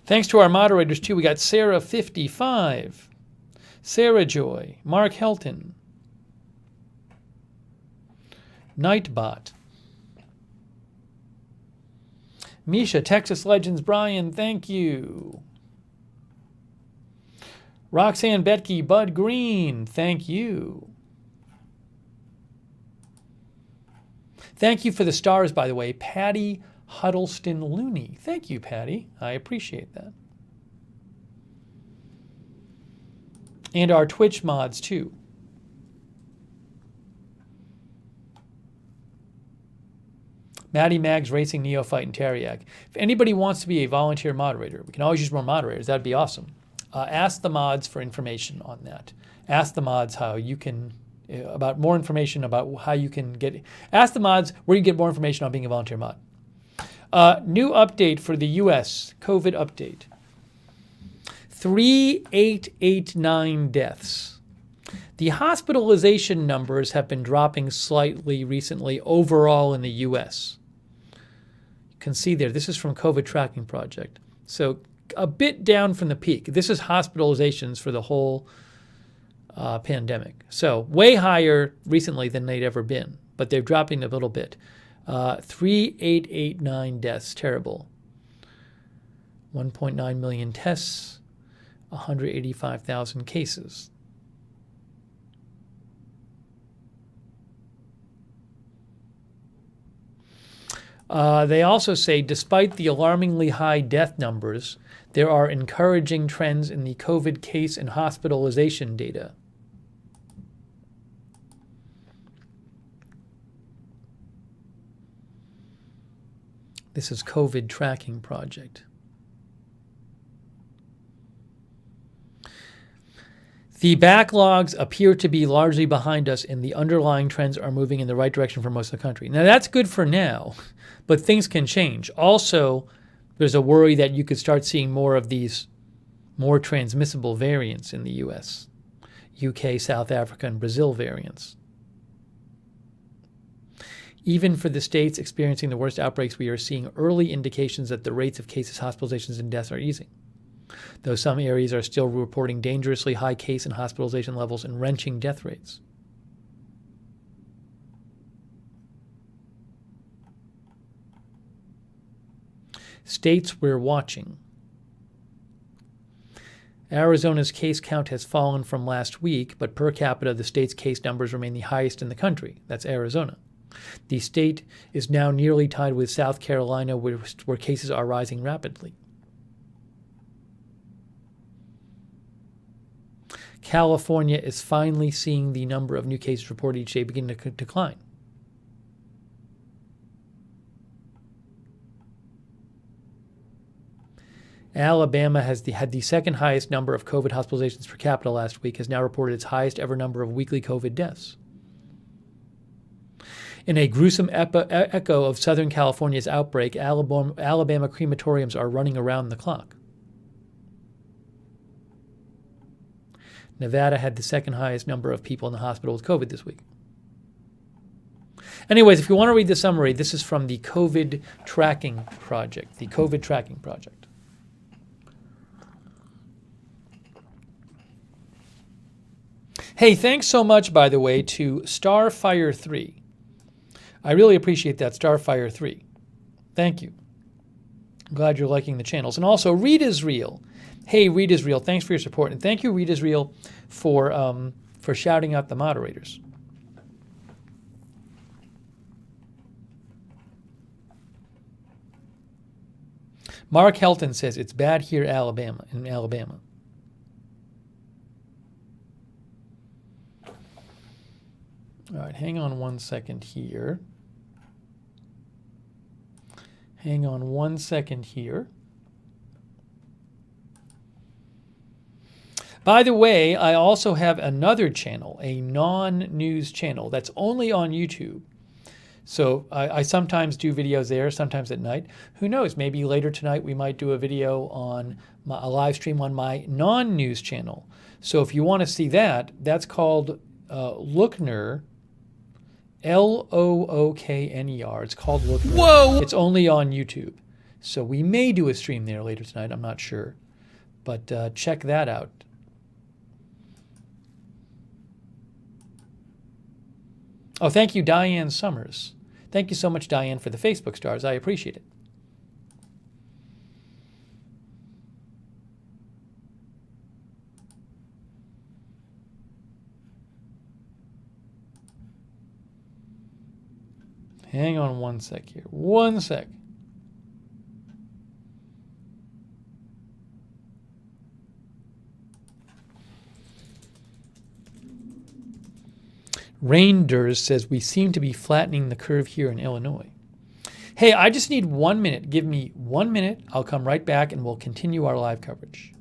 Thanks to our moderators, too. We got Sarah55, Sarah Joy, Mark Helton, Nightbot, Misha, Texas Legends, Brian, thank you. Roxanne Betke, Bud Green, thank you. Thank you for the stars, by the way. Patty Huddleston Looney. Thank you, Patty. I appreciate that. And our Twitch mods, too. Maddie Mags, Racing, Neophyte, and Teriak. If anybody wants to be a volunteer moderator, we can always use more moderators. That'd be awesome. Ask the mods for information on that. Ask the mods how you can, about more information about how you can get, ask the mods where you get more information on being a volunteer mod. New update for the U.S. COVID update. 3,889 deaths. The hospitalization numbers have been dropping slightly recently overall in the U.S. You can see there, this is from COVID Tracking Project. So a bit down from the peak. This is hospitalizations for the whole pandemic. So way higher recently than they'd ever been, but they're dropping a little bit. 3,889 deaths, terrible. 1.9 million tests, 185,000 cases. They also say, despite the alarmingly high death numbers, there are encouraging trends in the COVID case and hospitalization data. This is COVID tracking project. The backlogs appear to be largely behind us, and the underlying trends are moving in the right direction for most of the country. Now, that's good for now, but things can change. Also, there's a worry that you could start seeing more of these more transmissible variants in the US, UK, South Africa, and Brazil variants. Even for the states experiencing the worst outbreaks, we are seeing early indications that the rates of cases, hospitalizations, and deaths are easing, though some areas are still reporting dangerously high case and hospitalization levels and wrenching death rates. States we're watching. Arizona's case count has fallen from last week, but per capita, the state's case numbers remain the highest in the country. That's Arizona. The state is now nearly tied with South Carolina, where cases are rising rapidly. California is finally seeing the number of new cases reported each day begin to decline. Alabama has had the second highest number of COVID hospitalizations per capita last week, has now reported its highest ever number of weekly COVID deaths. In a gruesome echo of Southern California's outbreak, Alabama crematoriums are running around the clock. Nevada had the second highest number of people in the hospital with COVID this week. Anyways, if you want to read the summary, this is from the COVID tracking project, the COVID tracking project. Hey, thanks so much, by the way, to Starfire3. I really appreciate that, Starfire3. Thank you. I'm glad you're liking the channels. And also, Read is Real. Hey, Read is Real, thanks for your support. And thank you, Read is Real, for shouting out the moderators. Mark Helton says, it's bad here in Alabama. All right, hang on one second here. Hang on one second here. By the way, I also have another channel, a non-news channel that's only on YouTube. So I sometimes do videos there, sometimes at night. Who knows, maybe later tonight we might do a video on a live stream on my non-news channel. So if you want to see that, that's called Lookner, Lookner. It's called Lookner. Whoa! It's only on YouTube. So we may do a stream there later tonight, I'm not sure. But check that out. Oh, thank you, Diane Summers. Thank you so much, Diane, for the Facebook stars. I appreciate it. Hang on one sec here. One sec. Reinders says, we seem to be flattening the curve here in Illinois. Hey, I just need 1 minute. Give me 1 minute. I'll come right back and we'll continue our live coverage.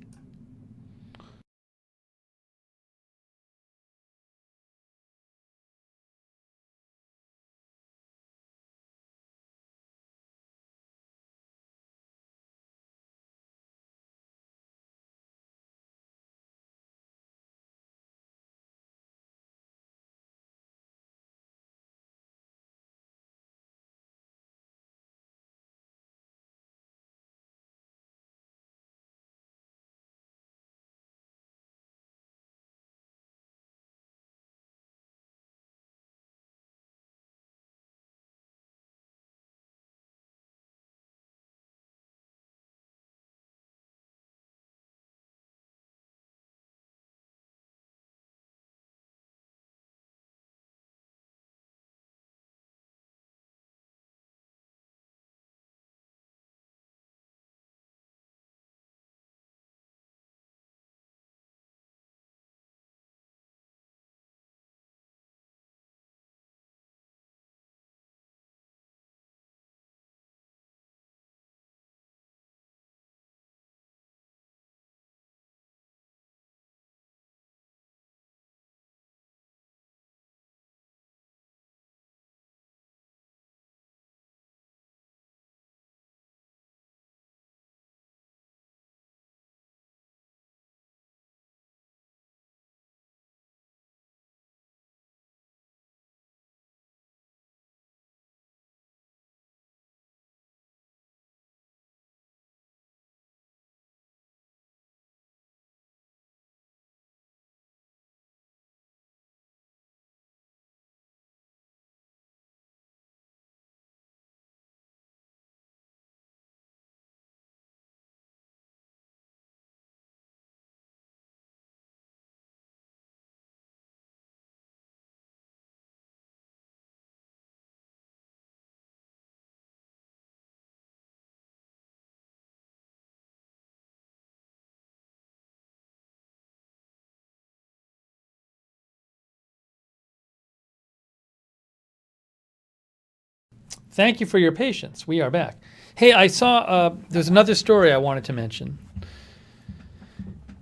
Thank you for your patience. We are back. Hey, I saw there's another story I wanted to mention.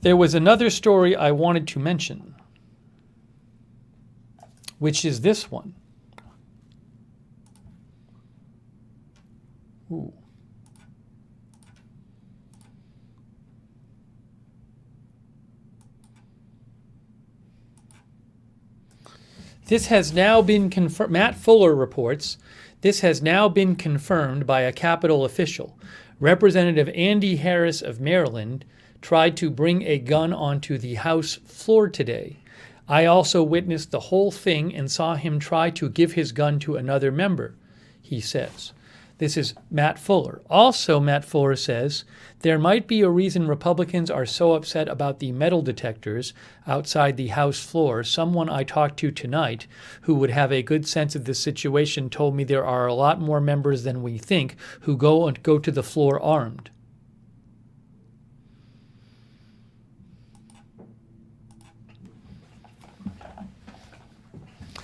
There was another story I wanted to mention, which is this one. Ooh. This has now been confirmed. Matt Fuller reports this has now been confirmed by a Capitol official. Representative Andy Harris of Maryland tried to bring a gun onto the House floor today. I also witnessed the whole thing and saw him try to give his gun to another member, he says. This is Matt Fuller. Also, Matt Fuller says, there might be a reason Republicans are so upset about the metal detectors outside the House floor. Someone I talked to tonight who would have a good sense of this situation told me there are a lot more members than we think who go to the floor armed.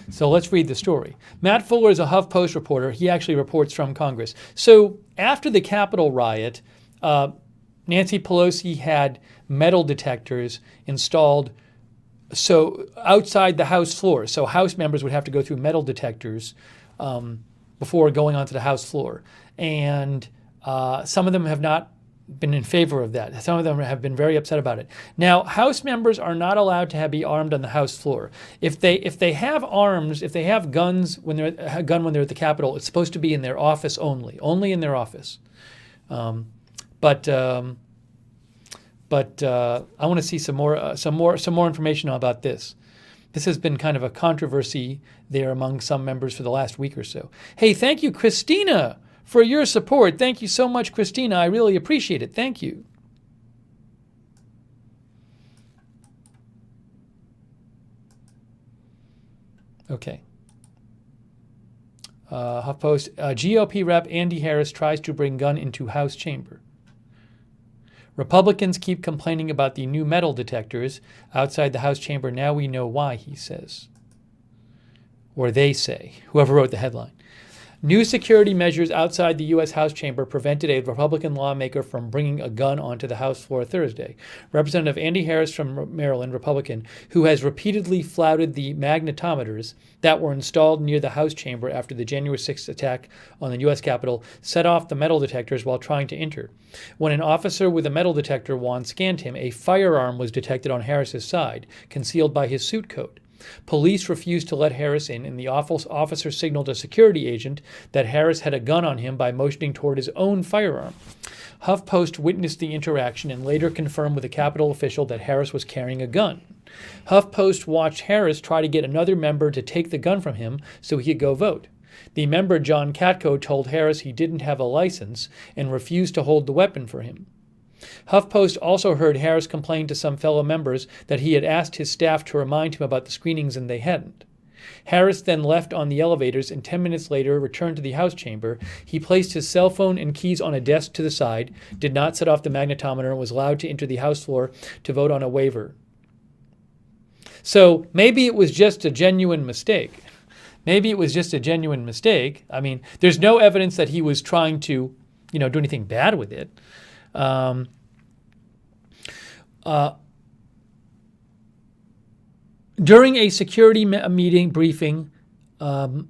So let's read the story. Matt Fuller is a HuffPost reporter. He actually reports from Congress. So after the Capitol riot, Nancy Pelosi had metal detectors installed outside the House floor. So House members would have to go through metal detectors before going onto the House floor. And some of them have not been in favor of that. Some of them have been very upset about it. Now, House members are not allowed to be armed on the House floor. If they have arms, if they have guns when they're at the Capitol, it's supposed to be in their office only in their office. But I want to see some more information about this. This has been kind of a controversy there among some members for the last week or so. Hey, thank you, Christina, for your support. Thank you so much, Christina. I really appreciate it. Thank you. Okay. HuffPost, GOP rep Andy Harris tries to bring gun into House chamber. Republicans keep complaining about the new metal detectors outside the House chamber. Now we know why, he says. Or they say, whoever wrote the headline. New security measures outside the U.S. House chamber prevented a Republican lawmaker from bringing a gun onto the House floor Thursday. Representative Andy Harris from Maryland, Republican, who has repeatedly flouted the magnetometers that were installed near the House chamber after the January 6th attack on the U.S. Capitol, set off the metal detectors while trying to enter. When an officer with a metal detector wand scanned him, a firearm was detected on Harris's side, concealed by his suit coat. Police refused to let Harris in, and the officer signaled a security agent that Harris had a gun on him by motioning toward his own firearm. HuffPost witnessed the interaction and later confirmed with a Capitol official that Harris was carrying a gun. HuffPost watched Harris try to get another member to take the gun from him so he could go vote. The member, John Katko, told Harris he didn't have a license and refused to hold the weapon for him. HuffPost also heard Harris complain to some fellow members that he had asked his staff to remind him about the screenings and they hadn't. Harris then left on the elevators and 10 minutes later returned to the House chamber. He placed his cell phone and keys on a desk to the side, did not set off the magnetometer, and was allowed to enter the House floor to vote on a waiver. So maybe it was just a genuine mistake. Maybe it was just a genuine mistake. I mean, there's no evidence that he was trying to, do anything bad with it. During a security meeting briefing, hold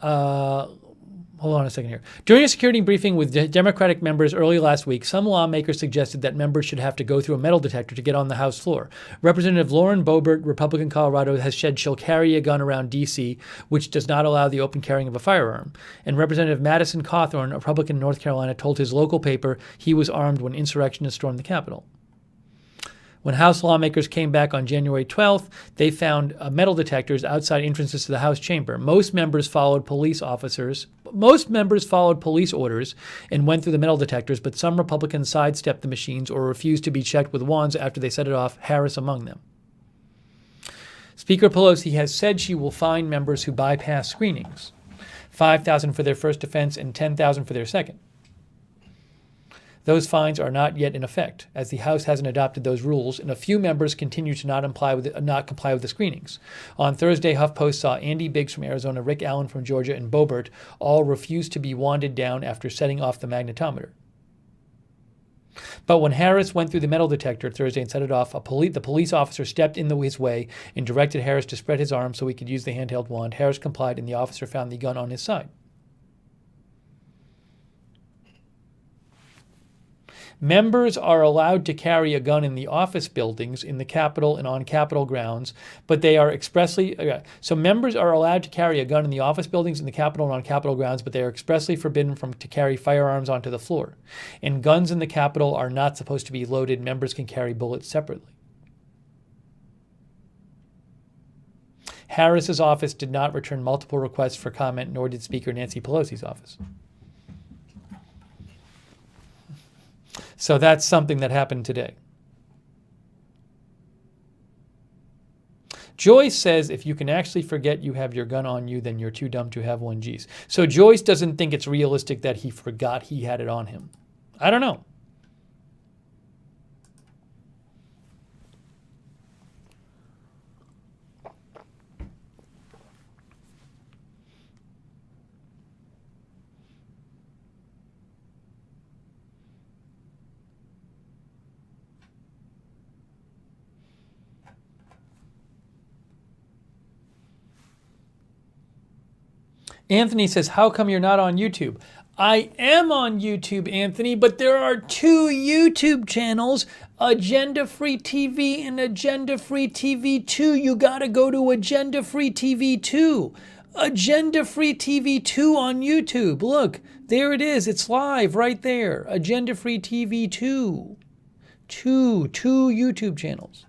on a second here. During a security briefing with Democratic members early last week, some lawmakers suggested that members should have to go through a metal detector to get on the House floor. Representative Lauren Boebert, Republican Colorado, has said she'll carry a gun around D.C., which does not allow the open carrying of a firearm. And Representative Madison Cawthorn, a Republican in North Carolina, told his local paper he was armed when insurrectionists stormed the Capitol. When House lawmakers came back on January 12th, they found metal detectors outside entrances to the House chamber. Most members followed police orders and went through the metal detectors, but some Republicans sidestepped the machines or refused to be checked with wands after they set it off, Harris among them. Speaker Pelosi has said she will fine members who bypass screenings, $5,000 for their first offense and $10,000 for their second. Those fines are not yet in effect, as the House hasn't adopted those rules, and a few members continue to not comply with the screenings. On Thursday, HuffPost saw Andy Biggs from Arizona, Rick Allen from Georgia, and Boebert all refuse to be wanded down after setting off the magnetometer. But when Harris went through the metal detector Thursday and set it off, the police officer stepped in his way and directed Harris to spread his arms so he could use the handheld wand. Harris complied, and the officer found the gun on his side. Members are allowed to carry a gun in the office buildings in the Capitol and on Capitol grounds, but they are expressly... So members are allowed to carry a gun in the office buildings in the Capitol and on Capitol grounds, but they are expressly forbidden to carry firearms onto the floor. And guns in the Capitol are not supposed to be loaded. Members can carry bullets separately. Harris's office did not return multiple requests for comment, nor did Speaker Nancy Pelosi's office. So that's something that happened today. Joyce says if you can actually forget you have your gun on you, then you're too dumb to have one. Geez. So Joyce doesn't think it's realistic that he forgot he had it on him. I don't know. Anthony says, how come you're not on YouTube? I am on YouTube, Anthony, but there are two YouTube channels, Agenda Free TV and Agenda Free TV 2. You got to go to Agenda Free TV 2. Agenda Free TV 2 on YouTube. Look, there it is. It's live right there. Agenda Free TV 2. Two YouTube channels.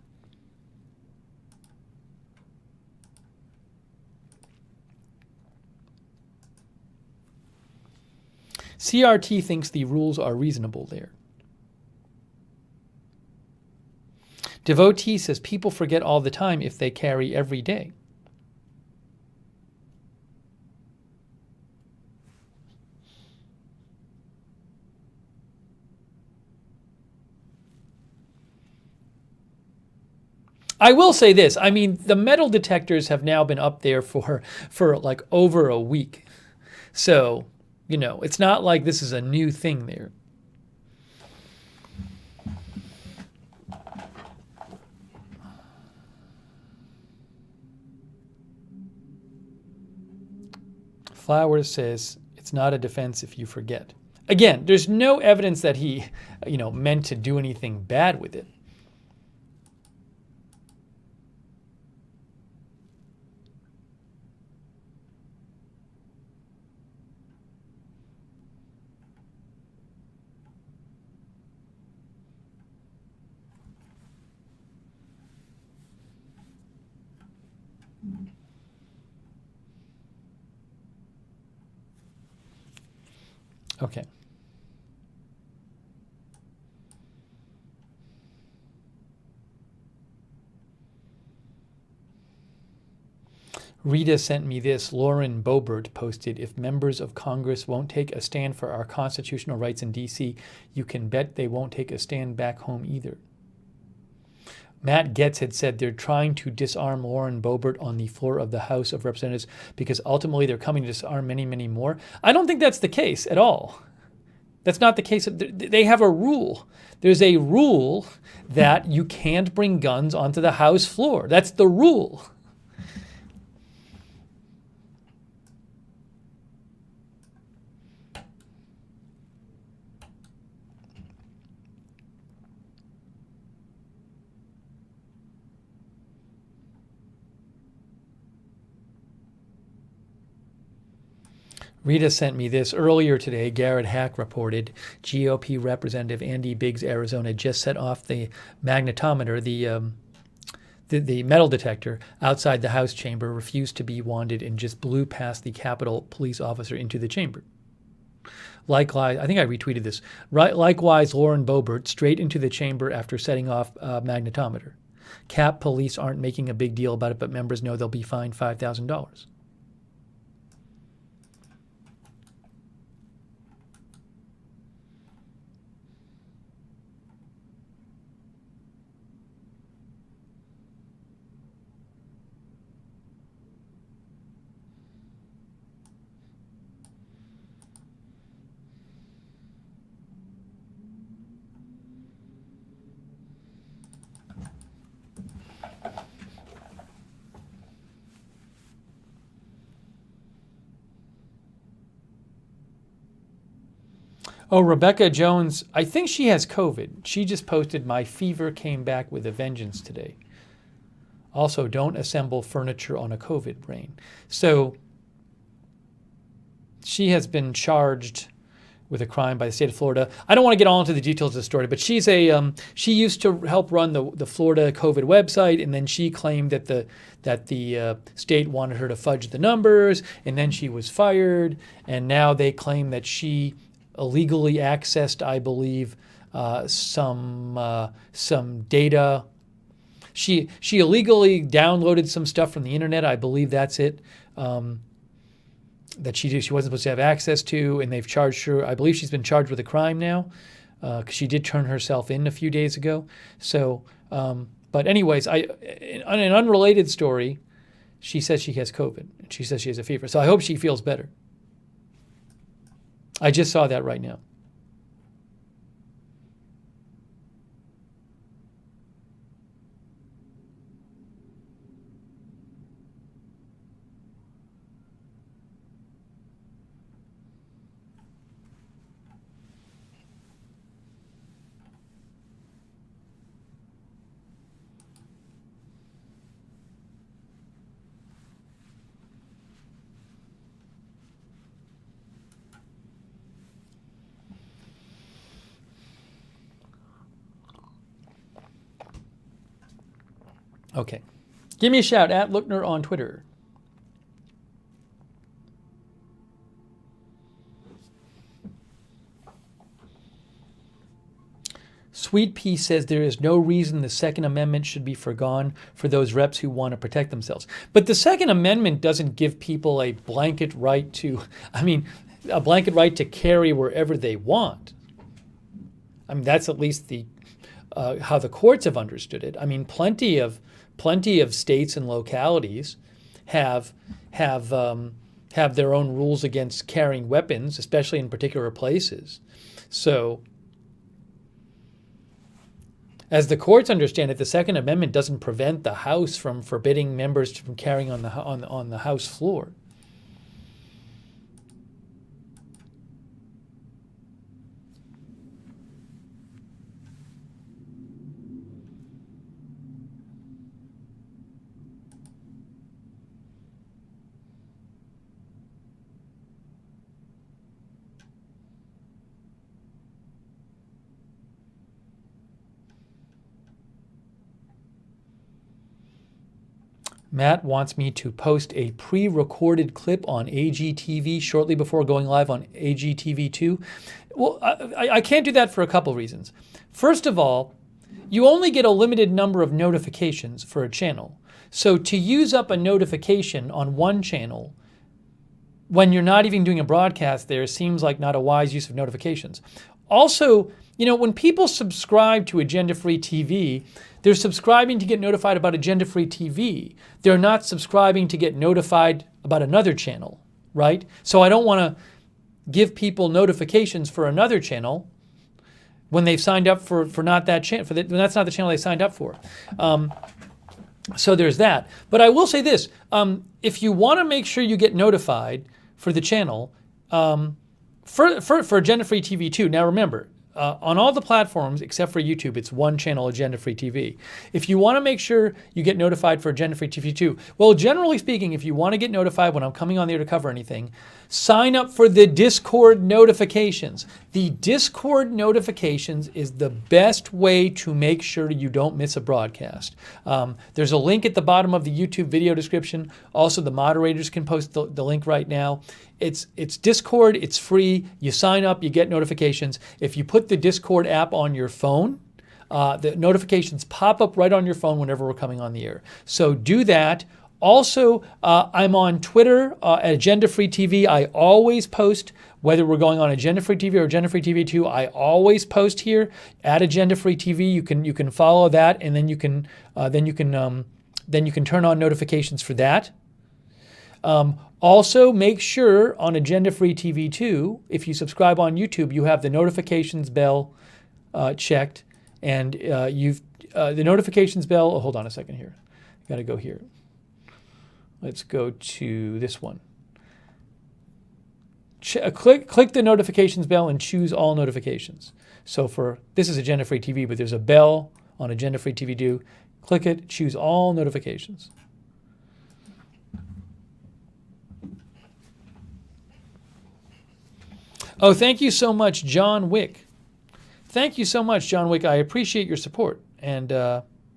CRT thinks the rules are reasonable there. Devotee says people forget all the time if they carry every day. I will say this. I mean, the metal detectors have now been up there for like over a week. So, you know, it's not like this is a new thing there. Flowers says, it's not a defense if you forget. Again, there's no evidence that he, meant to do anything bad with it. Okay. Rita sent me this. Lauren Boebert posted, if members of Congress won't take a stand for our constitutional rights in D.C., you can bet they won't take a stand back home either. Matt Getz had said they're trying to disarm Lauren Boebert on the floor of the House of Representatives because ultimately they're coming to disarm many, many more. I don't think that's the case at all. That's not the case. They have a rule. There's a rule that you can't bring guns onto the House floor. That's the rule. Rita sent me this earlier today. Garrett Hack reported GOP Representative Andy Biggs, Arizona, just set off the magnetometer, the metal detector outside the House chamber, refused to be wanded, and just blew past the Capitol police officer into the chamber. Likewise, I think I retweeted this. Likewise, Lauren Boebert straight into the chamber after setting off magnetometer. Cap police aren't making a big deal about it, but members know they'll be fined $5,000. Oh, Rebecca Jones, I think she has COVID. She just posted, "My fever came back with a vengeance today." Also, don't assemble furniture on a COVID brain. So she has been charged with a crime by the state of Florida. I don't want to get all into the details of the story, but she's she used to help run the Florida COVID website, and then she claimed that the state wanted her to fudge the numbers, and then she was fired, and now they claim that she illegally accessed, I believe, some data. She illegally downloaded some stuff from the internet. I believe that's it. That she wasn't supposed to have access to, and they've charged her. I believe she's been charged with a crime now, because she did turn herself in a few days ago. So, but anyways, on an unrelated story, she says she has COVID. She says she has a fever. So I hope she feels better. I just saw that right now. Okay. Give me a shout at Lookner on Twitter. Sweet Pea says there is no reason the Second Amendment should be forgone for those reps who want to protect themselves. But the Second Amendment doesn't give people a blanket right to, a blanket right to carry wherever they want. I mean, that's at least how the courts have understood it. I mean, plenty of states and localities have their own rules against carrying weapons, especially in particular places. So, as the courts understand it, the Second Amendment doesn't prevent the House from forbidding members from carrying on the House floor. Matt wants me to post a pre-recorded clip on AGTV shortly before going live on AGTV2. Well, I can't do that for a couple reasons. First of all, you only get a limited number of notifications for a channel. So to use up a notification on one channel when you're not even doing a broadcast there seems like not a wise use of notifications. Also, when people subscribe to Agenda Free TV, they're subscribing to get notified about Agenda Free TV. They're not subscribing to get notified about another channel, right? So I don't want to give people notifications for another channel when they've signed up for not that channel, when that's not the channel they signed up for. So there's that. But I will say this: if you want to make sure you get notified for the channel, for Agenda Free TV 2. Now remember, on all the platforms except for YouTube, it's one channel, Agenda Free TV. If you want to make sure you get notified for Agenda Free TV 2, well, generally speaking, if you want to get notified when I'm coming on there to cover anything, sign up for the Discord notifications. The Discord notifications is the best way to make sure you don't miss a broadcast. There's a link at the bottom of the YouTube video description. Also, the moderators can post the link right now. It's Discord, it's free. You sign up, you get notifications. If you put the Discord app on your phone, the notifications pop up right on your phone whenever we're coming on the air. So do that. Also, I'm on Twitter at Agenda Free TV. I always post, whether we're going on Agenda Free TV or Agenda Free TV 2, I always post here at Agenda Free TV. You can follow that, and then you can turn on notifications for that. Also, make sure on Agenda Free TV 2, if you subscribe on YouTube, you have the notifications bell checked, and the notifications bell. Oh, hold on a second here. Got to go here. Let's go to this one. click the notifications bell and choose all notifications. So this is Agenda Free TV, but there's a bell on Agenda Free TV. Do click it, choose all notifications. Oh, thank you so much, John Wick. Thank you so much, John Wick. I appreciate your support. And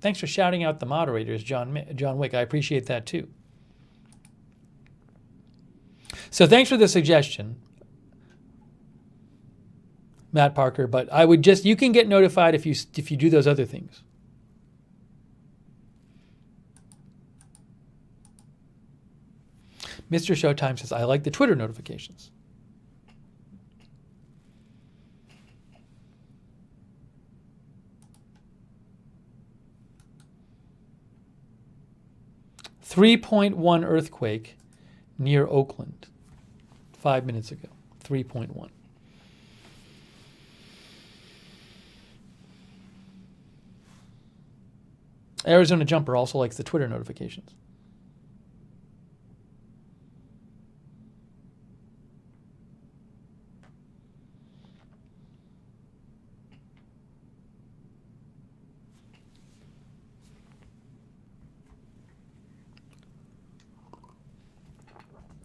thanks for shouting out the moderators, John Wick. I appreciate that too. So thanks for the suggestion, Matt Parker. But I would you can get notified if you do those other things. Mr. Showtime says, I like the Twitter notifications. .1 earthquake near Oakland 5 minutes ago. 3.1. Arizona Jumper also likes the Twitter notifications.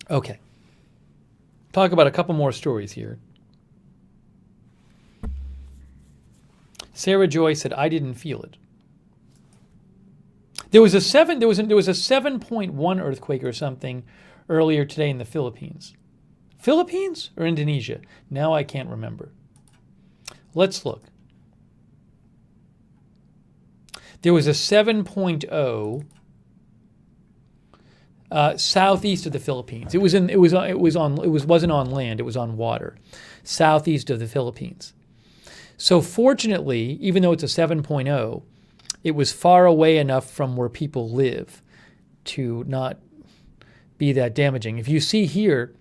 Okay. Talk about a couple more stories here. Sarah Joy said, I didn't feel it. There was a 7.1 earthquake or something earlier today in the Philippines. Philippines or Indonesia? Now I can't remember. Let's look. There was a 7.0 southeast of the Philippines. It wasn't on land. It was on water, southeast of the Philippines. So fortunately, even though it's a 7.0, it was far away enough from where people live to not be that damaging. If you see here,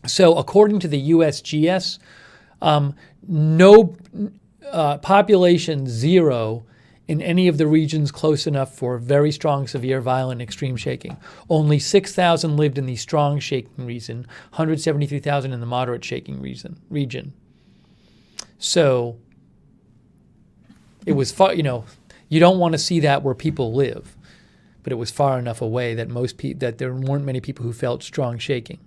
so according to the USGS, no population zero in any of the regions close enough for very strong, severe, violent, extreme shaking. Only 6,000 lived in the strong shaking region, 173,000 in the moderate shaking region. So it was far, you don't want to see that where people live, but it was far enough away that that there weren't many people who felt strong shaking.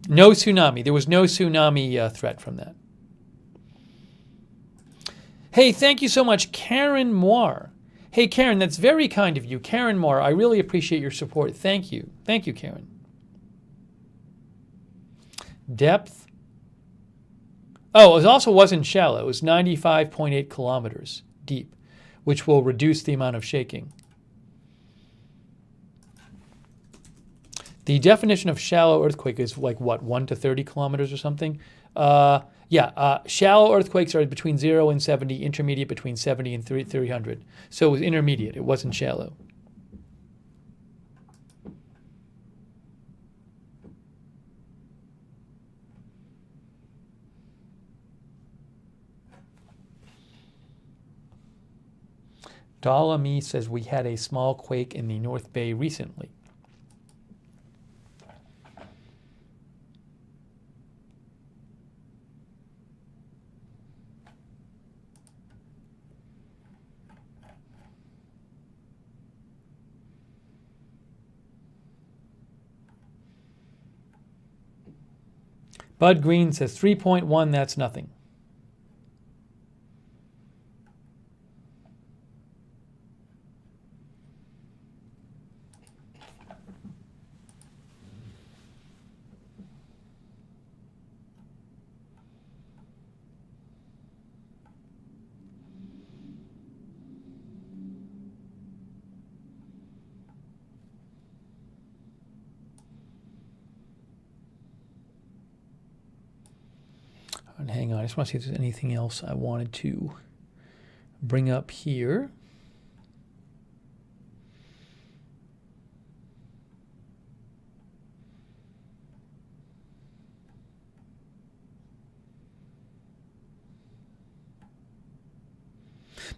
No tsunami. There was no tsunami threat from that. Hey, thank you so much, Karen Moore. Hey, Karen, that's very kind of you. Karen Moore, I really appreciate your support. Thank you. Thank you, Karen. Depth. Oh, it also wasn't shallow. It was 95.8 kilometers deep, which will reduce the amount of shaking. The definition of shallow earthquake is like what, 1 to 30 kilometers or something? Shallow earthquakes are between 0 and 70, intermediate between 70 and 300. So it was intermediate, it wasn't shallow. Dalami says we had a small quake in the North Bay recently. Bud Green says 3.1, that's nothing. And hang on, I just want to see if there's anything else I wanted to bring up here.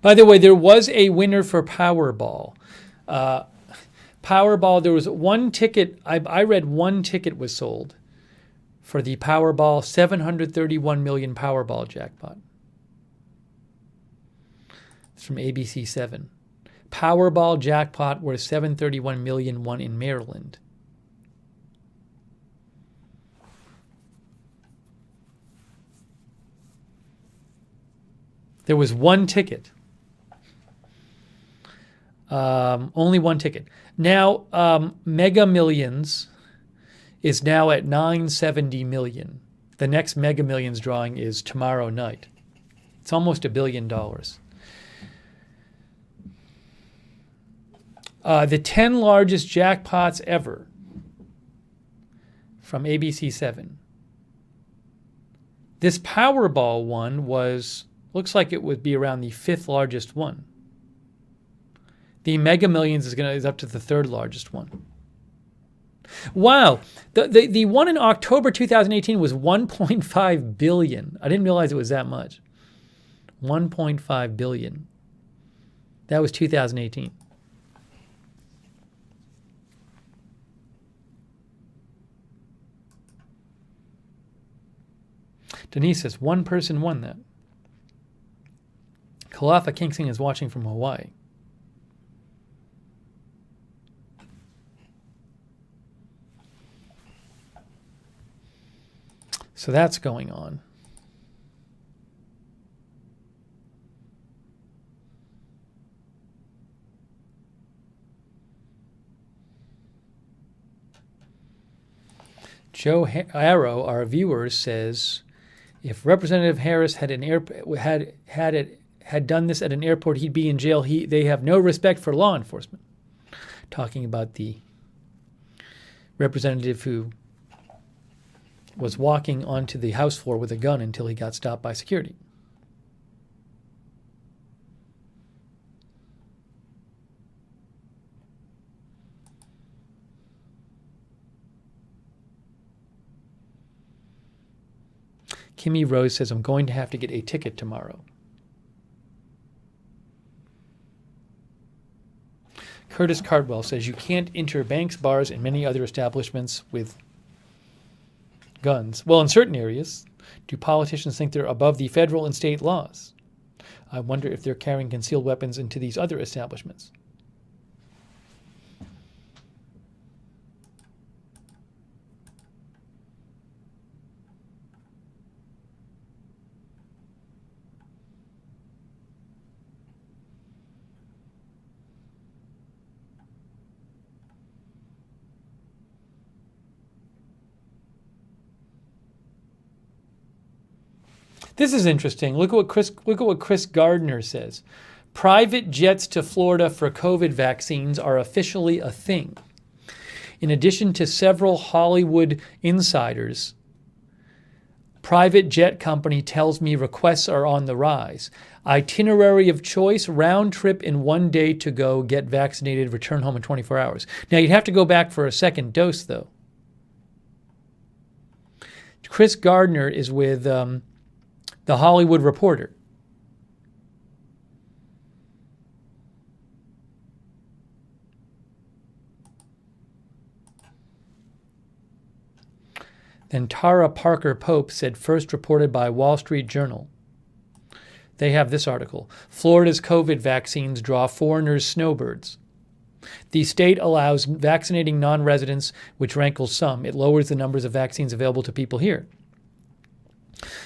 By the way, there was a winner for Powerball. Powerball, there was one ticket, I read one ticket was sold for the Powerball 731 million Powerball jackpot. It's from ABC 7. Powerball jackpot worth 731 million won in Maryland. There was one ticket. Only one ticket. Now, Mega Millions is now at 970 million. The next Mega Millions drawing is tomorrow night. It's almost $1 billion. The 10 largest jackpots ever from ABC 7. This Powerball one looks like it would be around the 5th largest one. The Mega Millions is up to the 3rd largest one. Wow, the one in October 2018 was 1.5 billion. I didn't realize it was that much. 1.5 billion. That was 2018. Denise says one person won that. Kalafa Kingston is watching from Hawaii. So that's going on. Joe Arrow, our viewer, says, if Representative Harris had done this at an airport, he'd be in jail. They have no respect for law enforcement. Talking about the representative who was walking onto the House floor with a gun until he got stopped by security. Kimmy Rose says, I'm going to have to get a ticket tomorrow. Curtis Cardwell says, you can't enter banks, bars, and many other establishments with guns. Well, in certain areas, do politicians think they're above the federal and state laws? I wonder if they're carrying concealed weapons into these other establishments. This is interesting. Look at what Chris Gardner says. Private jets to Florida for COVID vaccines are officially a thing. In addition to several Hollywood insiders, private jet company tells me requests are on the rise. Itinerary of choice, round trip in 1 day to go, get vaccinated, return home in 24 hours. Now, you'd have to go back for a second dose, though. Chris Gardner is with The Hollywood Reporter. Then Tara Parker Pope said, first reported by Wall Street Journal. They have this article. Florida's COVID vaccines draw foreigners' snowbirds. The state allows vaccinating non-residents, which rankles some. It lowers the numbers of vaccines available to people here.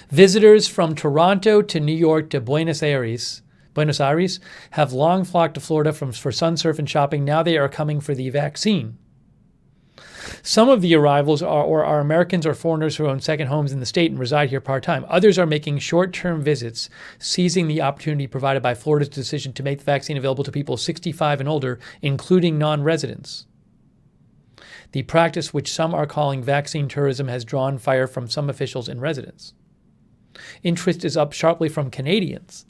Visitors from Toronto to New York to Buenos Aires have long flocked to Florida for sun surf and shopping. Now they are coming for the vaccine. Some of the arrivals are Americans or foreigners who own second homes in the state and reside here part-time. Others are making short-term visits, seizing the opportunity provided by Florida's decision to make the vaccine available to people 65 and older, including non-residents. The practice, which some are calling vaccine tourism, has drawn fire from some officials and residents. Interest is up sharply from Canadians.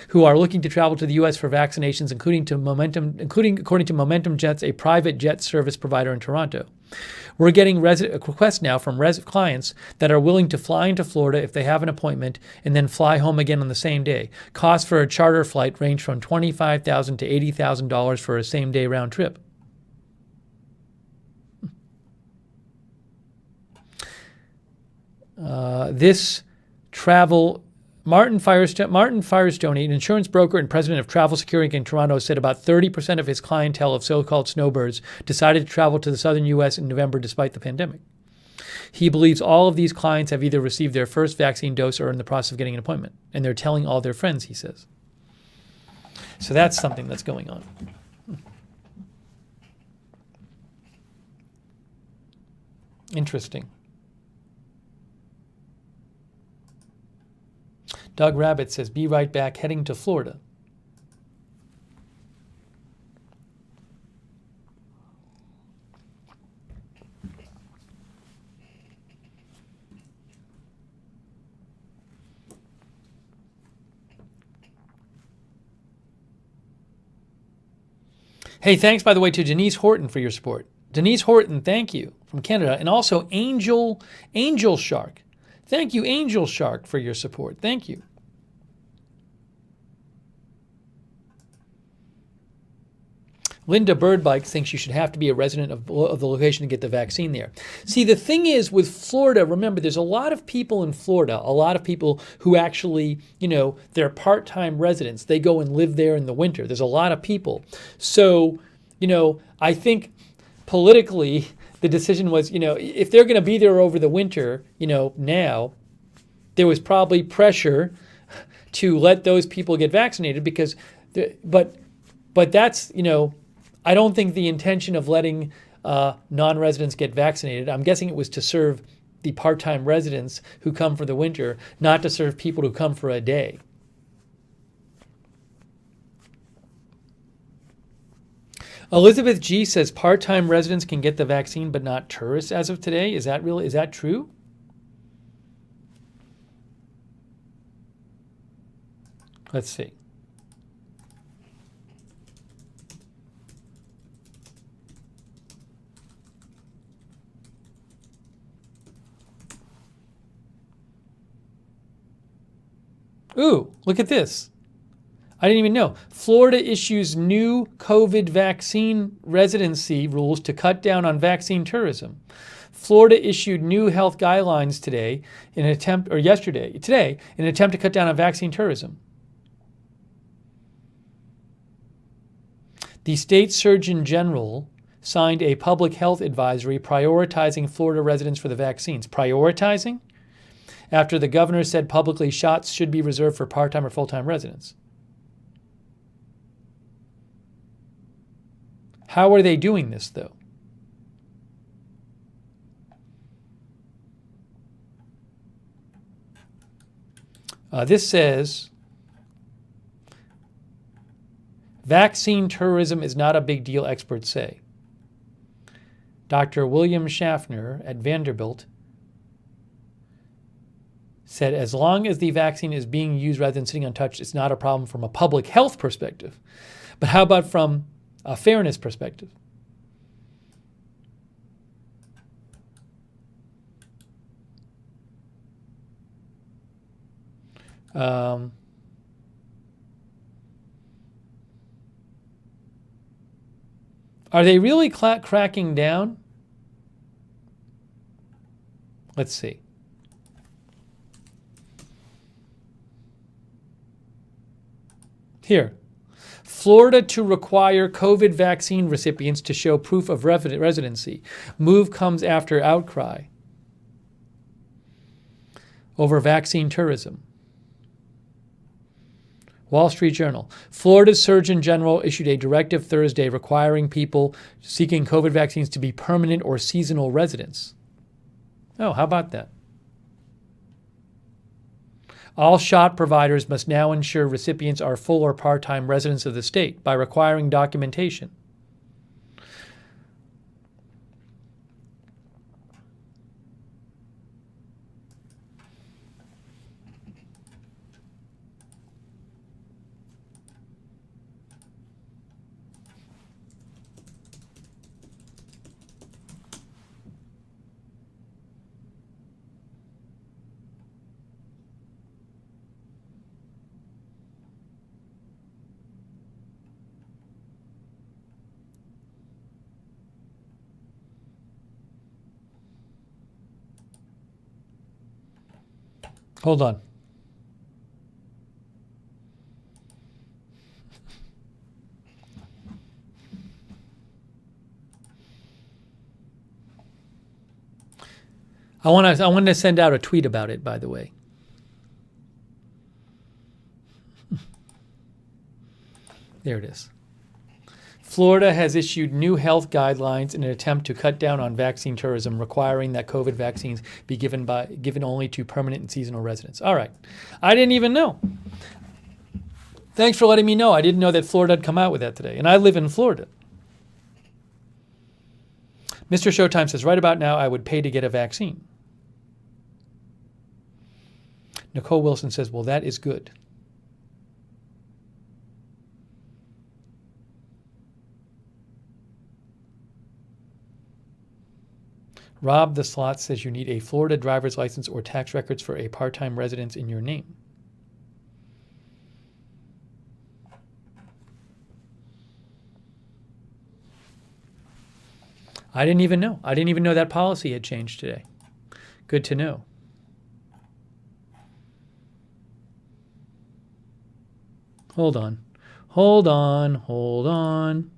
who are looking to travel to the U.S. for vaccinations, including according to Momentum Jets, a private jet service provider in Toronto. We're getting requests now from clients that are willing to fly into Florida if they have an appointment and then fly home again on the same day. Costs for a charter flight range from $25,000 to $80,000 for a same-day round trip. This travel... Martin Firestone, an insurance broker and president of Travel Security in Toronto, said about 30% of his clientele of so-called snowbirds decided to travel to the southern U.S. in November despite the pandemic. He believes all of these clients have either received their first vaccine dose or are in the process of getting an appointment. And they're telling all their friends, he says. So that's something that's going on. Interesting. Doug Rabbit says, be right back, heading to Florida. Hey, thanks, by the way, to Denise Horton for your support. Denise Horton, thank you, from Canada. And also Angel Shark. Thank you, Angel Shark, for your support. Thank you. Linda Birdbike thinks you should have to be a resident of the location to get the vaccine there. See, the thing is with Florida, remember, there's a lot of people in Florida, a lot of people who actually, they're part-time residents. They go and live there in the winter. There's a lot of people. So, I think politically the decision was, if they're going to be there over the winter, now, there was probably pressure to let those people get vaccinated because, but that's, I don't think the intention of letting non-residents get vaccinated, I'm guessing it was to serve the part-time residents who come for the winter, not to serve people who come for a day. Elizabeth G says part-time residents can get the vaccine but not tourists as of today. Is that true? Let's see. Ooh, look at this. I didn't even know. Florida issues new COVID vaccine residency rules to cut down on vaccine tourism. Florida issued new health guidelines today in an attempt to cut down on vaccine tourism. The state Surgeon General signed a public health advisory prioritizing Florida residents for the vaccines. Prioritizing? After the governor said publicly shots should be reserved for part-time or full-time residents. How are they doing this, though? This says, vaccine tourism is not a big deal, experts say. Dr. William Schaffner at Vanderbilt said as long as the vaccine is being used rather than sitting untouched, it's not a problem from a public health perspective. But how about from a fairness perspective? Are they really cracking down? Let's see. Here, Florida to require COVID vaccine recipients to show proof of residency. Move comes after outcry over vaccine tourism. Wall Street Journal. Florida's Surgeon General issued a directive Thursday requiring people seeking COVID vaccines to be permanent or seasonal residents. Oh, how about that? All shot providers must now ensure recipients are full or part-time residents of the state by requiring documentation. Hold on. I want to send out a tweet about it, by the way. There it is. Florida has issued new health guidelines in an attempt to cut down on vaccine tourism, requiring that COVID vaccines be given only to permanent and seasonal residents. All right. I didn't even know. Thanks for letting me know. I didn't know that Florida had come out with that today. And I live in Florida. Mr. Showtime says, right about now, I would pay to get a vaccine. Nicole Wilson says, well, that is good. Rob the Slot says you need a Florida driver's license or tax records for a part-time residence in your name. I didn't even know. I didn't even know that policy had changed today. Good to know. Hold on. Hold on. Hold on.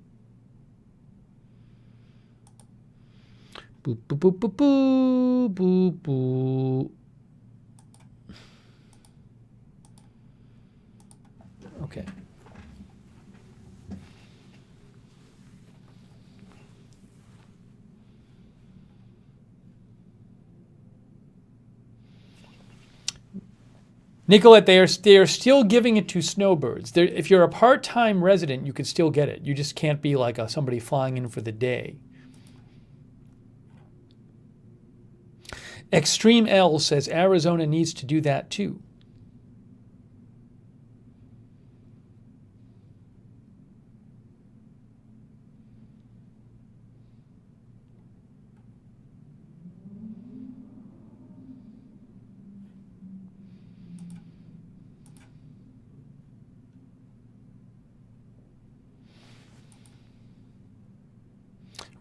Boop, boop, boop, boop, boop, boop, boop. Okay. Nicolette, they are still giving it to snowbirds. If you're a part-time resident, you can still get it. You just can't be like somebody flying in for the day. Extreme L says Arizona needs to do that too.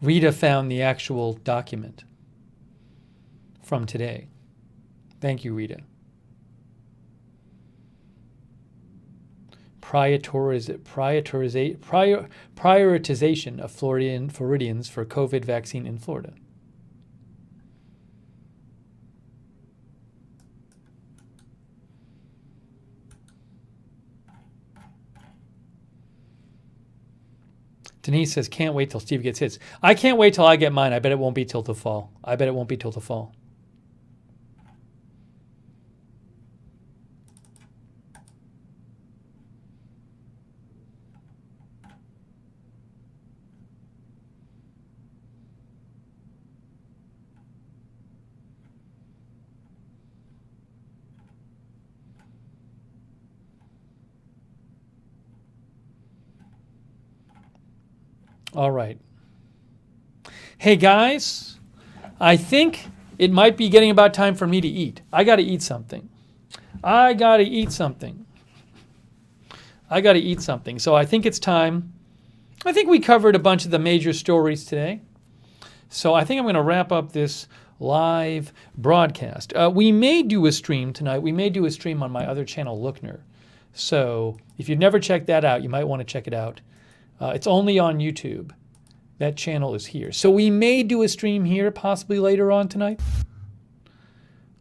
Rita found the actual document from today. Thank you, Rita. Prioritization of Floridians for COVID vaccine in Florida. Denise says, can't wait till Steve gets his. I can't wait till I get mine. I bet it won't be till the fall. I bet it won't be till the fall. All right. Hey, guys, I think it might be getting about time for me to eat. I got to eat something. I got to eat something. So I think it's time. I think we covered a bunch of the major stories today. So I think I'm going to wrap up this live broadcast. We may do a stream tonight. We may do a stream on my other channel, Lookner. So if you've never checked that out, you might want to check it out. It's only on YouTube. That channel is here. So we may do a stream here possibly later on tonight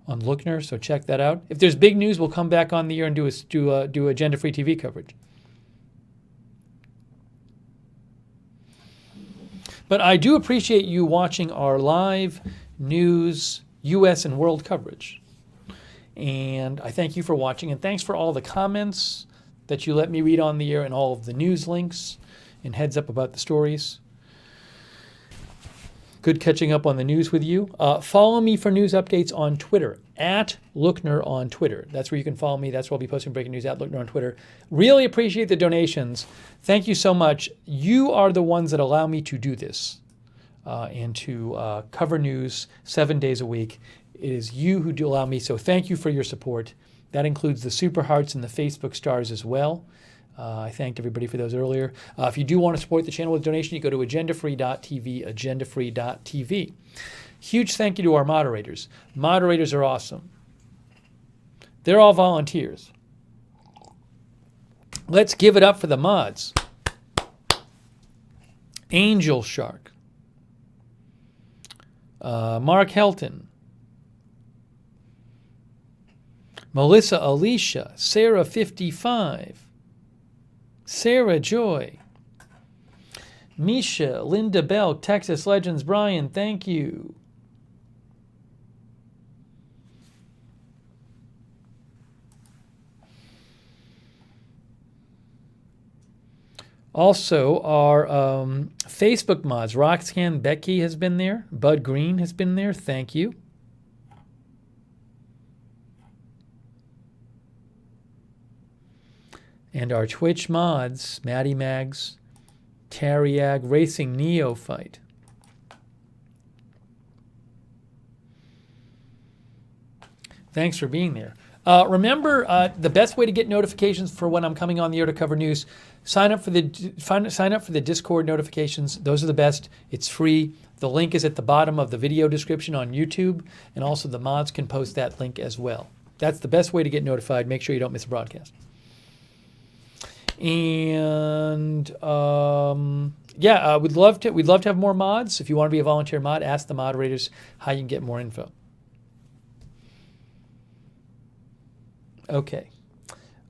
on Lookner, so check that out. If there's big news, we'll come back on the air and do agenda-free TV coverage. But I do appreciate you watching our live news, U.S. and world coverage. And I thank you for watching, and thanks for all the comments that you let me read on the air and all of the news links and heads up about the stories. Good catching up on the news with you. Follow me for news updates on Twitter, @Lookner on Twitter. That's where you can follow me. That's where I'll be posting breaking news, @Lookner on Twitter. Really appreciate the donations. Thank you so much. You are the ones that allow me to do this and to cover news 7 days a week. It is you who do allow me, so thank you for your support. That includes the Super Hearts and the Facebook stars as well. I thanked everybody for those earlier. If you do want to support the channel with a donation, you go to agendafree.tv, agendafree.tv. Huge thank you to our moderators. Moderators are awesome. They're all volunteers. Let's give it up for the mods. Angel Shark. Mark Helton. Melissa Alicia. Sarah 55. Sarah Joy. Misha. Linda Bell. Texas Legends. Brian, thank you. Also, our Facebook mods, Roxanne Becky has been there. Bud Green has been there. Thank you. And our Twitch mods, Maddie Mags, Tariag, Racing Neophyte. Thanks for being there. Remember, the best way to get notifications for when I'm coming on the air to cover news, sign up for the Discord notifications. Those are the best. It's free. The link is at the bottom of the video description on YouTube, and also the mods can post that link as well. That's the best way to get notified. Make sure you don't miss a broadcast. And we'd love to have more mods. If you want to be a volunteer mod, ask the moderators how you can get more info. Okay.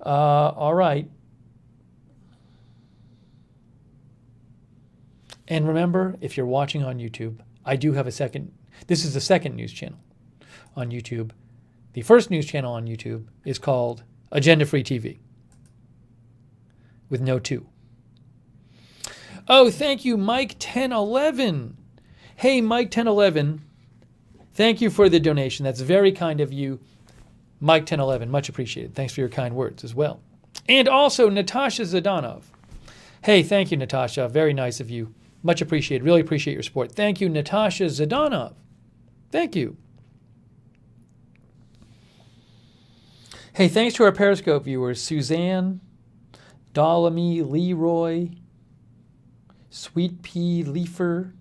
All right. And remember, if you're watching on YouTube, I do have this is the second news channel on YouTube. The first news channel on YouTube is called Agenda Free TV with no 2. Oh, thank you, Mike 1011. Hey, Mike 1011, thank you for the donation. That's very kind of you. Mike 1011, much appreciated. Thanks for your kind words as well. And also Natasha Zadanov. Hey, thank you, Natasha. Very nice of you. Much appreciated. Really appreciate your support. Thank you, Natasha Zadanov. Thank you. Hey, thanks to our Periscope viewers, Suzanne, Dolamy, Leroy, Sweet Pea Leafer,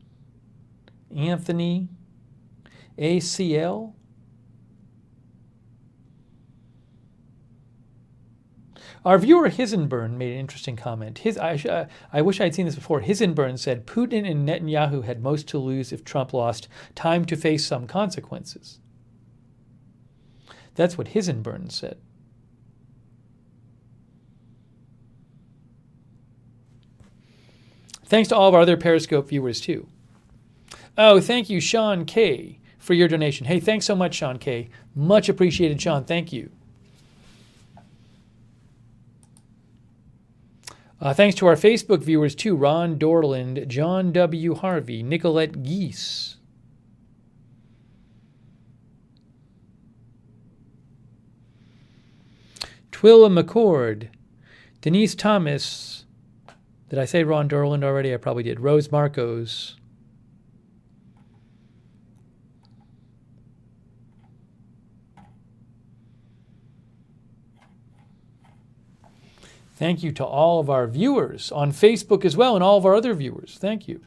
Anthony, ACL, our viewer Hisenburn made an interesting comment. I wish I had seen this before. Hisenburn said, Putin and Netanyahu had most to lose if Trump lost, time to face some consequences. That's what Hisenburn said. Thanks to all of our other Periscope viewers, too. Oh, thank you, Sean K., for your donation. Hey, thanks so much, Sean K. Much appreciated, Sean. Thank you. Thanks to our Facebook viewers, too. Ron Dorland, John W. Harvey, Nicolette Geese. Twilla McCord, Denise Thomas. Did I say Ron Dorland already? I probably did. Rose Marcos. Thank you to all of our viewers on Facebook as well, and all of our other viewers. Thank you.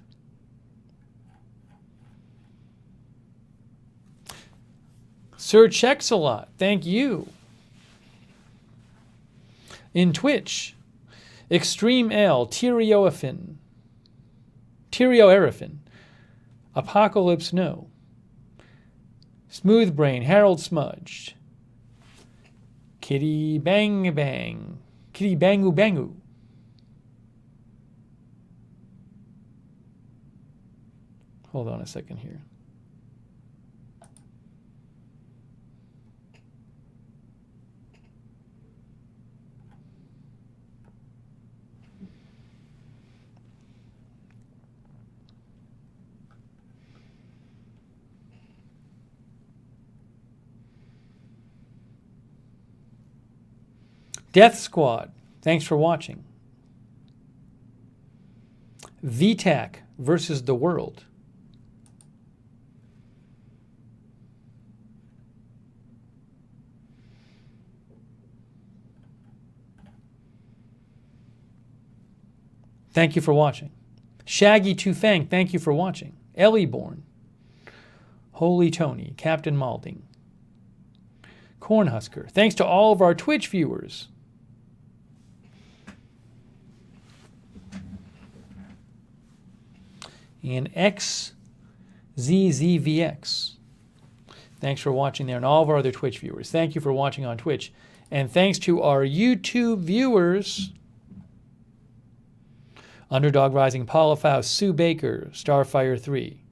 Sir Checks-a-Lot, thank you. In Twitch, Extreme L, Tyrioerfin, Apocalypse No, Smooth Brain, Harold Smudge, Kitty Bang Bang, Kitty Bangu Bangu. Hold on a second here. Death Squad, thanks for watching. VTAC versus the World. Thank you for watching. Shaggy Two Fang, thank you for watching. Ellieborn, Holy Tony, Captain Malding, Cornhusker. Thanks to all of our Twitch viewers. And XZZVX. Thanks for watching there, and all of our other Twitch viewers. Thank you for watching on Twitch. And thanks to our YouTube viewers, Underdog Rising, Paula Faust, Sue Baker, Starfire 3,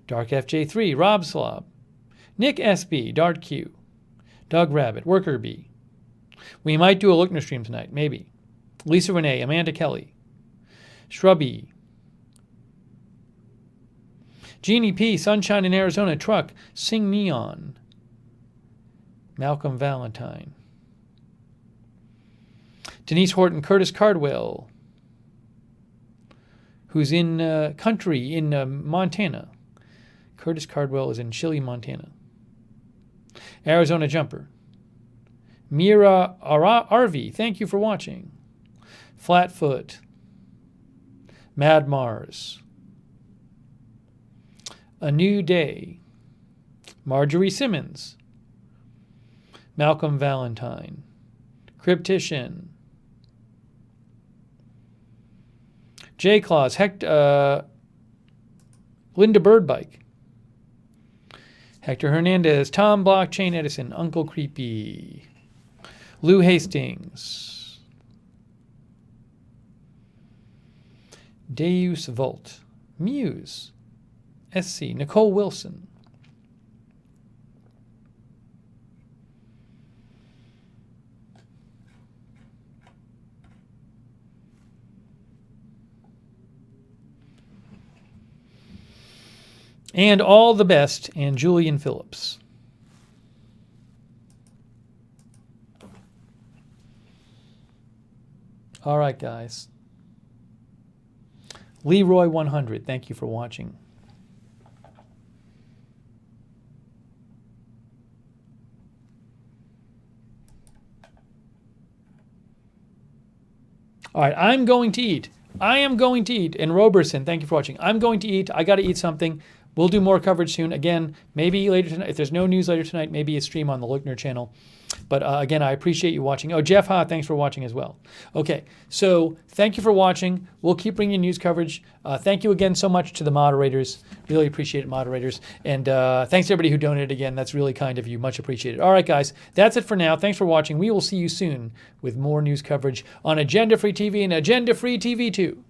Dark FJ3, Rob Slob, Nick SB, Dart Q, Doug Rabbit, Worker B. We might do a Lookner stream tonight, maybe. Lisa Renee, Amanda Kelly, Shrubby, Jeannie P, Sunshine in Arizona, Truck, Sing Neon, Malcolm Valentine, Denise Horton, Curtis Cardwell, who's in country in Montana. Curtis Cardwell is in Chile, Montana. Arizona Jumper. Mira RV, thank you for watching. Flatfoot. Mad Mars. A New Day. Marjorie Simmons. Malcolm Valentine. Cryptician. J. Claus. Linda Birdbike. Hector Hernandez. Tom Blockchain Edison. Uncle Creepy. Lou Hastings. Deus Volt. Muse. SC. Nicole Wilson. And all the best, and Julian Phillips. All right, guys. Leroy 100, thank you for watching. All right, I'm going to eat. I am going to eat. And Roberson, thank you for watching. I'm going to eat. I got to eat something. We'll do more coverage soon. Again, maybe later tonight. If there's no news later tonight, maybe a stream on the Lookner channel. But again, I appreciate you watching. Oh, Jeff Ha, thanks for watching as well. Okay, so thank you for watching. We'll keep bringing you news coverage. Thank you again so much to the moderators. Really appreciate it, moderators. And thanks to everybody who donated again. That's really kind of you. Much appreciated. All right, guys, that's it for now. Thanks for watching. We will see you soon with more news coverage on Agenda Free TV and Agenda Free TV 2.